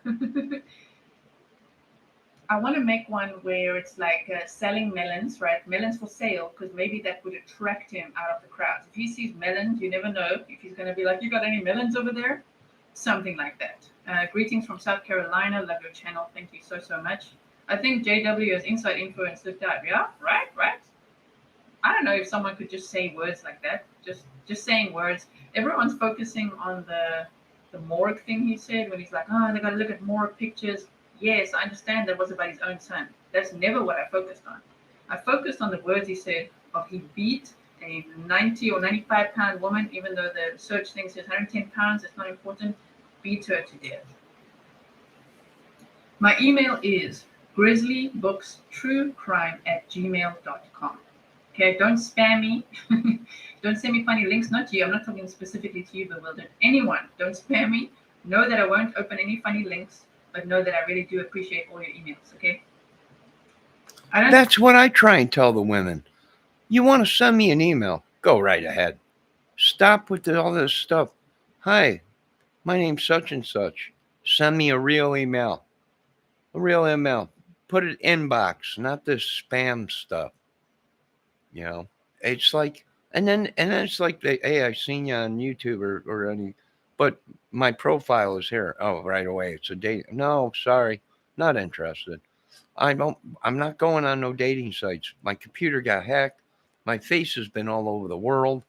I want to make one where it's like selling melons, right? Melons for sale, because maybe that would attract him out of the crowds. If he sees melons, you never know if he's going to be like, you got any melons over there? Something like that. Greetings from South Carolina. Love your channel. Thank you so much. I think JW has inside info and slipped out. Yeah, right. I don't know if someone could just say words like that. Just saying words. Everyone's focusing on the morgue thing he said when he's like, oh, they got to look at morgue pictures. Yes, I understand that was about his own son. That's never what I focused on. I focused on the words he said of he beat a 90 or 95 pound woman, even though the search thing says 110 pounds. It's not important. Beat her to death. My email is grizzlybookstruecrime@gmail.com. Okay, don't spam me. Don't send me funny links. Not you. I'm not talking specifically to you, Bewildered. Anyone, don't spam me. Know that I won't open any funny links, but know that I really do appreciate all your emails, okay? That's what I try and tell the women. You want to send me an email? Go right ahead. Stop with all this stuff. Hi, my name's such and such. Send me a real email. A real email. Put it inbox, not this spam stuff. You know, it's like, and then it's like, hey, I've seen you on YouTube or any, but my profile is here. Oh, right away. It's a date. No, sorry, not interested. I'm not going on no dating sites. My computer got hacked. My face has been all over the world.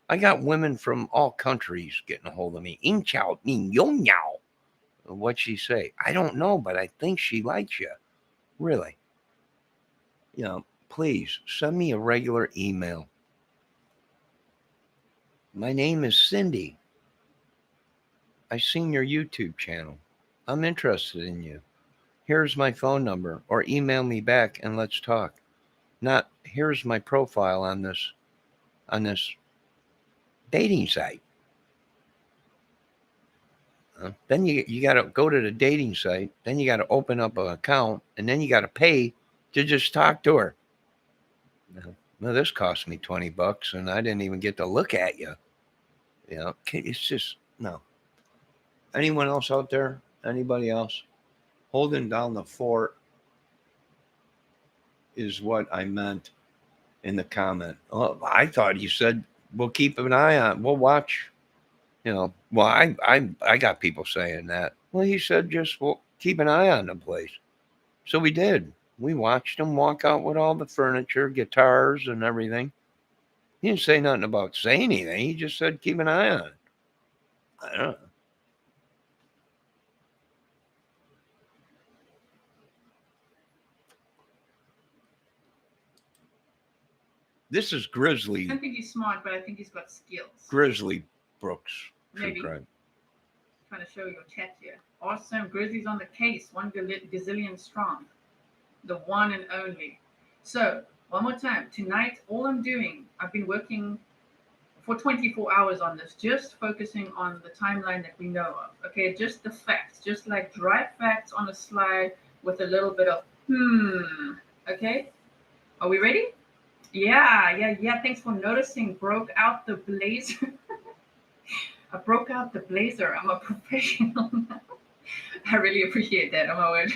I got women from all countries getting a hold of me. In chow, ning yong yao. What'd she say? I don't know, but I think she likes you. Really. Please send me a regular email. My name is Cindy. I seen your YouTube channel. I'm interested in you. Here's my phone number, or email me back and let's talk. Not here's my profile on this dating site. Then you got to go to the dating site. Then you got to open up an account, and then you got to pay to just talk to her. Well, this cost me $20, and I didn't even get to look at you. It's just no. Anyone else out there? Anybody else? Holding down the fort is what I meant in the comment. Oh, I thought you said we'll keep an eye on. We'll watch. Well, I got people saying that. Well, he said just we'll keep an eye on the place. So we did. We watched him walk out with all the furniture, guitars, and everything. He didn't say nothing about saying anything. He just said keep an eye on it. I don't know. This is Grizzly. I don't think he's smart, but I think he's got skills. Grizzly Brooks. Maybe. Trying to show your chat here. Awesome. Grizzly's on the case. 1 gazillion strong. The one and only. So, one more time. Tonight, all I'm doing, I've been working for 24 hours on this, just focusing on the timeline that we know of. Okay, just the facts, just like dry facts on a slide with a little bit of Okay, are we ready? Yeah. Thanks for noticing. Broke out the blazer. I broke out the blazer. I'm a professional now. I really appreciate that. Oh my word.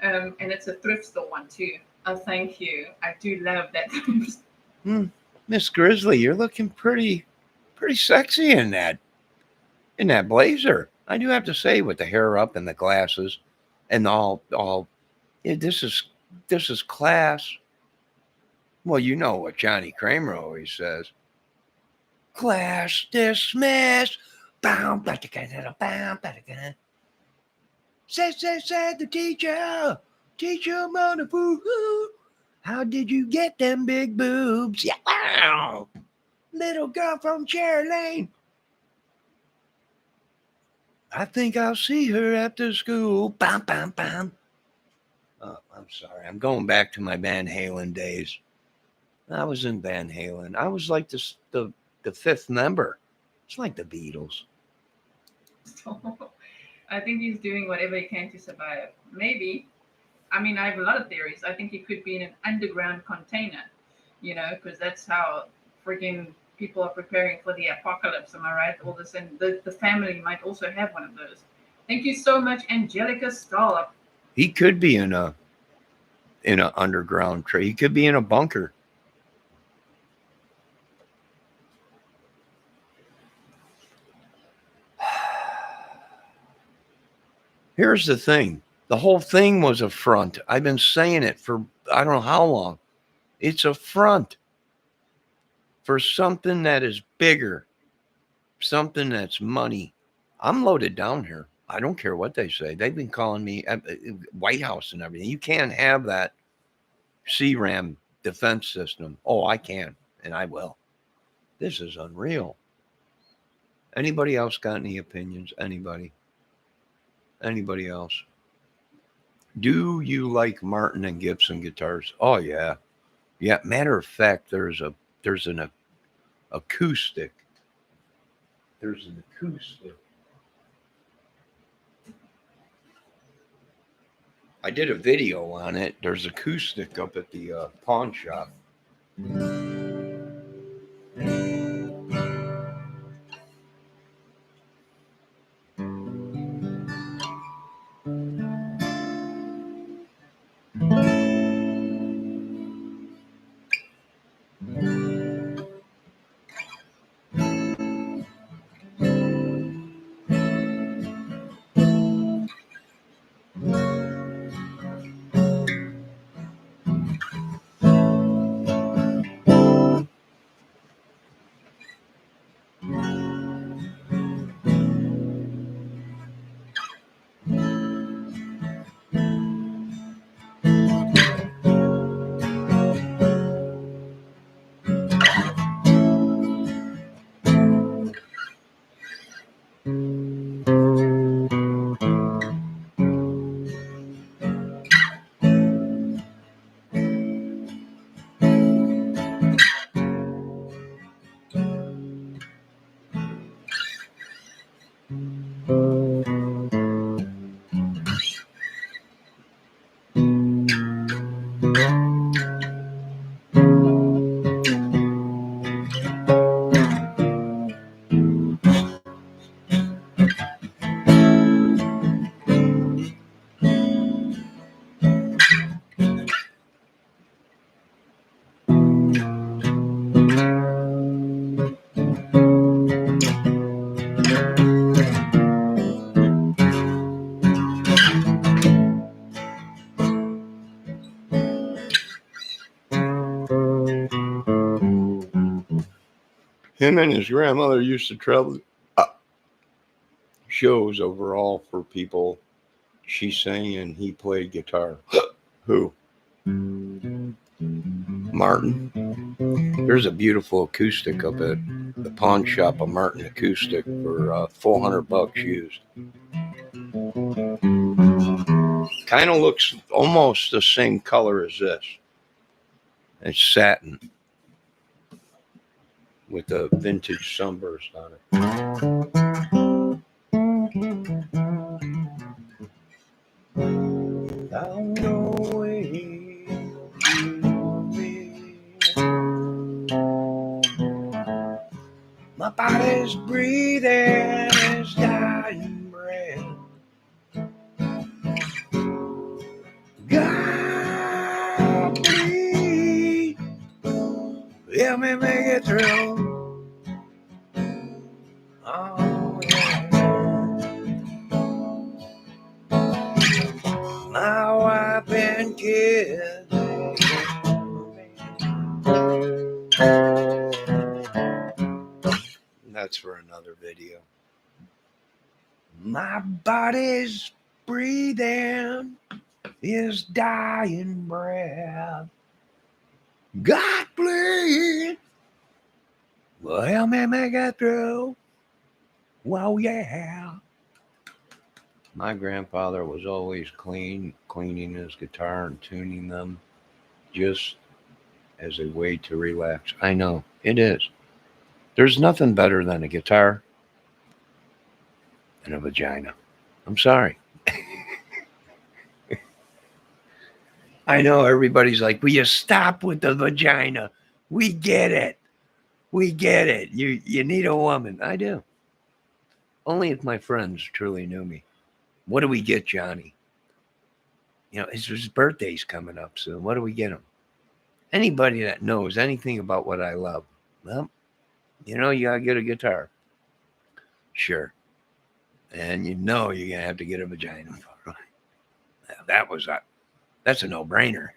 And it's a thrift store one too. Oh, thank you. I do love that. Miss Grizzly, you're looking pretty sexy in that blazer. I do have to say, with the hair up and the glasses and all. This is class. Well, you know what Johnny Kramer always says. Class dismissed. Said the teacher. Teacher, mother boo. How did you get them big boobs? Yeah, wow. Little girl from Cherry Lane. I think I'll see her after school. Bam, bam, bam. Oh, I'm sorry. I'm going back to my Van Halen days. I was in Van Halen. I was like the fifth member. It's like the Beatles. I think he's doing whatever he can to survive. Maybe. I mean, I have a lot of theories. I think he could be in an underground container, because that's how freaking people are preparing for the apocalypse. Am I right? All this, and the family might also have one of those. Thank you so much, Angelica Stahl. He could be in a underground tree. He could be in a bunker. Here's the thing. The whole thing was a front. I've been saying it for I don't know how long. It's a front for something that is bigger, something that's money. I'm loaded down here. I don't care what they say. They've been calling me White House and everything. You can't have that CRAM defense system. Oh, I can, and I will. This is unreal. Anybody else got any opinions? Anybody else? Do you like Martin and Gibson guitars? Oh yeah. Matter of fact, there's an acoustic. There's an acoustic. I did a video on it. There's acoustic up at the pawn shop. Him and his grandmother used to travel shows overall for people. She sang and he played guitar. Who? Martin. There's a beautiful acoustic up at the pawn shop, a Martin acoustic for $400 used. Kind of looks almost the same color as this. It's satin with a vintage sunburst on it. Down the way my body's breathing its dying breath. God, please help me make it through. Oh, yeah. My wife and kids. That's for another video. My body's breathing his dying breath. God, please, well, help me make it through. Well, yeah. My grandfather was always cleaning his guitar and tuning them just as a way to relax. I know, it is. There's nothing better than a guitar and a vagina. I'm sorry. I know everybody's like, will you stop with the vagina? We get it. We get it. You need a woman. I do. Only if my friends truly knew me. What do we get, Johnny? You know, his birthday's coming up soon. What do we get him? Anybody that knows anything about what I love, well, you know, you gotta get a guitar. Sure. And you know you're gonna have to get a vagina. That's a no-brainer.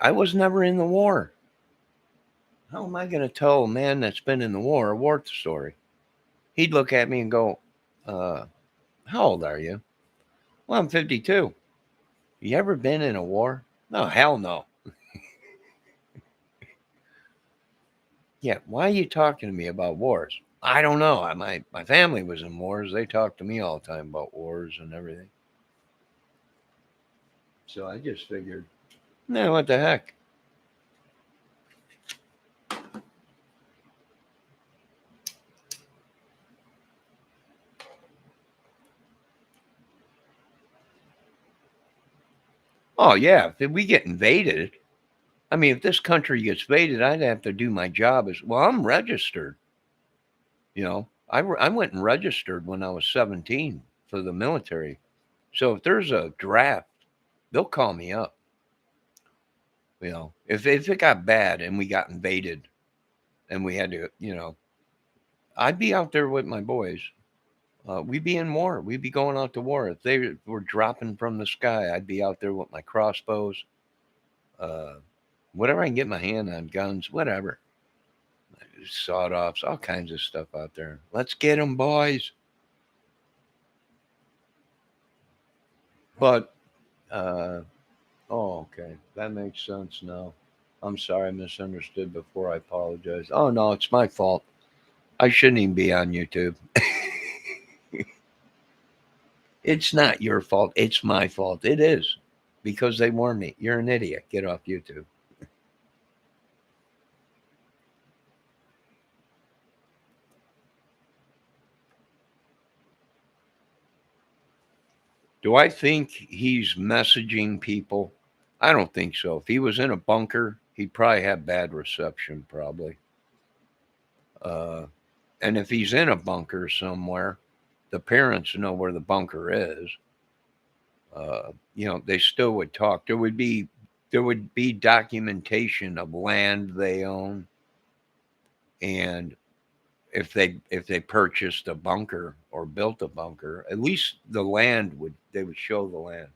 I was never in the war. How am I going to tell a man that's been in the war a war story? He'd look at me and go, how old are you? Well, I'm 52. You ever been in a war? No, hell no. Yeah, why are you talking to me about wars? I don't know. My family was in wars. They talked to me all the time about wars and everything. So I just figured, nah, what the heck? Oh, yeah, if we get invaded, I mean, if this country gets invaded, I'd have to do my job as well. I'm registered. You know, I went and registered when I was 17 for the military. So if there's a draft, they'll call me up. You know, if it got bad and we got invaded and we had to, you know, I'd be out there with my boys. We'd be in war. We'd be going out to war. If they were dropping from the sky, I'd be out there with my crossbows. Whatever I can get my hand on, guns, whatever. Sawed-offs, all kinds of stuff out there. Let's get them, boys. But, oh, okay. That makes sense now. I'm sorry, I misunderstood before. I apologize. Oh, no, it's my fault. I shouldn't even be on YouTube. It's not your fault. It's my fault. It is. because they warned me. You're an idiot. Get off YouTube. Do I think he's messaging people? I don't think so. If he was in a bunker, he'd probably have bad reception, probably. And if he's in a bunker somewhere, the parents know where the bunker is. They still would talk. There would be documentation of land they own, and if they purchased a bunker or built a bunker, at least the land they would show the land.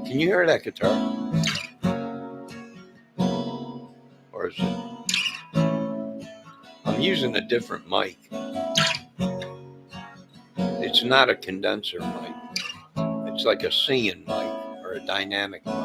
Can you hear that guitar? Or is it? I'm using a different mic. It's not a condenser mic. It's like a singing mic or a dynamic mic.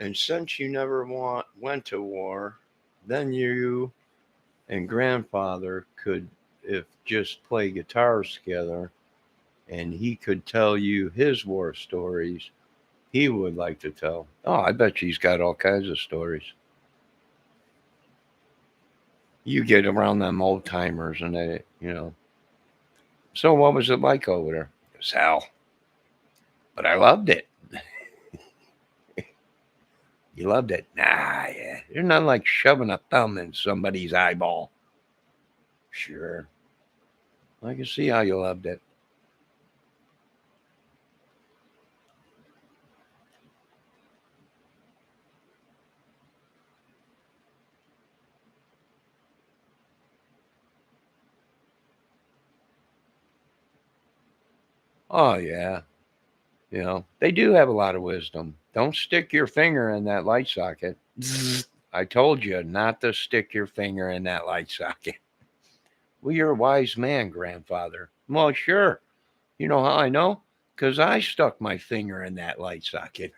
And since you never went to war, then you and grandfather could just play guitars together, and he could tell you his war stories he would like to tell. Oh, I bet he's got all kinds of stories. You get around them old timers and they, So what was it like over there? It was hell. But I loved it. You loved it? Nah, yeah. There's nothing like shoving a thumb in somebody's eyeball. Sure. I can see how you loved it. Oh, yeah. They do have a lot of wisdom. Don't stick your finger in that light socket. I told you not to stick your finger in that light socket. Well, you're a wise man, grandfather. Well, sure. You know how I know? Because I stuck my finger in that light socket.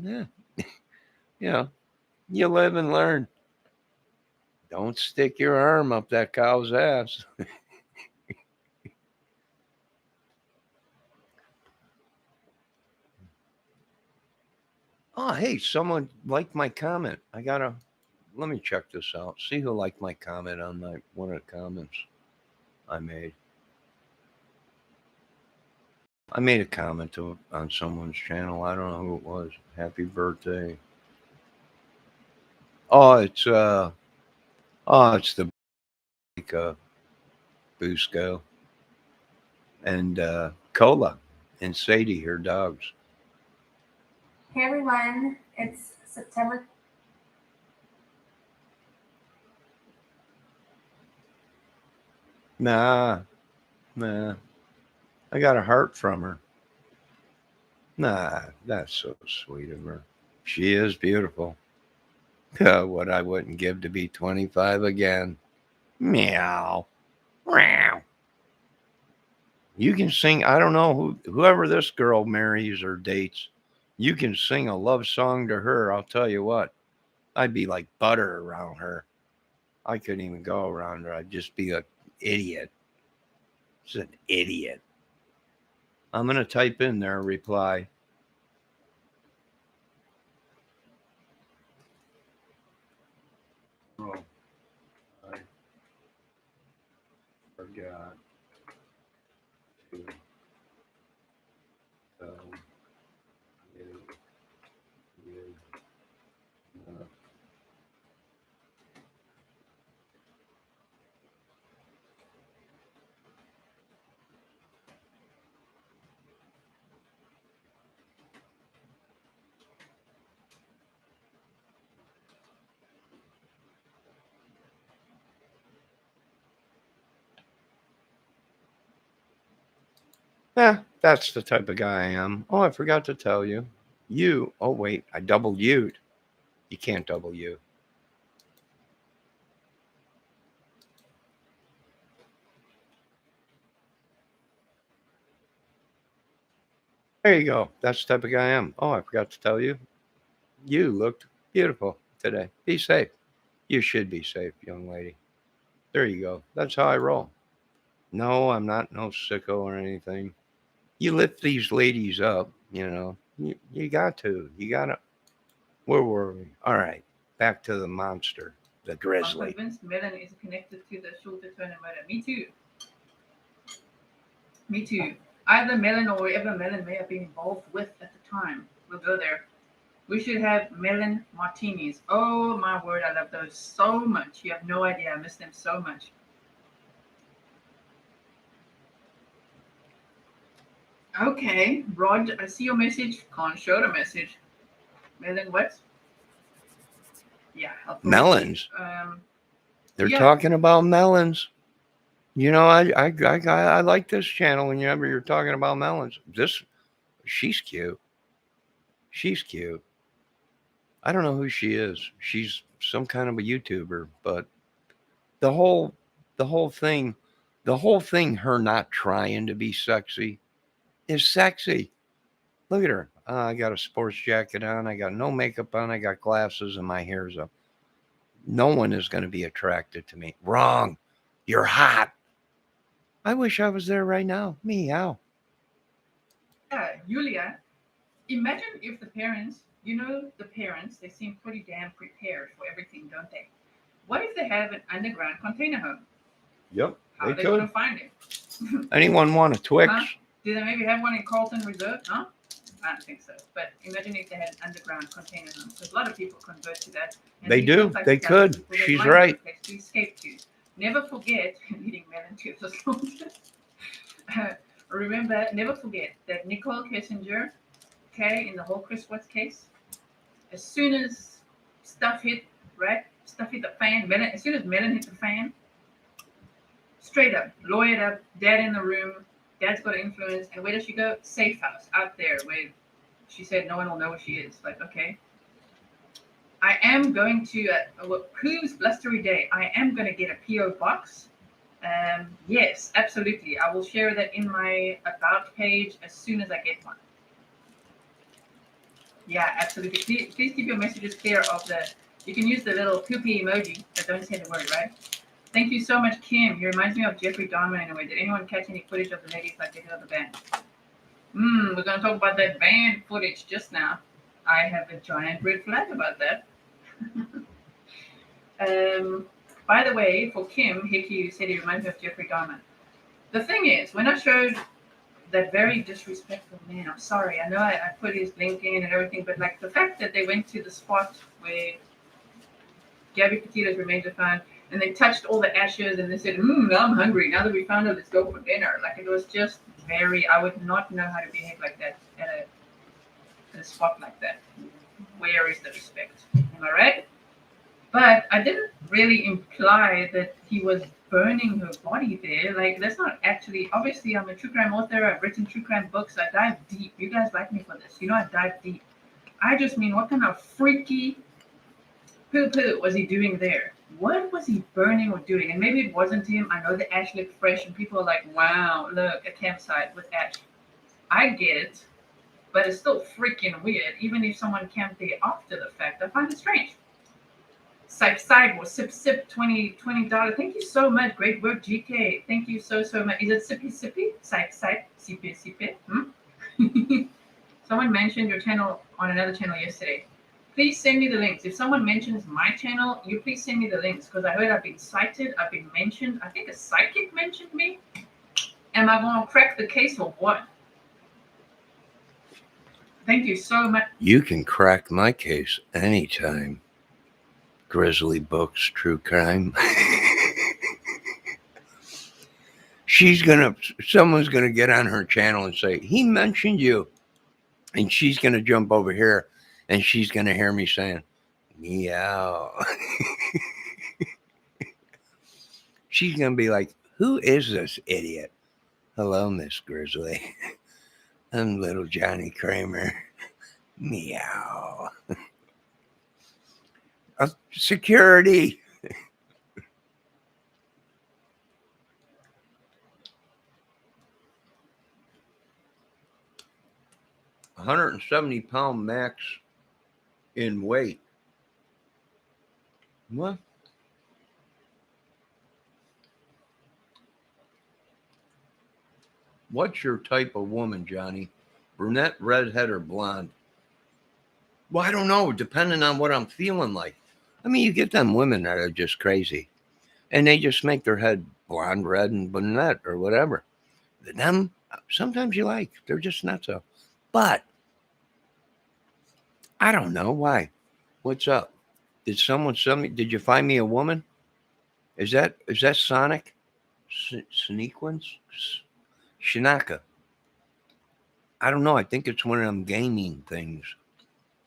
Yeah. You live and learn. Don't stick your arm up that cow's ass. Oh, hey, someone liked my comment. Let me check this out. See who liked my comment on one of the comments I made. I made a comment on someone's channel. I don't know who it was. Happy birthday. Oh, it's the Busco and Cola and Sadie, her dogs. Hey everyone, it's September. Nah. I got a heart from her. Nah, that's so sweet of her. She is beautiful. What I wouldn't give to be 25 again. Meow. Meow. You can sing. I don't know whoever this girl marries or dates. You can sing a love song to her. I'll tell you what. I'd be like butter around her. I couldn't even go around her. I'd just be an idiot. Just an idiot. I'm gonna type in their reply. Oh, I forgot to tell you. Yeah, that's the type of guy I am. Oh, I forgot to tell you. You. Oh, wait, I double U'd. You can't double U. There you go. That's the type of guy I am. Oh, I forgot to tell you. You looked beautiful today. Be safe. You should be safe, young lady. There you go. That's how I roll. No, I'm not no sicko or anything. You lift these ladies up, you know. You got to. You got to. Where were we? All right. Back to the monster, the I'm grizzly. convinced Melon is connected to the Schultz tournament. Me too. Me too. Either Melon or whoever Melon may have been involved with at the time. We'll go there. We should have melon martinis. Oh my word, I love those so much. You have no idea. I miss them so much. Okay, Rod, I see your message. Can't show the message. Melon what? Yeah. Melons. They're yeah. talking about melons. You know, I like this channel whenever you're talking about melons. She's cute. She's cute. I don't know who she is. She's some kind of a YouTuber, but the whole thing, her not trying to be sexy is sexy. Look at her. I got a sports jacket on. I got no makeup on. I got glasses and my hair's up. No one is going to be attracted to me. Wrong. You're hot. I wish I was there right now. Meow. Yeah, Julia, imagine if the parents, the parents, they seem pretty damn prepared for everything, don't they? What if they have an underground container home? Yep. How are they going to find it? Anyone want a Twix? Huh? Do they maybe have one in Carlton Reserve? Huh? I don't think so. But imagine if they had an underground container home. Because a lot of people convert to that. They do. They could. She's right. To escape to. Never forget, eating melon chips or something. Remember, never forget that Nicole Kessinger, okay, in the whole Chris Watts case, as soon as stuff hit, right? Stuff hit the fan. As soon as melon hit the fan, straight up, lawyered up, dad in the room. Dad's got influence. And where does she go? Safe house out there where she said no one will know where she is. Like, okay. I am going to, what proves blustery day, I am going to get a P.O. box. Yes, absolutely. I will share that in my about page as soon as I get one. Yeah, absolutely. Please keep your messages clear of you can use the little poopy emoji, but don't say the word, right? Thank you so much, Kim. He reminds me of Jeffrey Dahmer in a way. Did anyone catch any footage of the ladies like they did of the band? We're going to talk about that band footage just now. I have a giant red flag about that. By the way, for Kim, Hickey said he reminds me of Jeffrey Dahmer. The thing is, when I showed that very disrespectful man, I'm sorry, I know I put his link in and everything, but like the fact that they went to the spot where Gabby Petito's remains are found, and they touched all the ashes and they said, I'm hungry. Now that we found out, let's go for dinner. Like, it was just I would not know how to behave like that at a spot like that. Where is the respect? Am I right? But I didn't really imply that he was burning her body there. Like, that's not actually, obviously, I'm a true crime author. I've written true crime books. I dive deep. You guys like me for this. I dive deep. I just mean, what kind of freaky poo-poo was he doing there? what was he burning or doing? And maybe it wasn't him. I know the ash looked fresh, and people are like, wow, look, a campsite with ash. I get it, but it's still freaking weird. Even if someone camped there after the fact, I find it strange. Side or sip 20 $20. Thank you so much. Great work, GK. Thank you so much. Is it sippy? Side sippy. Someone mentioned your channel on another channel yesterday. Please send me the links. If someone mentions my channel, you please send me the links because I heard I've been cited, I've been mentioned. I think a psychic mentioned me. Am I going to crack the case or what? Thank you so much. You can crack my case anytime. Grizzly Books, True Crime. Someone's gonna get on her channel and say, he mentioned you. And she's gonna jump over here and she's gonna hear me saying, meow. She's gonna be like, who is this idiot? Hello, Miss Grizzly. I'm little Johnny Kramer. Meow. Security. £170 max in weight. What? What's your type of woman, Johnny? Brunette, redhead, or blonde? Well, I don't know, depending on what I'm feeling like. I mean, you get them women that are just crazy. And they just make their head blonde, red, and brunette or whatever. Them, sometimes you like. They're just not so. But I don't know why. What's up? Did someone send me? Did you find me a woman? Is that Sonic? Sequence? Shinaka. I don't know. I think it's one of them gaming things.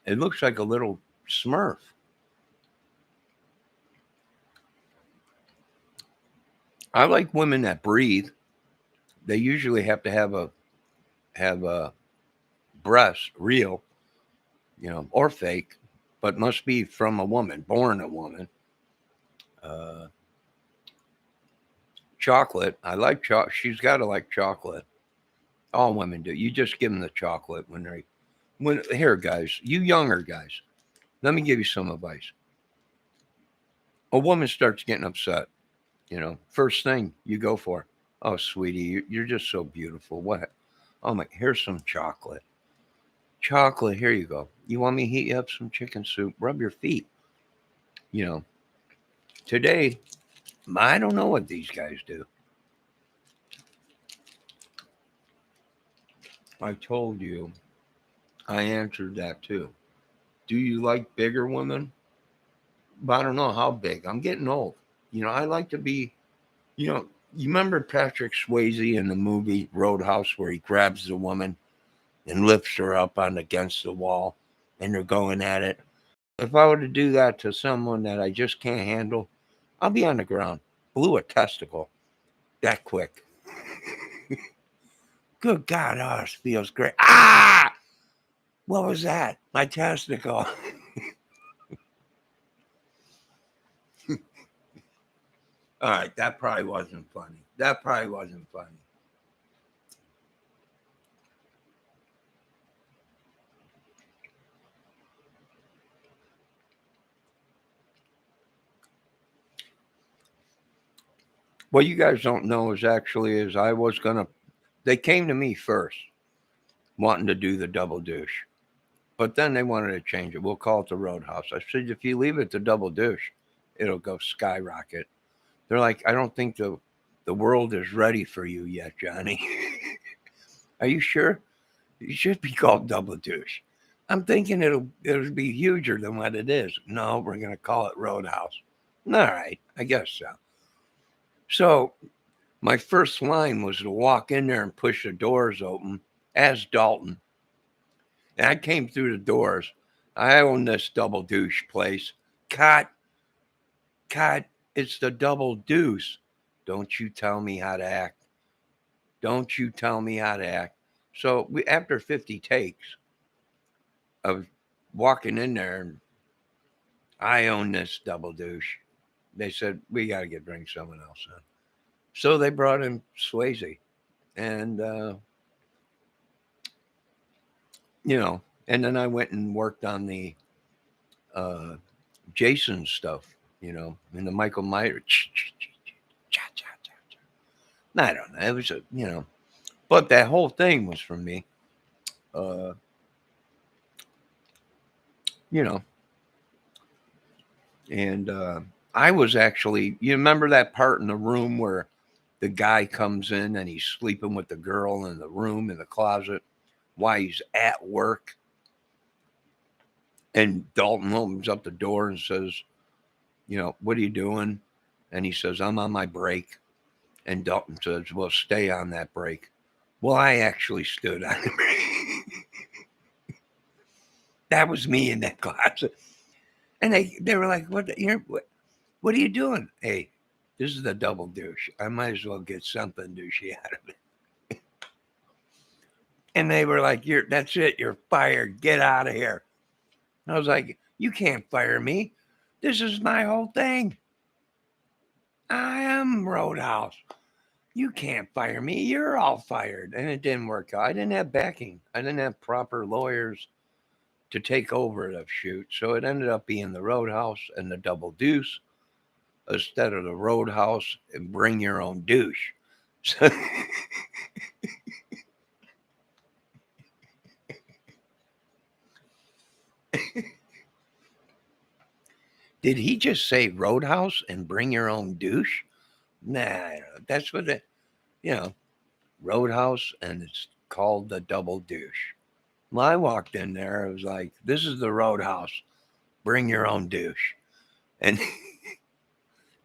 It looks like a little Smurf. I like women that breathe. They usually have to have a breast, real, or fake, but must be from a woman, born a woman. Chocolate. I like chocolate. She's got to like chocolate. All women do. You just give them the chocolate here, guys, you younger guys, let me give you some advice. A woman starts getting upset, first thing you go for, oh, sweetie, you're just so beautiful. What? Oh my, here's some chocolate. Chocolate, here you go. You want me to heat you up some chicken soup? Rub your feet. Today, I don't know what these guys do. I told you. I answered that too. Do you like bigger women? But I don't know how big. I'm getting old. I like to be, you remember Patrick Swayze in the movie Roadhouse where he grabs the woman and lifts her up against the wall and they're going at it? If I were to do that to someone that I just can't handle, I'll be on the ground. Blew a testicle that quick. Good God, oh, this feels great. Ah! What was that? My testicle. All right, that probably wasn't funny. What you guys don't know is they came to me first, wanting to do the double douche. But then they wanted to change it. We'll call it the Roadhouse. I said, if you leave it the double douche, it'll go skyrocket. They're like, I don't think the world is ready for you yet, Johnny. Are you sure? It should be called double douche. I'm thinking it'll be huger than what it is. No, we're going to call it Roadhouse. All right, I guess so. So my first line was to walk in there and push the doors open as Dalton. And I came through the doors. I own this double douche place. Cut. It's the double deuce. Don't you tell me how to act. So after 50 takes of walking in there, I own this double douche. they said, we got to bring someone else in. So they brought in Swayze. And, and then I went and worked on the Jason stuff, and the Michael Myers. I don't know. It was but that whole thing was for me. And I was actually, you remember that part in the room where the guy comes in and he's sleeping with the girl in the room in the closet while he's at work? And Dalton opens up the door and says, what are you doing? And he says, I'm on my break. And Dalton says, well, stay on that break. Well, I actually stood on the break. That was me in that closet. And they were like, what are you doing? Hey, this is the double douche. I might as well get something douchey out of it. And they were like, that's it. You're fired. Get out of here. I was like, you can't fire me. This is my whole thing. I am Roadhouse. You can't fire me. You're all fired. And it didn't work out. I didn't have backing. I didn't have proper lawyers to take over the shoot. So it ended up being the Roadhouse and the Double Deuce instead of the Roadhouse and Bring Your Own Douche. So did he just say Roadhouse and Bring Your Own Douche? Nah, that's what it, Roadhouse, and it's called the Double Douche. When I walked in there, I was like, this is the Roadhouse. Bring your own douche. And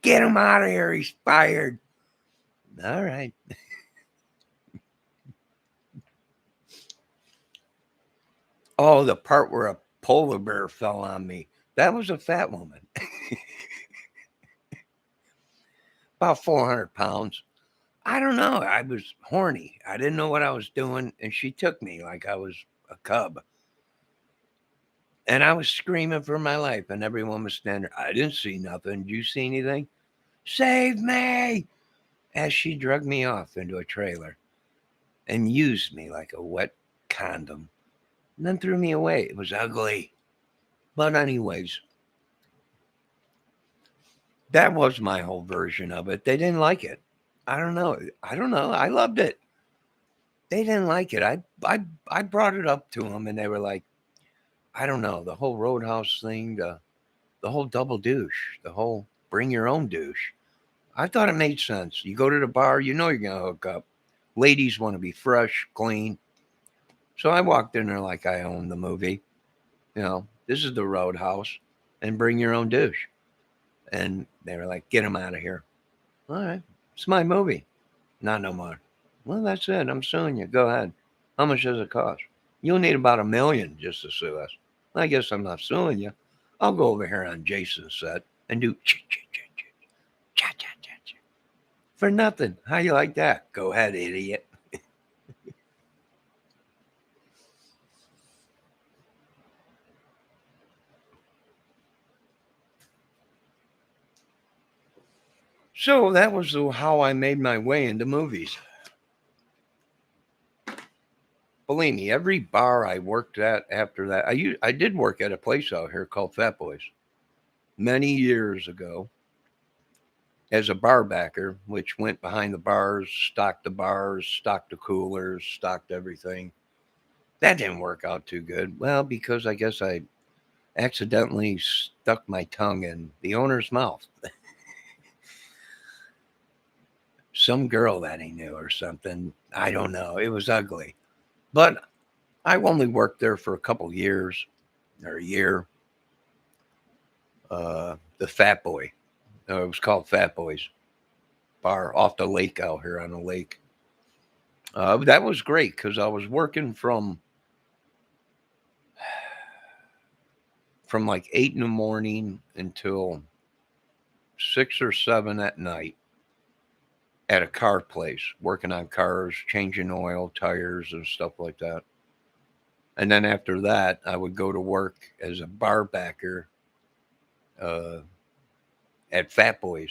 get him out of here. He's fired. All right. Oh, the part where a polar bear fell on me. That was a fat woman. About 400 pounds. I don't know. I was horny. I didn't know what I was doing. And she took me like I was a cub. And I was screaming for my life. And everyone was standing there. I didn't see nothing. Did you see anything? Save me! As she dragged me off into a trailer and used me like a wet condom. And then threw me away. It was ugly. But anyways, that was my whole version of it. They didn't like it. I don't know. I loved it. They didn't like it. I brought it up to them, and they were like, I don't know, the whole Roadhouse thing, the whole double douche, the whole bring your own douche. I thought it made sense. You go to the bar, you're going to hook up. Ladies want to be fresh, clean. So I walked in there like I owned the movie. This is the Roadhouse, and bring your own douche. And they were like, get him out of here. All right. It's my movie. Not no more. Well, that's it. I'm suing you. Go ahead. How much does it cost? You'll need about $1 million just to sue us. I guess I'm not suing you. I'll go over here on Jason's set and do cha-cha-cha-cha for nothing. How you like that? Go ahead, idiot. So that was how I made my way into movies. Believe me, every bar I worked at after that, I did work at a place out here called Fat Boys many years ago as a bar backer, which went behind the bars, stocked the coolers, stocked everything. That didn't work out too good. Well, because I guess I accidentally stuck my tongue in the owner's mouth. Some girl that he knew or something. I don't know. It was ugly. But I only worked there for a couple years or a year. The Fat Boy. It was called Fat Boys Bar off the lake out here on the lake. That was great because I was working from like 8 in the morning until 6 or 7 at night at a car place, working on cars, changing oil, tires, and stuff like that. And then after that, I would go to work as a bar backer at Fat Boys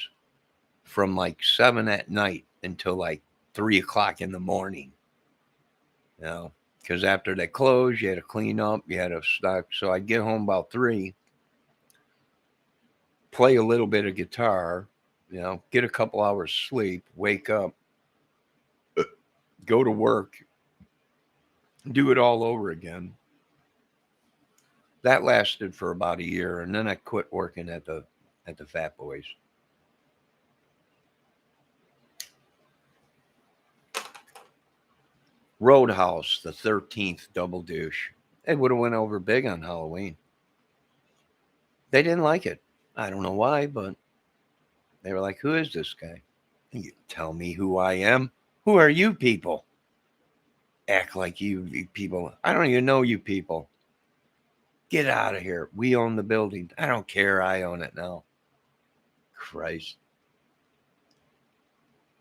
from like 7 at night until like 3 o'clock in the morning. You know, because after they closed, you had to clean up, you had to stock. So I'd get home about 3, play a little bit of guitar, you know, get a couple hours sleep, wake up, go to work, do it all over again. That lasted for about a year, and then I quit working at the Fat Boys. Roadhouse, the 13th double douche. It would have went over big on Halloween. They didn't like it. I don't know why, but they were like, "Who is this guy?" You tell me who I am. Who are you people? Act like you people. I don't even know you people. Get out of here. We own the building. I don't care. I own it now. Christ.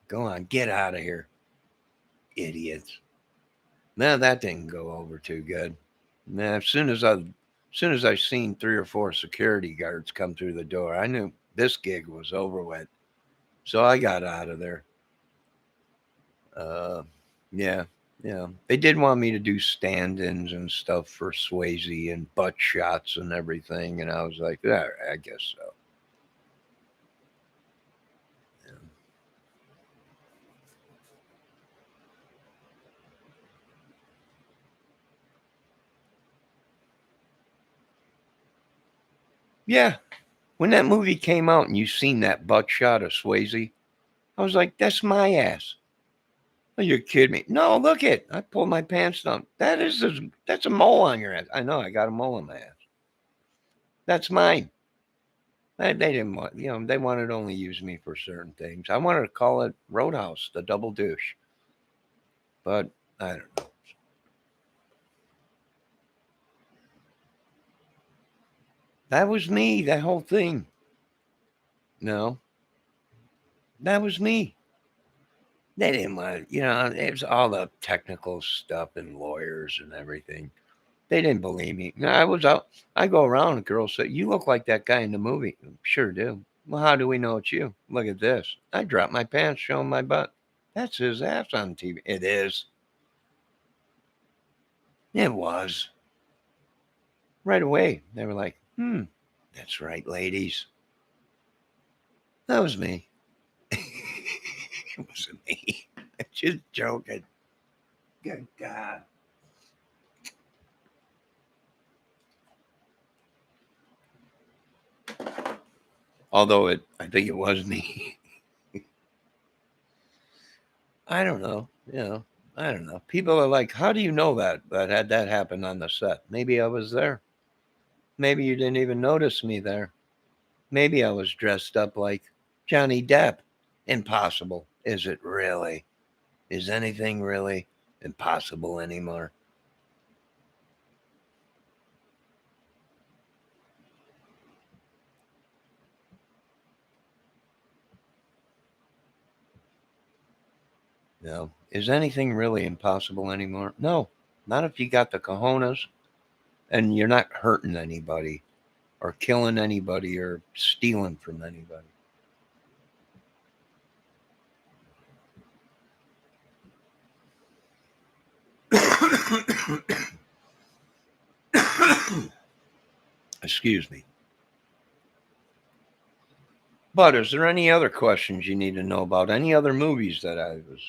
Go on. Get out of here. Idiots. Now that didn't go over too good. Now, as soon as I seen 3 or 4 security guards come through the door, I knew this gig was over with. So I got out of there. Yeah. They did want me to do stand-ins and stuff for Swayze and butt shots and everything, and I was like, yeah, I guess so. Yeah. When that movie came out and you seen that butt shot of Swayze, I was like, that's my ass. Are you kidding me? No, look it. I pulled my pants down. That's a mole on your ass. I know, I got a mole on my ass. That's mine. They didn't want, they wanted to only use me for certain things. I wanted to call it Roadhouse, the double douche. But I don't know. That was me, that whole thing. No. That was me. They didn't want, it was all the technical stuff and lawyers and everything. They didn't believe me. No, I was out. I go around and girls say, "You look like that guy in the movie." Sure do. Well, how do we know it's you? Look at this. I dropped my pants showing my butt. That's his ass on TV. It is. It was. Right away. They were like, that's right, ladies. That was me. It wasn't me. Just joking. Good God. Although I think it was me. I don't know. I don't know. People are like, how do you know that had that happened on the set? Maybe I was there. Maybe you didn't even notice me there. Maybe I was dressed up like Johnny Depp. Impossible. Is it really? Is anything really impossible anymore? No. Is anything really impossible anymore? No. Not if you got the cojones and you're not hurting anybody or killing anybody or stealing from anybody. Excuse me. But is there any other questions you need to know about any other movies that I was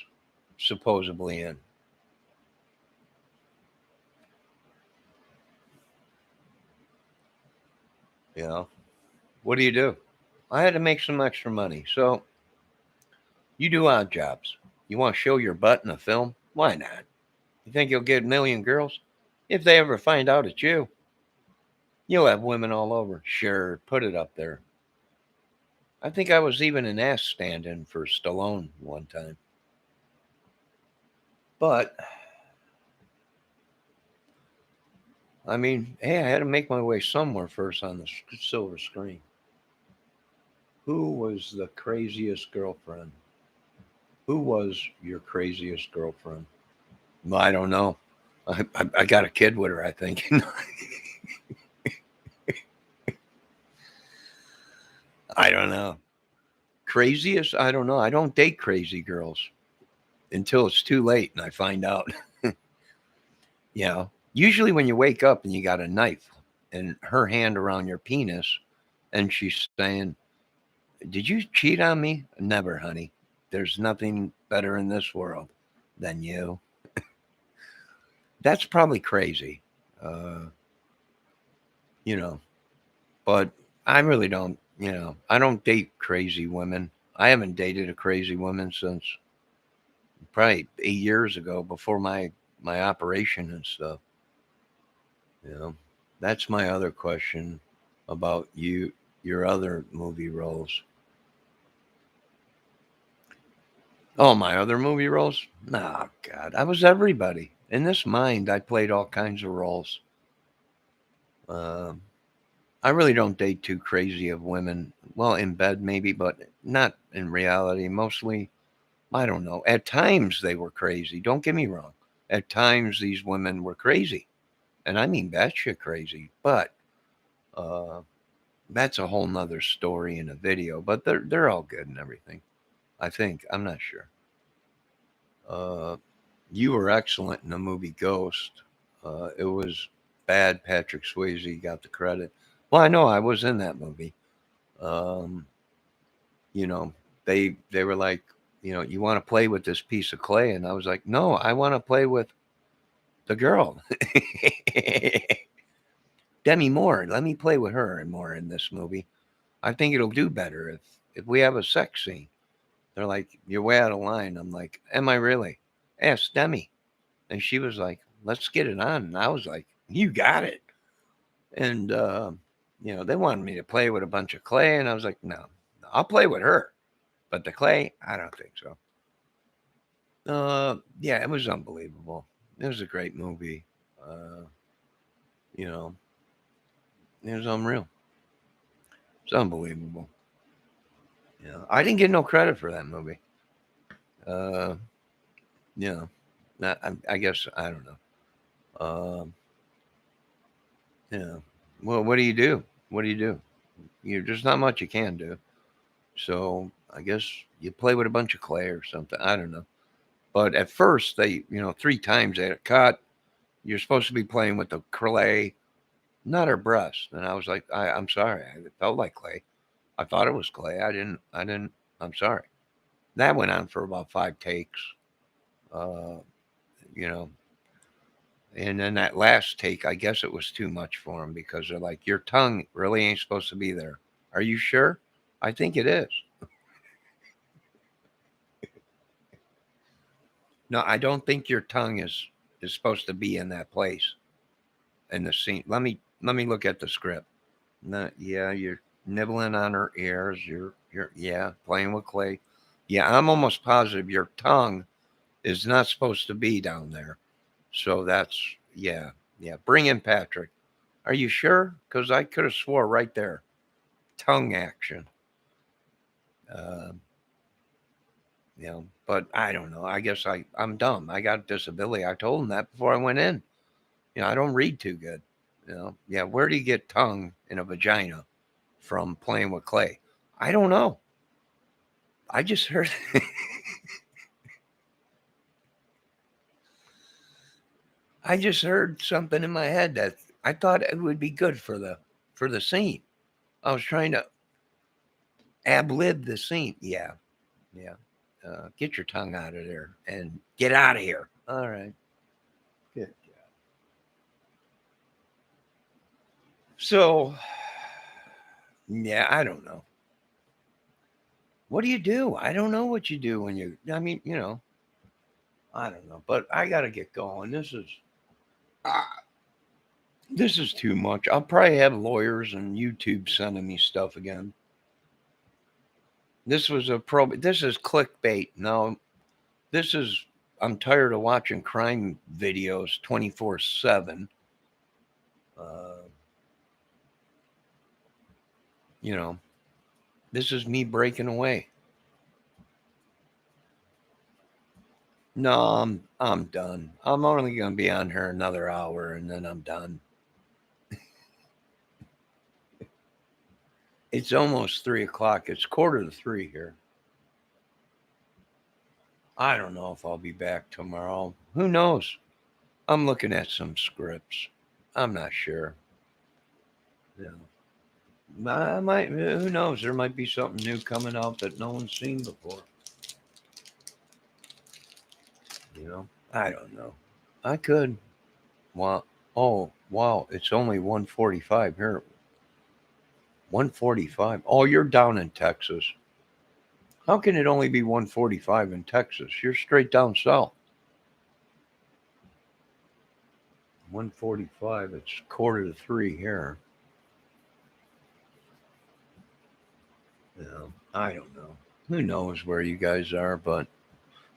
supposedly in? What do? I had to make some extra money. So you do odd jobs. You want to show your butt in a film? Why not? You think you'll get a million girls? If they ever find out it's you, you'll have women all over. Sure, put it up there. I think I was even an ass stand-in for Stallone one time. But, I mean, hey, I had to make my way somewhere first on the silver screen. Who was the craziest girlfriend? Who was your craziest girlfriend? Well, I don't know. I got a kid with her, I think. I don't know. Craziest? I don't know. I don't date crazy girls until it's too late and I find out. You know, usually when you wake up and you got a knife and her hand around your penis and she's saying, "Did you cheat on me?" Never, honey. There's nothing better in this world than you. That's probably crazy. Uh, you know, but I really don't, I don't date crazy women. I haven't dated a crazy woman since probably 8 years ago before my operation and stuff. You know, that's my other question about your other movie roles. Oh, my other movie roles? Oh, God. I was everybody. In this mind, I played all kinds of roles. Um, I really don't date too crazy of women. Well, in bed maybe, but not in reality. Mostly, I don't know. At times they were crazy. Don't get me wrong. At times these women were crazy. And I mean batshit crazy. But uh, that's a whole nother story in a video. But they're all good and everything. I think. I'm not sure. Uh, you were excellent in the movie Ghost. It was bad. Patrick Swayze got the credit. Well, I know I was in that movie. Um, you know, they were like, you want to play with this piece of clay, and I was like, no, I want to play with the girl, Demi Moore. Let me play with her and more in this movie. I think it'll do better if we have a sex scene. They're like, you're way out of line. I'm like, am I really? Ask Demi. And she was like, let's get it on. And I was like, you got it. And, they wanted me to play with a bunch of clay. And I was like, no, I'll play with her. But the clay, I don't think so. Yeah, it was unbelievable. It was a great movie. You know, it was unreal. It's unbelievable. I didn't get no credit for that movie. Uh, you know, I guess I don't know. Yeah. Well, what do you do? What do you do? There's not much you can do. So I guess you play with a bunch of clay or something. I don't know. But at first, they, 3 times they had a cut. You're supposed to be playing with the clay, not her breast. And I was like, I'm sorry. It felt like clay. I thought it was clay. I'm sorry. That went on for about 5 takes. Uh, you know, and then that last take, I guess it was too much for him because they're like, your tongue really ain't supposed to be there. Are you sure? I think it is. No, I don't think your tongue is supposed to be in that place in the scene. Let me look at the script. No, yeah, you're nibbling on her ears. You're playing with clay. Yeah, I'm almost positive your tongue is not supposed to be down there. So that's yeah. Bring in Patrick. Are you sure? Because I could have swore right there. Tongue action. Um, but I don't know. I guess I'm dumb. I got a disability. I told him that before I went in. I don't read too good. Yeah. Where do you get tongue in a vagina from playing with clay? I don't know. I just heard. I just heard something in my head that I thought it would be good for the scene. I was trying to ad-lib the scene. Yeah. Get your tongue out of there and get out of here. All right. Good. So, yeah, I don't know. What do you do? I don't know what you do when I mean, I don't know. But I got to get going. This is too much. I'll probably have lawyers and YouTube sending me stuff again. This is clickbait. No, I'm tired of watching crime videos 24/7. This is me breaking away. No, I'm done. I'm only going to be on here another hour and then I'm done. It's almost 3:00. It's 2:45 here. I don't know if I'll be back tomorrow. Who knows? I'm looking at some scripts. I'm not sure. I might. Who knows? There might be something new coming out that no one's seen before. I don't know. I could. Wow. Oh, wow. It's only 1:45 here. 1:45. Oh, you're down in Texas. How can it only be 1:45 in Texas? You're straight down south. 1:45. It's 2:45 here. I don't know. Who knows where you guys are, but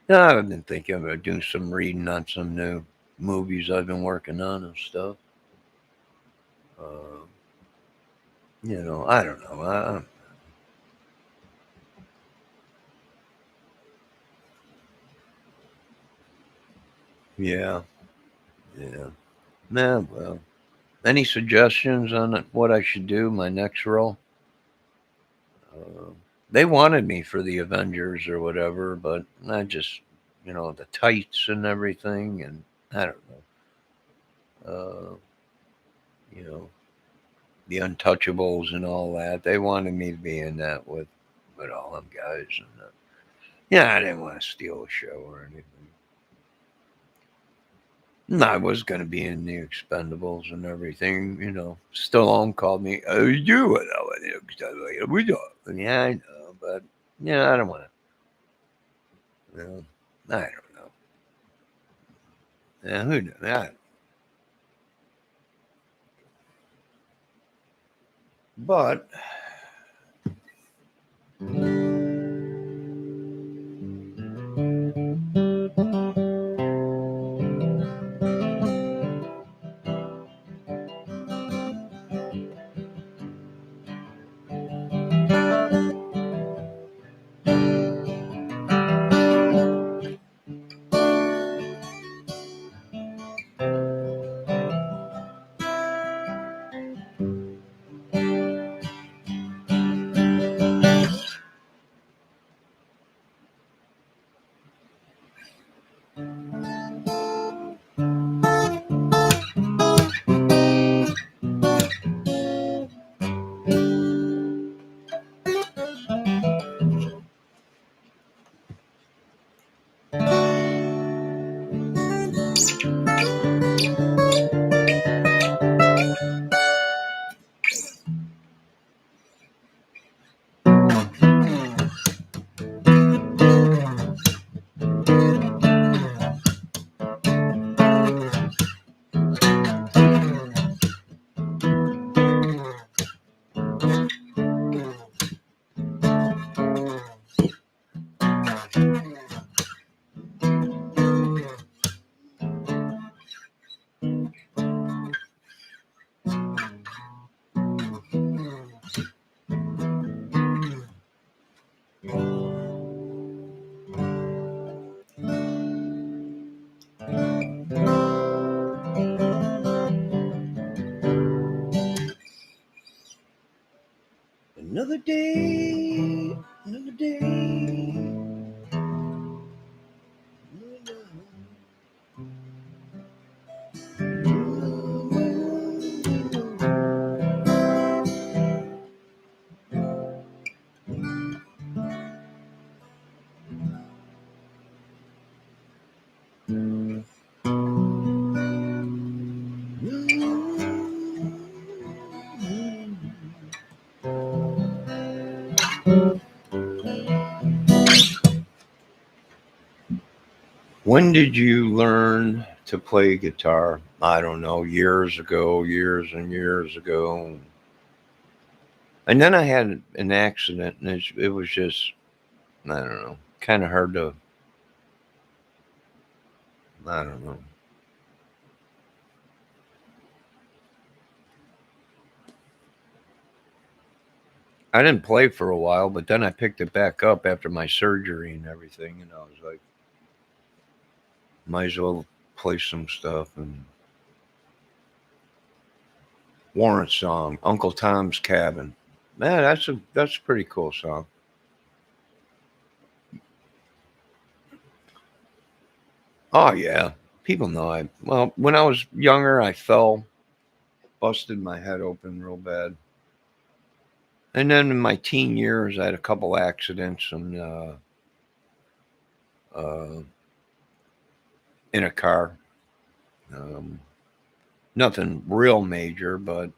I've been thinking about doing some reading on some new movies I've been working on and stuff. I don't know. Yeah. Nah, well, any suggestions on what I should do my next role? They wanted me for the Avengers or whatever, but I just, the tights and everything, and I don't know. The Untouchables and all that. They wanted me to be in that with all them guys, and I didn't want to steal a show or anything. And I was going to be in the Expendables and everything, Stallone called me, oh, you were the Expendables. Yeah, I know, but, I don't want to. I don't know. Yeah, who knows? But another day, another day. When did you learn to play guitar? I don't know, years ago, years and years ago. And then I had an accident, and it was just, I don't know, kind of hard to, I don't know. I didn't play for a while, but then I picked it back up after my surgery and everything, and I was like, might as well play some stuff. And Warrant song, Uncle Tom's Cabin. Man, that's a pretty cool song. Oh yeah, people know I. Well, when I was younger, I fell, busted my head open real bad, and then in my teen years, I had a couple accidents and uh, in a car. Um, Nothing real major, but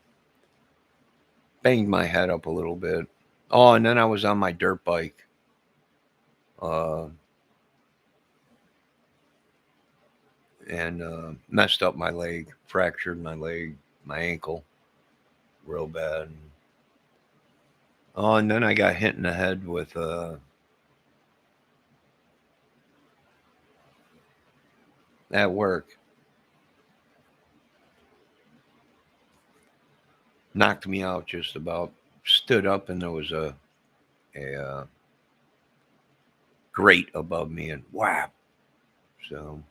banged my head up a little bit. Oh, and then I was on my dirt bike. Uh, and messed up my leg, fractured my leg, my ankle, real bad. Oh, and then I got hit in the head with at work, knocked me out just about. Stood up and there was a grate above me and whap. So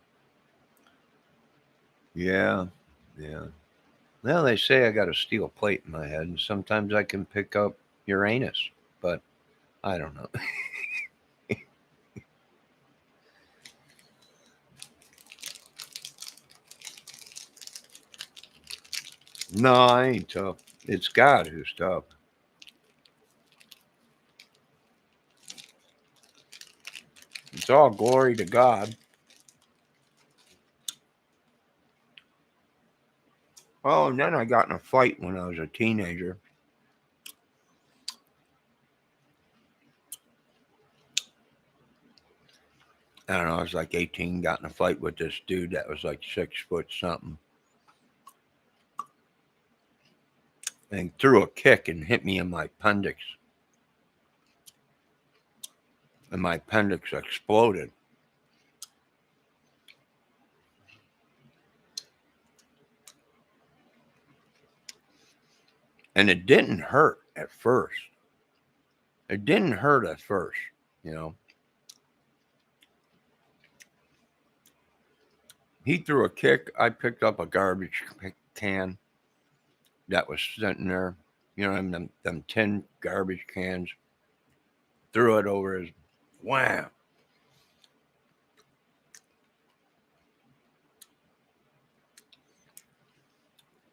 yeah, yeah. Well, they say I got a steel plate in my head, and sometimes I can pick up Uranus, but I don't know. No, I ain't tough. It's God who's tough. It's all glory to God. Oh, and then I got in a fight when I was a teenager. I don't know, I was like 18, got in a fight with this dude that was like 6 foot something and threw a kick and hit me in my appendix. And my appendix exploded. And it didn't hurt at first. It didn't hurt at first, you know. He threw a kick. I picked up a garbage can that was sitting there, you know, them tin garbage cans, threw it over his wham.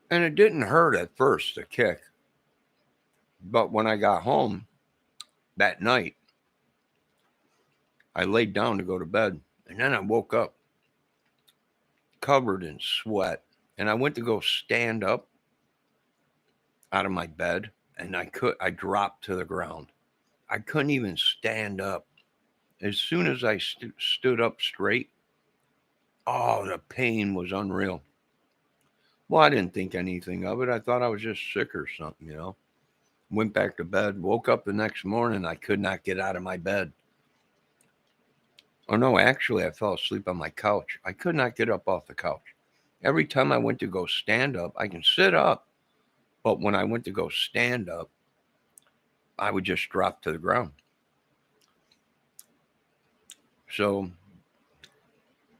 And it didn't hurt at first, the kick. But when I got home that night, I laid down to go to bed. And then I woke up covered in sweat. And I went to go stand up out of my bed. And I dropped to the ground. I couldn't even stand up. As soon as I stood up straight, oh, the pain was unreal. Well, I didn't think anything of it. I thought I was just sick or something, you know. Went back to bed, woke up the next morning. I could not get out of my bed. Oh, no, actually, I fell asleep on my couch. I could not get up off the couch. Every time I went to go stand up, I can sit up. But when I went to go stand up, I would just drop to the ground. So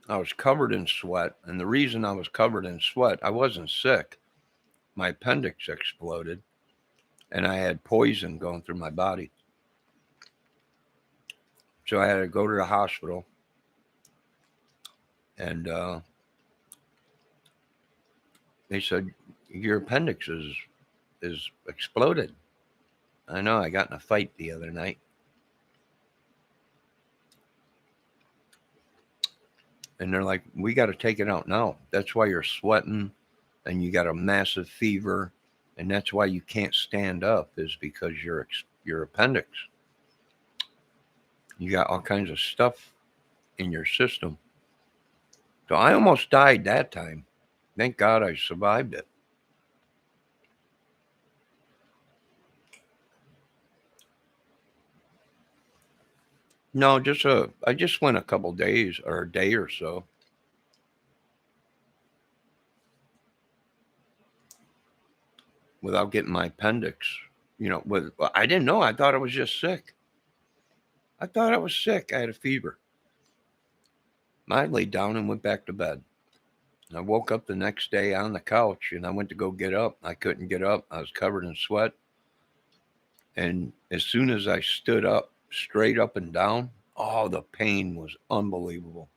I was covered in sweat. And the reason I was covered in sweat, I wasn't sick. My appendix exploded and I had poison going through my body. So I had to go to the hospital and they said, your appendix is exploded. I know, I got in a fight the other night. And they're like, we got to take it out now. That's why you're sweating and you got a massive fever. And that's why you can't stand up, is because your appendix. You got all kinds of stuff in your system. So I almost died that time. Thank God I survived it. No, I just went a couple days or a day or so. Without getting my appendix, I didn't know. I thought I was just sick. I thought I was sick. I had a fever. I laid down and went back to bed. I woke up the next day on the couch and I went to go get up. I couldn't get up. I was covered in sweat. And as soon as I stood up, straight up and down, oh, the pain was unbelievable.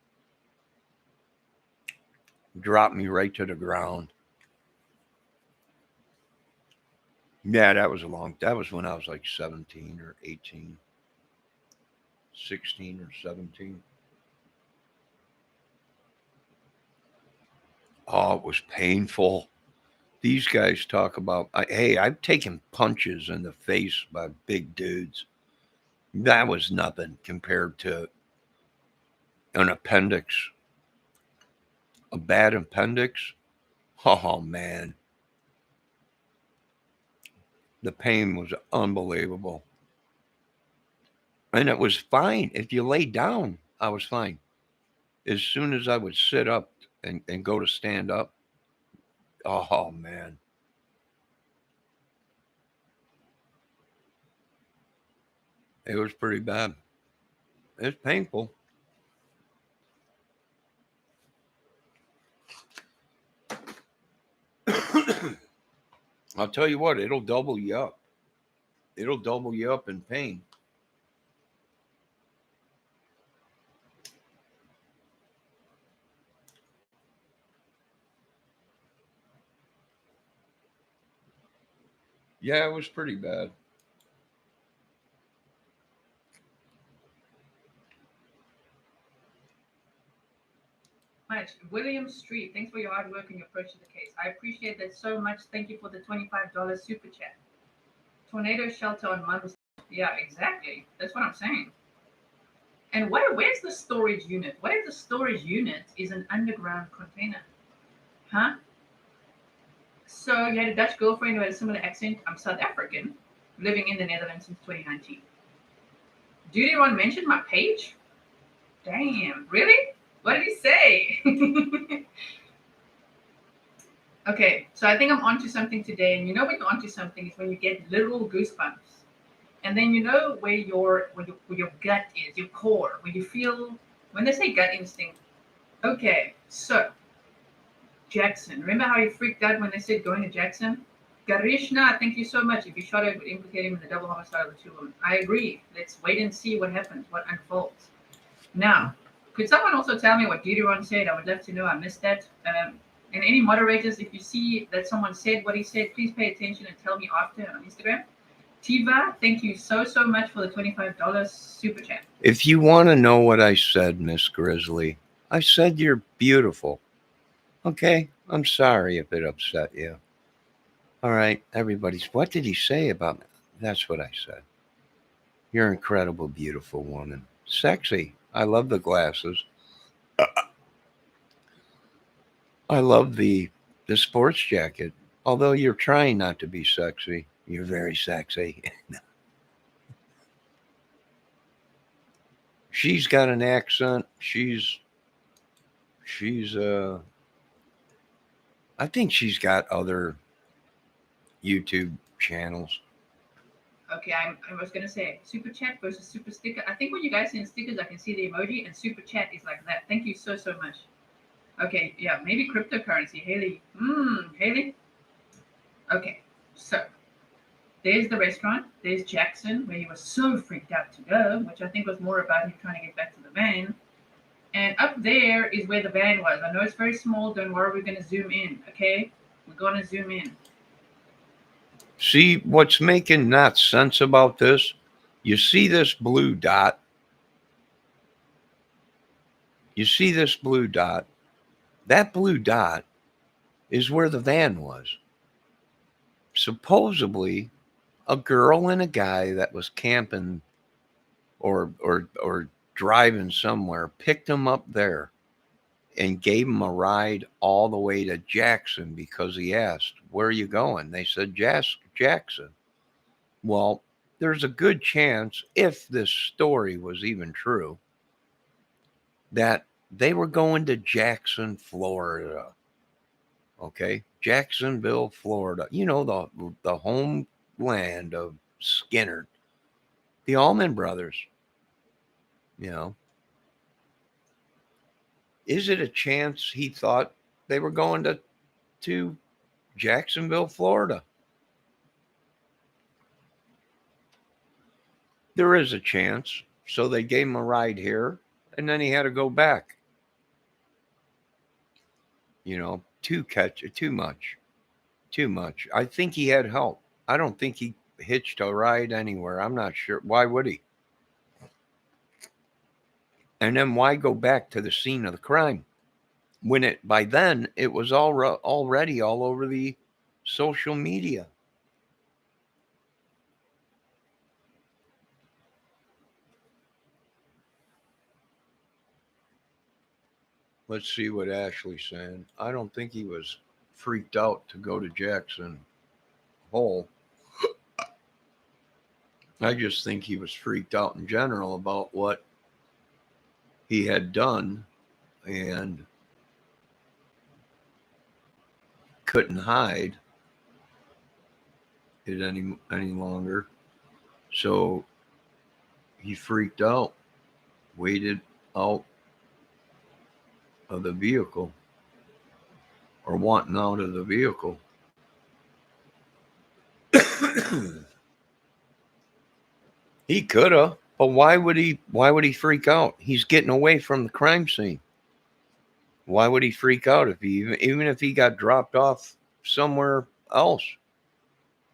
Dropped me right to the ground. Yeah, that was when I was like 17 or 18, 16 or 17. Oh, it was painful. These guys talk about, hey, I've taken punches in the face by big dudes. That was nothing compared to an appendix. A bad appendix. Oh, man. The pain was unbelievable. And it was fine. If you lay down, I was fine. As soon as I would sit up and go to stand up, oh, man. It was pretty bad. It's painful. I'll tell you what, it'll double you up. It'll double you up in pain. Yeah, it was pretty bad. Much. William Street, thanks for your hard work and your approach to the case. I appreciate that so much. Thank you for the $25 super chat. Tornado shelter on Mother's. Yeah, exactly. That's what I'm saying. And where's the storage unit? What if the storage unit is an underground container? Huh? So you had a Dutch girlfriend who had a similar accent. I'm South African, living in the Netherlands since 2019. Did anyone mention my page? Damn, really? What did he say? Okay, so I think I'm onto something today. And you know when you're onto something is when you get literal goosebumps. And then you know where your gut is, your core, where you feel, when they say gut instinct. Okay, so Jackson. Remember how you freaked out when they said going to Jackson? Garishna, thank you so much. If you shot it, it would implicate him in the double homicide of the two women. I agree. Let's wait and see what happens, what unfolds. Now, could someone also tell me what Deuteron said? I would love to know. I missed that. And any moderators, if you see that someone said what he said, please pay attention and tell me after on Instagram. Tiva, thank you so much for the $25 super chat. If you want to know what I said, Miss Grizzly, I said you're beautiful. Okay, I'm sorry if it upset you. All right, everybody's, what did he say about me? That's what I said. You're an incredible, beautiful woman. Sexy. I love the glasses. I love the sports jacket. Although you're trying not to be sexy, you're very sexy. She's got an accent. She's I think she's got other YouTube channels. Okay, I was going to say super chat versus super sticker. I think when you guys send stickers, I can see the emoji, and super chat is like that. Thank you so much. Okay, yeah, maybe cryptocurrency. Haley. Haley. Okay, so there's the restaurant. There's Jackson, where he was so freaked out to go, which I think was more about him trying to get back to the van. And up there is where the van was. I know it's very small. Don't worry, we're going to zoom in, okay? We're going to zoom in. See, what's making not sense about this? You see this blue dot? You see this blue dot? That blue dot is where the van was. Supposedly, a girl and a guy that was camping or driving somewhere picked him up there and gave him a ride all the way to Jackson because he asked, "Where are you going?" They said, Jackson. Well, there's a good chance, if this story was even true, that they were going to Jackson, Florida. Okay? Jacksonville, Florida. You know, the homeland of Skinner. The Allman Brothers. You know. Is it a chance he thought they were going to Jacksonville, Florida? there is a chance. So they gave him a ride here, and then he had to go back. You know, too much. I think he had help. I don't think he hitched a ride anywhere. I'm not sure. Why would he? And then why go back to the scene of the crime when by then it was already all over the social media? Let's see what Ashley's saying. I don't think he was freaked out to go to Jackson Hole. I just think he was freaked out in general about what he had done and couldn't hide it any longer. So he freaked out, waited out of the vehicle, or wanting out of the vehicle. He could have, but why would he freak out? He's getting away from the crime scene. Why would he freak out even if he got dropped off somewhere else?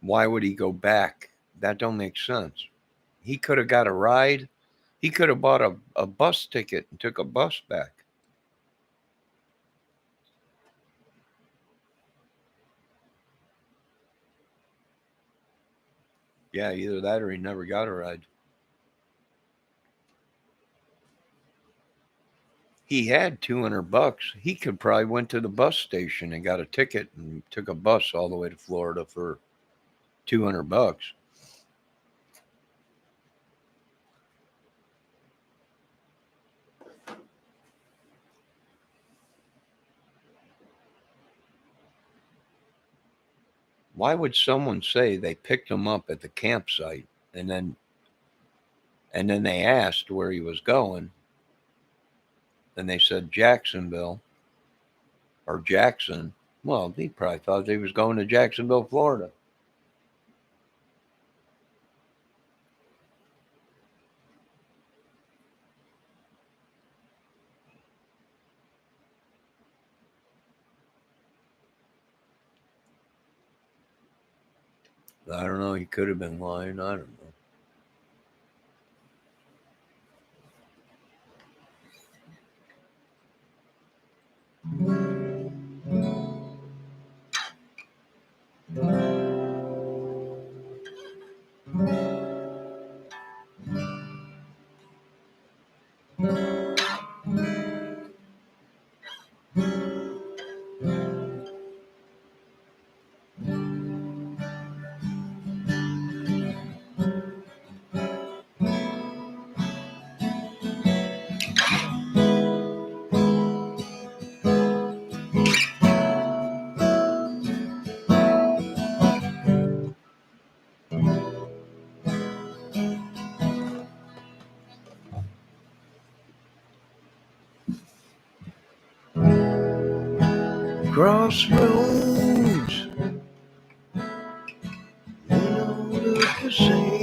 Why would he go back? That don't make sense. He could have got a ride. He could have bought a bus ticket and took a bus back. Yeah, either that or he never got a ride. He had $200. He could probably went to the bus station and got a ticket and took a bus all the way to Florida for $200. Why would someone say they picked him up at the campsite and then they asked where he was going, and they said Jacksonville or Jackson? Well, he probably thought he was going to Jacksonville, Florida. I don't know. He could have been lying. I don't know. Crossroads, they don't look the same.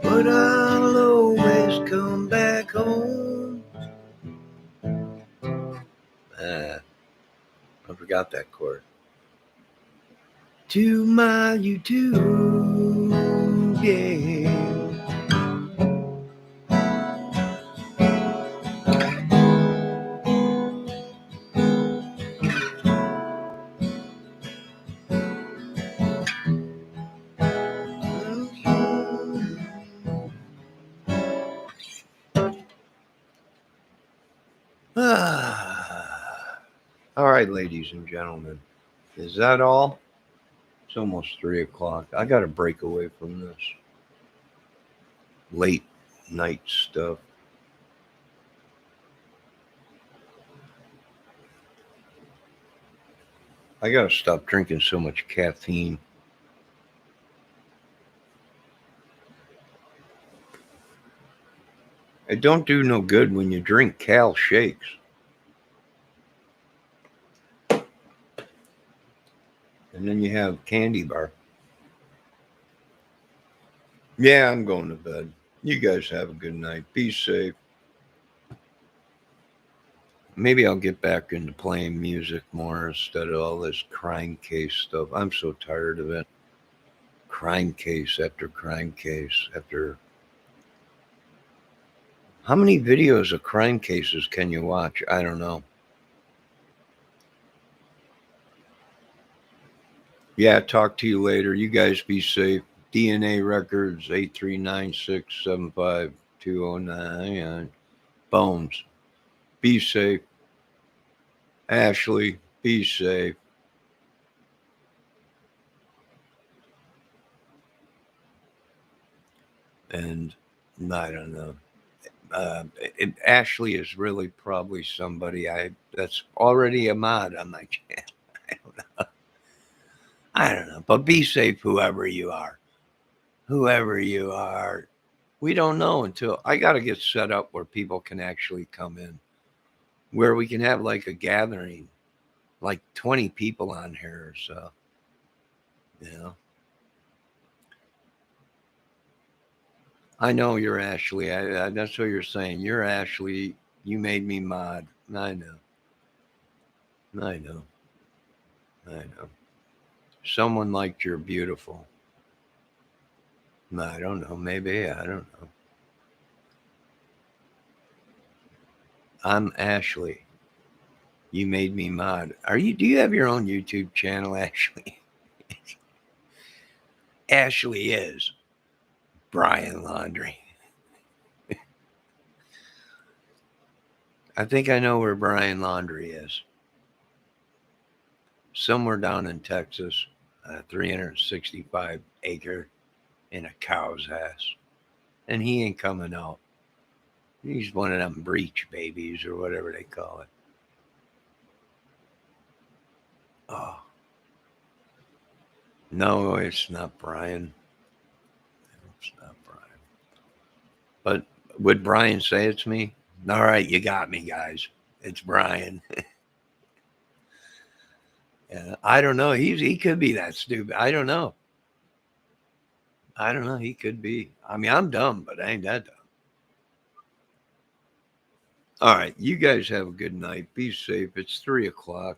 But I'll always come back home. I forgot that chord. To my YouTube, yeah. All right, ladies and gentlemen, is that all? It's almost 3 o'clock. I got to break away from this. late night stuff. I gotta stop drinking so much caffeine. It don't do no good when you drink Cal shakes. And then you have candy bar. Yeah, I'm going to bed. You guys have a good night. Be safe. Maybe I'll get back into playing music more instead of all this crime case stuff. I'm so tired of it. Crime case after crime case after. How many videos of crime cases can you watch? I don't know. Yeah, talk to you later. You guys be safe. DNA records 8396752099. Bones. Be safe. Ashley, be safe. And I don't know. Ashley is really probably somebody that's already a mod on my channel. I don't know. But be safe, whoever you are. Whoever you are. We don't know until I got to get set up where people can actually come in, where we can have like a gathering, like 20 people on here or so. You know. I know you're Ashley. That's what you're saying. You're Ashley. You made me mod. I know. I know. I know. Someone liked you're beautiful. I don't know. Maybe. I don't know. I'm Ashley. You made me mod. Do you have your own YouTube channel, Ashley? Ashley is Brian Laundrie. I think I know where Brian Laundrie is. Somewhere down in Texas, 365 acre in a cow's ass. And he ain't coming out. He's one of them breech babies or whatever they call it. Oh. No, it's not Brian. It's not Brian. But would Brian say it's me? All right, you got me, guys. It's Brian. Yeah, I don't know. He could be that stupid. I don't know. He could be. I mean, I'm dumb, but I ain't that dumb. All right, you guys have a good night. Be safe. It's 3:00.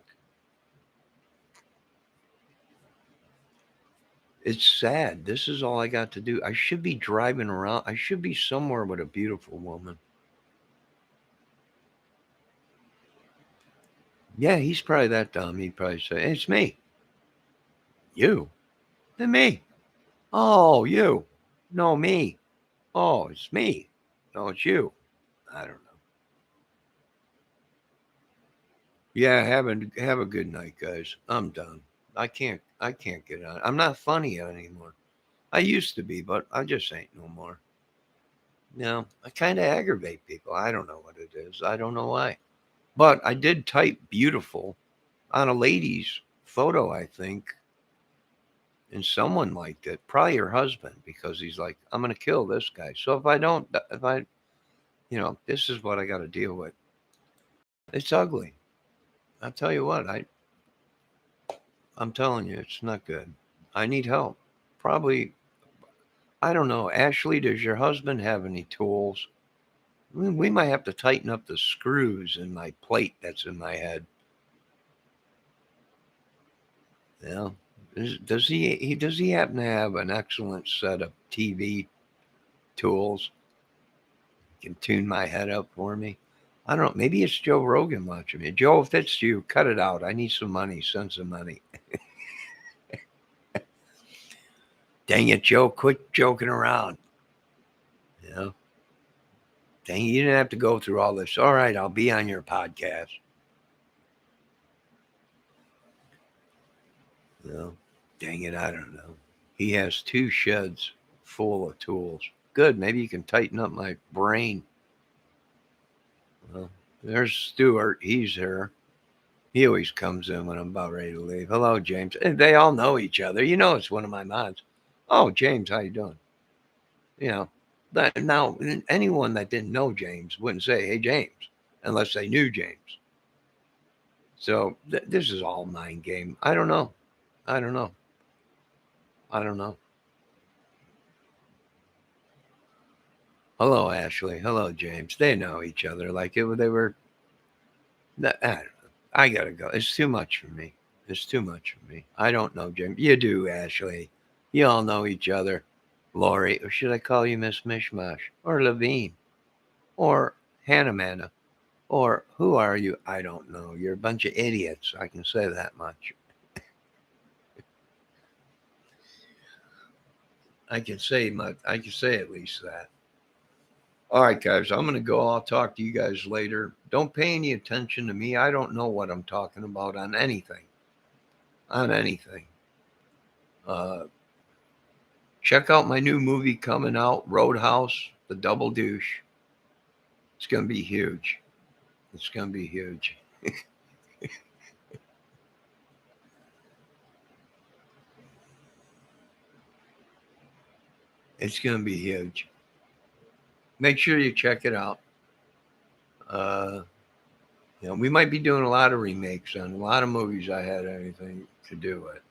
It's sad. This is all I got to do. I should be driving around. I should be somewhere with a beautiful woman. Yeah, he's probably that dumb. He'd probably say, hey, it's me. You? And me. Oh, you. No, me. Oh, it's me. No, it's you. I don't know. Yeah, have a good night, guys. I'm done. I can't get on. I'm not funny anymore. I used to be, but I just ain't no more. I kind of aggravate people. I don't know what it is. I don't know why. But I did type beautiful on a lady's photo, I think. And someone liked it, probably her husband, because he's like, I'm going to kill this guy. So this is what I got to deal with. It's ugly. I'll tell you what, I'm telling you, it's not good. I need help. Probably, I don't know. Ashley, does your husband have any tools? We might have to tighten up the screws in my plate that's in my head. Yeah. Does he happen to have an excellent set of TV tools? He can tune my head up for me. I don't know. Maybe it's Joe Rogan watching me. Joe, if it's you, cut it out. I need some money. Send some money. Dang it, Joe. Quit joking around. Dang, you didn't have to go through all this. All right, I'll be on your podcast. Dang it, I don't know. He has 2 sheds full of tools. good. Maybe you can tighten up my brain. Well, there's Stuart. He's here. He always comes in when I'm about ready to leave. Hello, James. And they all know each other. You know, it's one of my mods. Oh, James, how you doing? You know, that now anyone that didn't know James wouldn't say, "Hey, James," unless they knew James. So this is all mind game. I don't know. I don't know. I don't know. Hello, Ashley. Hello, James. They know each other like they were. I don't know. I gotta go. It's too much for me. It's too much for me. I don't know, James. You do, Ashley. You all know each other. Lori, or should I call you Miss Mishmash? Or Levine? Or Hannah Manna? Or who are you? I don't know. You're a bunch of idiots. I can say that much. I can say at least that. All right, guys, I'm going to go. I'll talk to you guys later. Don't pay any attention to me. I don't know what I'm talking about on anything. On anything. Check out my new movie coming out, Roadhouse, The Double Douche. It's going to be huge. It's going to be huge. It's going to be huge. Make sure you check it out. You know, we might be doing a lot of remakes on a lot of movies I had anything to do with.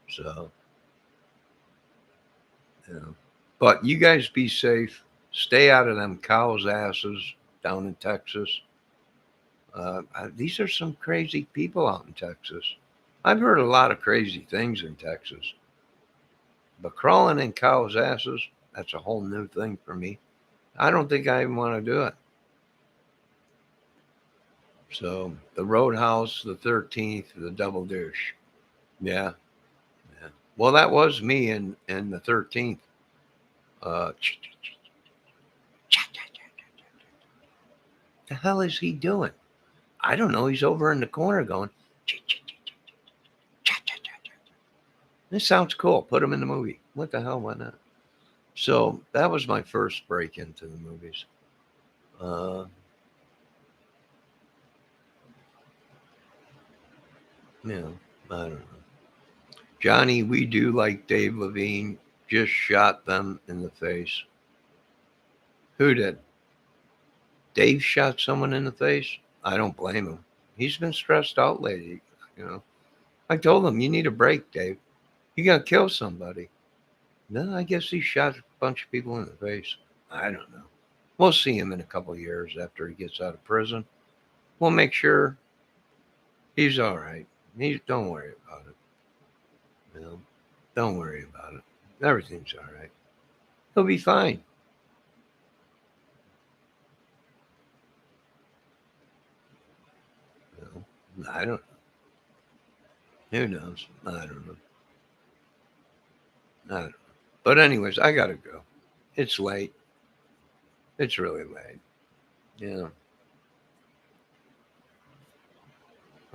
So, you know. But you guys be safe. Stay out of them cows' asses down in Texas. These are some crazy people out in Texas. I've heard a lot of crazy things in Texas. But crawling in cows' asses, that's a whole new thing for me. I don't think I even want to do it. So the Roadhouse, the 13th, the Double Douche. Yeah. Yeah. Well, that was me in the 13th. The hell is he doing? I don't know. He's over in the corner going. This sounds cool. Put him in the movie. What the hell? Why not? So that was my first break into the movies. Yeah, I don't know. Johnny, we do like Dave Levine. Just shot them in the face. Who did? Dave shot someone in the face? I don't blame him. He's been stressed out lately, you know. I told him, you need a break, Dave. You got to kill somebody. No, I guess he shot a bunch of people in the face. I don't know. We'll see him in a couple of years after he gets out of prison. We'll make sure he's all right. Don't worry about it. You know, don't worry about it. Everything's all right. He'll be fine. You know, I don't know. Who knows? I don't know. I don't know. But anyways, I gotta go. It's late. It's really late. Yeah.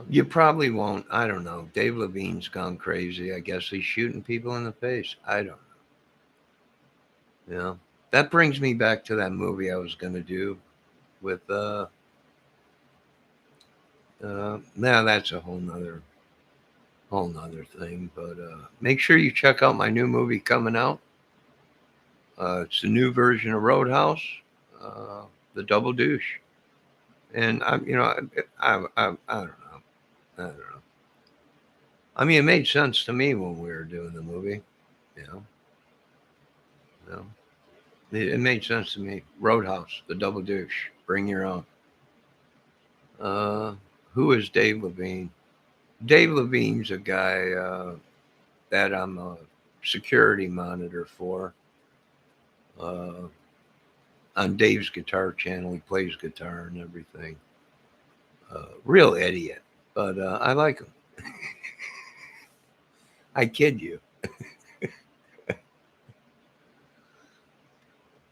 You probably won't. I don't know. Dave Levine's gone crazy. I guess he's shooting people in the face. I don't know. You know, that brings me back to that movie I was going to do with, now that's a whole nother thing. But make sure you check out my new movie coming out. It's a new version of Roadhouse, The Double Douche. And I don't know. I don't know. I mean, it made sense to me when we were doing the movie, you know. It made sense to me. Roadhouse, The Double Douche, bring your own. Who is Dave Levine? Dave Levine's a guy that I'm a security monitor for. On Dave's guitar channel, he plays guitar and everything. Real idiot, but I like him. I kid you.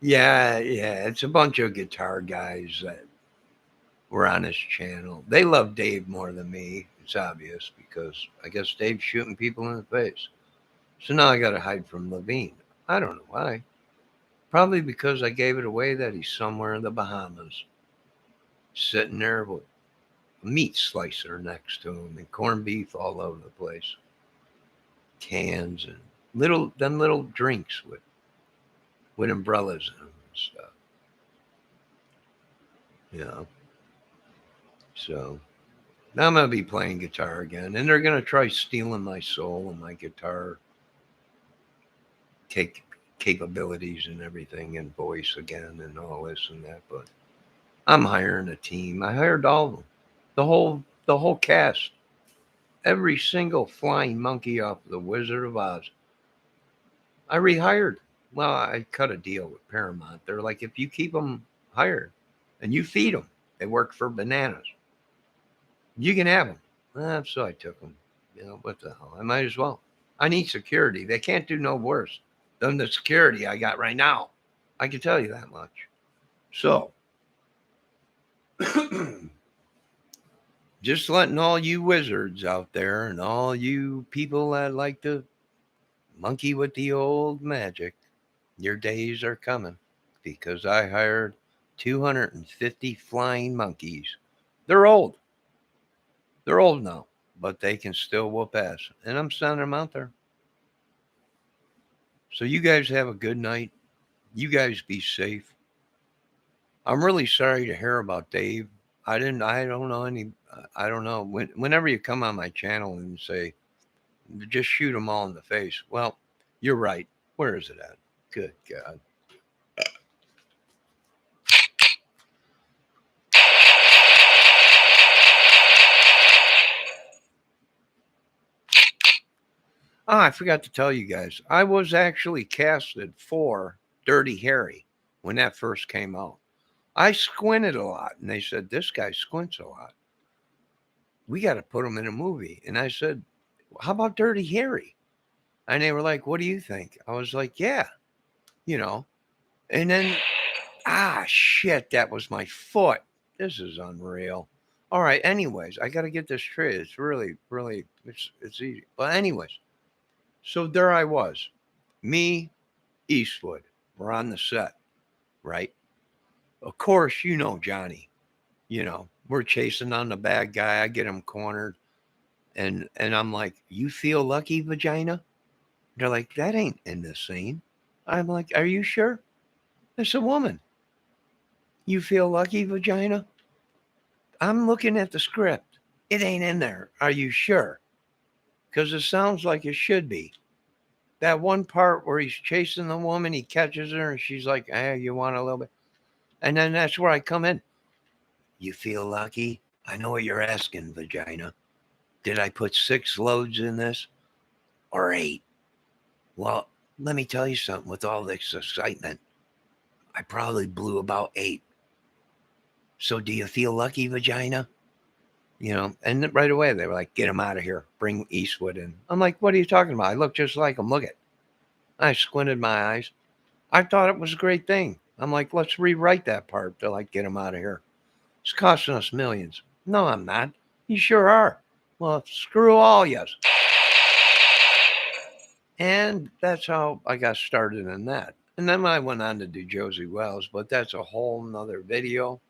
Yeah, it's a bunch of guitar guys that were on his channel. They love Dave more than me. It's obvious because I guess Dave's shooting people in the face. So now I got to hide from Levine. I don't know why. Probably because I gave it away that he's somewhere in the Bahamas, sitting there with a meat slicer next to him and corned beef all over the place, cans and little drinks with umbrellas in them and stuff. So now I'm gonna be playing guitar again, and they're gonna try stealing my soul and my guitar capabilities and everything, and voice again, and all this and that. But I'm hiring a team. I hired all of them, the whole cast, every single flying monkey off the Wizard of Oz. I rehired. Well, I cut a deal with Paramount. They're like, if you keep them hired and you feed them, they work for bananas. You can have them. So I took them. What the hell? I might as well. I need security. They can't do no worse than the security I got right now. I can tell you that much. So, just letting all you wizards out there and all you people that like to monkey with the old magic, your days are coming, because I hired 250 flying monkeys. They're old. They're old now, but they can still whoop ass. And I'm sending them out there. So you guys have a good night. You guys be safe. I'm really sorry to hear about Dave. I don't know. Whenever you come on my channel and say, just shoot them all in the face. Well, you're right. Where is it at? Good God. I forgot to tell you guys. I was actually casted for Dirty Harry when that first came out. I squinted a lot, and they said, this guy squints a lot. We got to put him in a movie. And I said, how about Dirty Harry? And they were like, what do you think? I was like, yeah, And then, shit, that was my foot. This is unreal. All right, anyways, I got to get this straight. It's really, really, it's easy. But anyways, so there I was. Me, Eastwood. We're on the set, right? Of course, Johnny. We're chasing on the bad guy. I get him cornered. And I'm like, you feel lucky, vagina? They're like, that ain't in the scene. I'm like, are you sure? It's a woman. You feel lucky, vagina? I'm looking at the script. It ain't in there. Are you sure? Because it sounds like it should be. That one part where he's chasing the woman, he catches her, and she's like, hey, you want a little bit? And then that's where I come in. You feel lucky? I know what you're asking, vagina. Did I put 6 loads in this? Or 8? Well, let me tell you something. With all this excitement, I probably blew about 8. So do you feel lucky, vagina? And right away they were like, get him out of here. Bring Eastwood in. I'm like, what are you talking about? I look just like him. Look it. I squinted my eyes. I thought it was a great thing. I'm like, let's rewrite that part to get him out of here. It's costing us millions. No, I'm not. You sure are. Well, screw all yes. And that's how I got started in that. And then I went on to do Josie Wells, but that's a whole nother video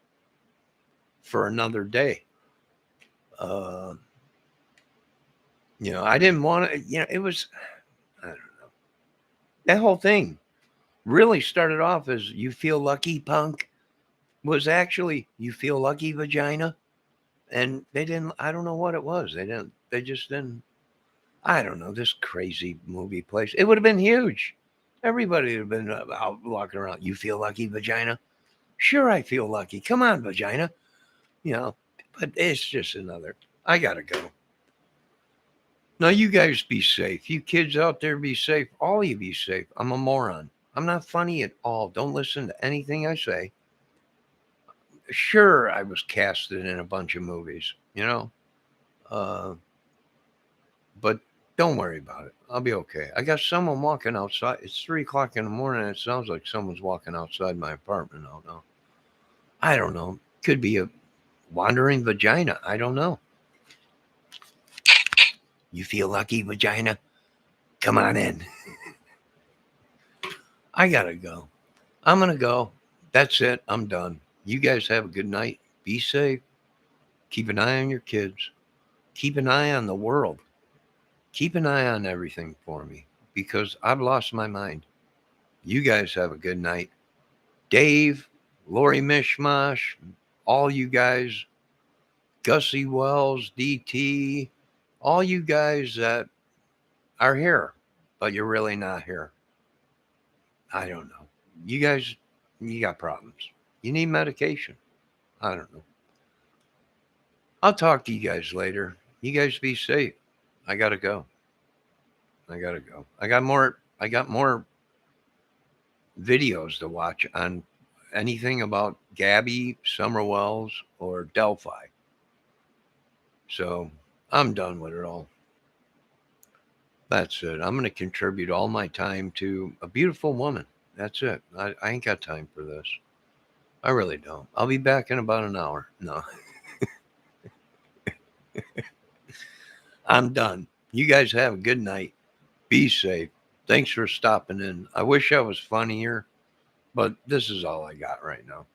for another day. I didn't want to, it was, I don't know. That whole thing really started off as you feel lucky, punk, was actually you feel lucky, vagina. And they didn't, I don't know what it was. They just didn't, I don't know, this crazy movie place. It would have been huge. Everybody would have been out walking around. You feel lucky, vagina? Sure, I feel lucky. Come on, vagina. But it's just another. I got to go. Now, you guys be safe. You kids out there be safe. All of you be safe. I'm a moron. I'm not funny at all. Don't listen to anything I say. Sure, I was casted in a bunch of movies, but don't worry about it. I'll be okay. I got someone walking outside. It's 3 o'clock in the morning. And it sounds like someone's walking outside my apartment. I don't know. Could be a wandering vagina. I don't know. You feel lucky, vagina? Come on in. I gotta go. I'm going to go. That's it. I'm done. You guys have a good night. Be safe. Keep an eye on your kids. Keep an eye on the world. Keep an eye on everything for me because I've lost my mind. You guys have a good night. Dave, Lori Mishmash, all you guys, Gussie Wells, DT, all you guys that are here, but you're really not here. I don't know. You guys, you got problems. You need medication. I don't know. I'll talk to you guys later. You guys be safe. I gotta go. I got more videos to watch on anything about Gabby, Summerwells, or Delphi. So I'm done with it all. That's it. I'm going to contribute all my time to a beautiful woman. That's it. I ain't got time for this. I really don't. I'll be back in about an hour. No. I'm done. You guys have a good night. Be safe. Thanks for stopping in. I wish I was funnier, but this is all I got right now.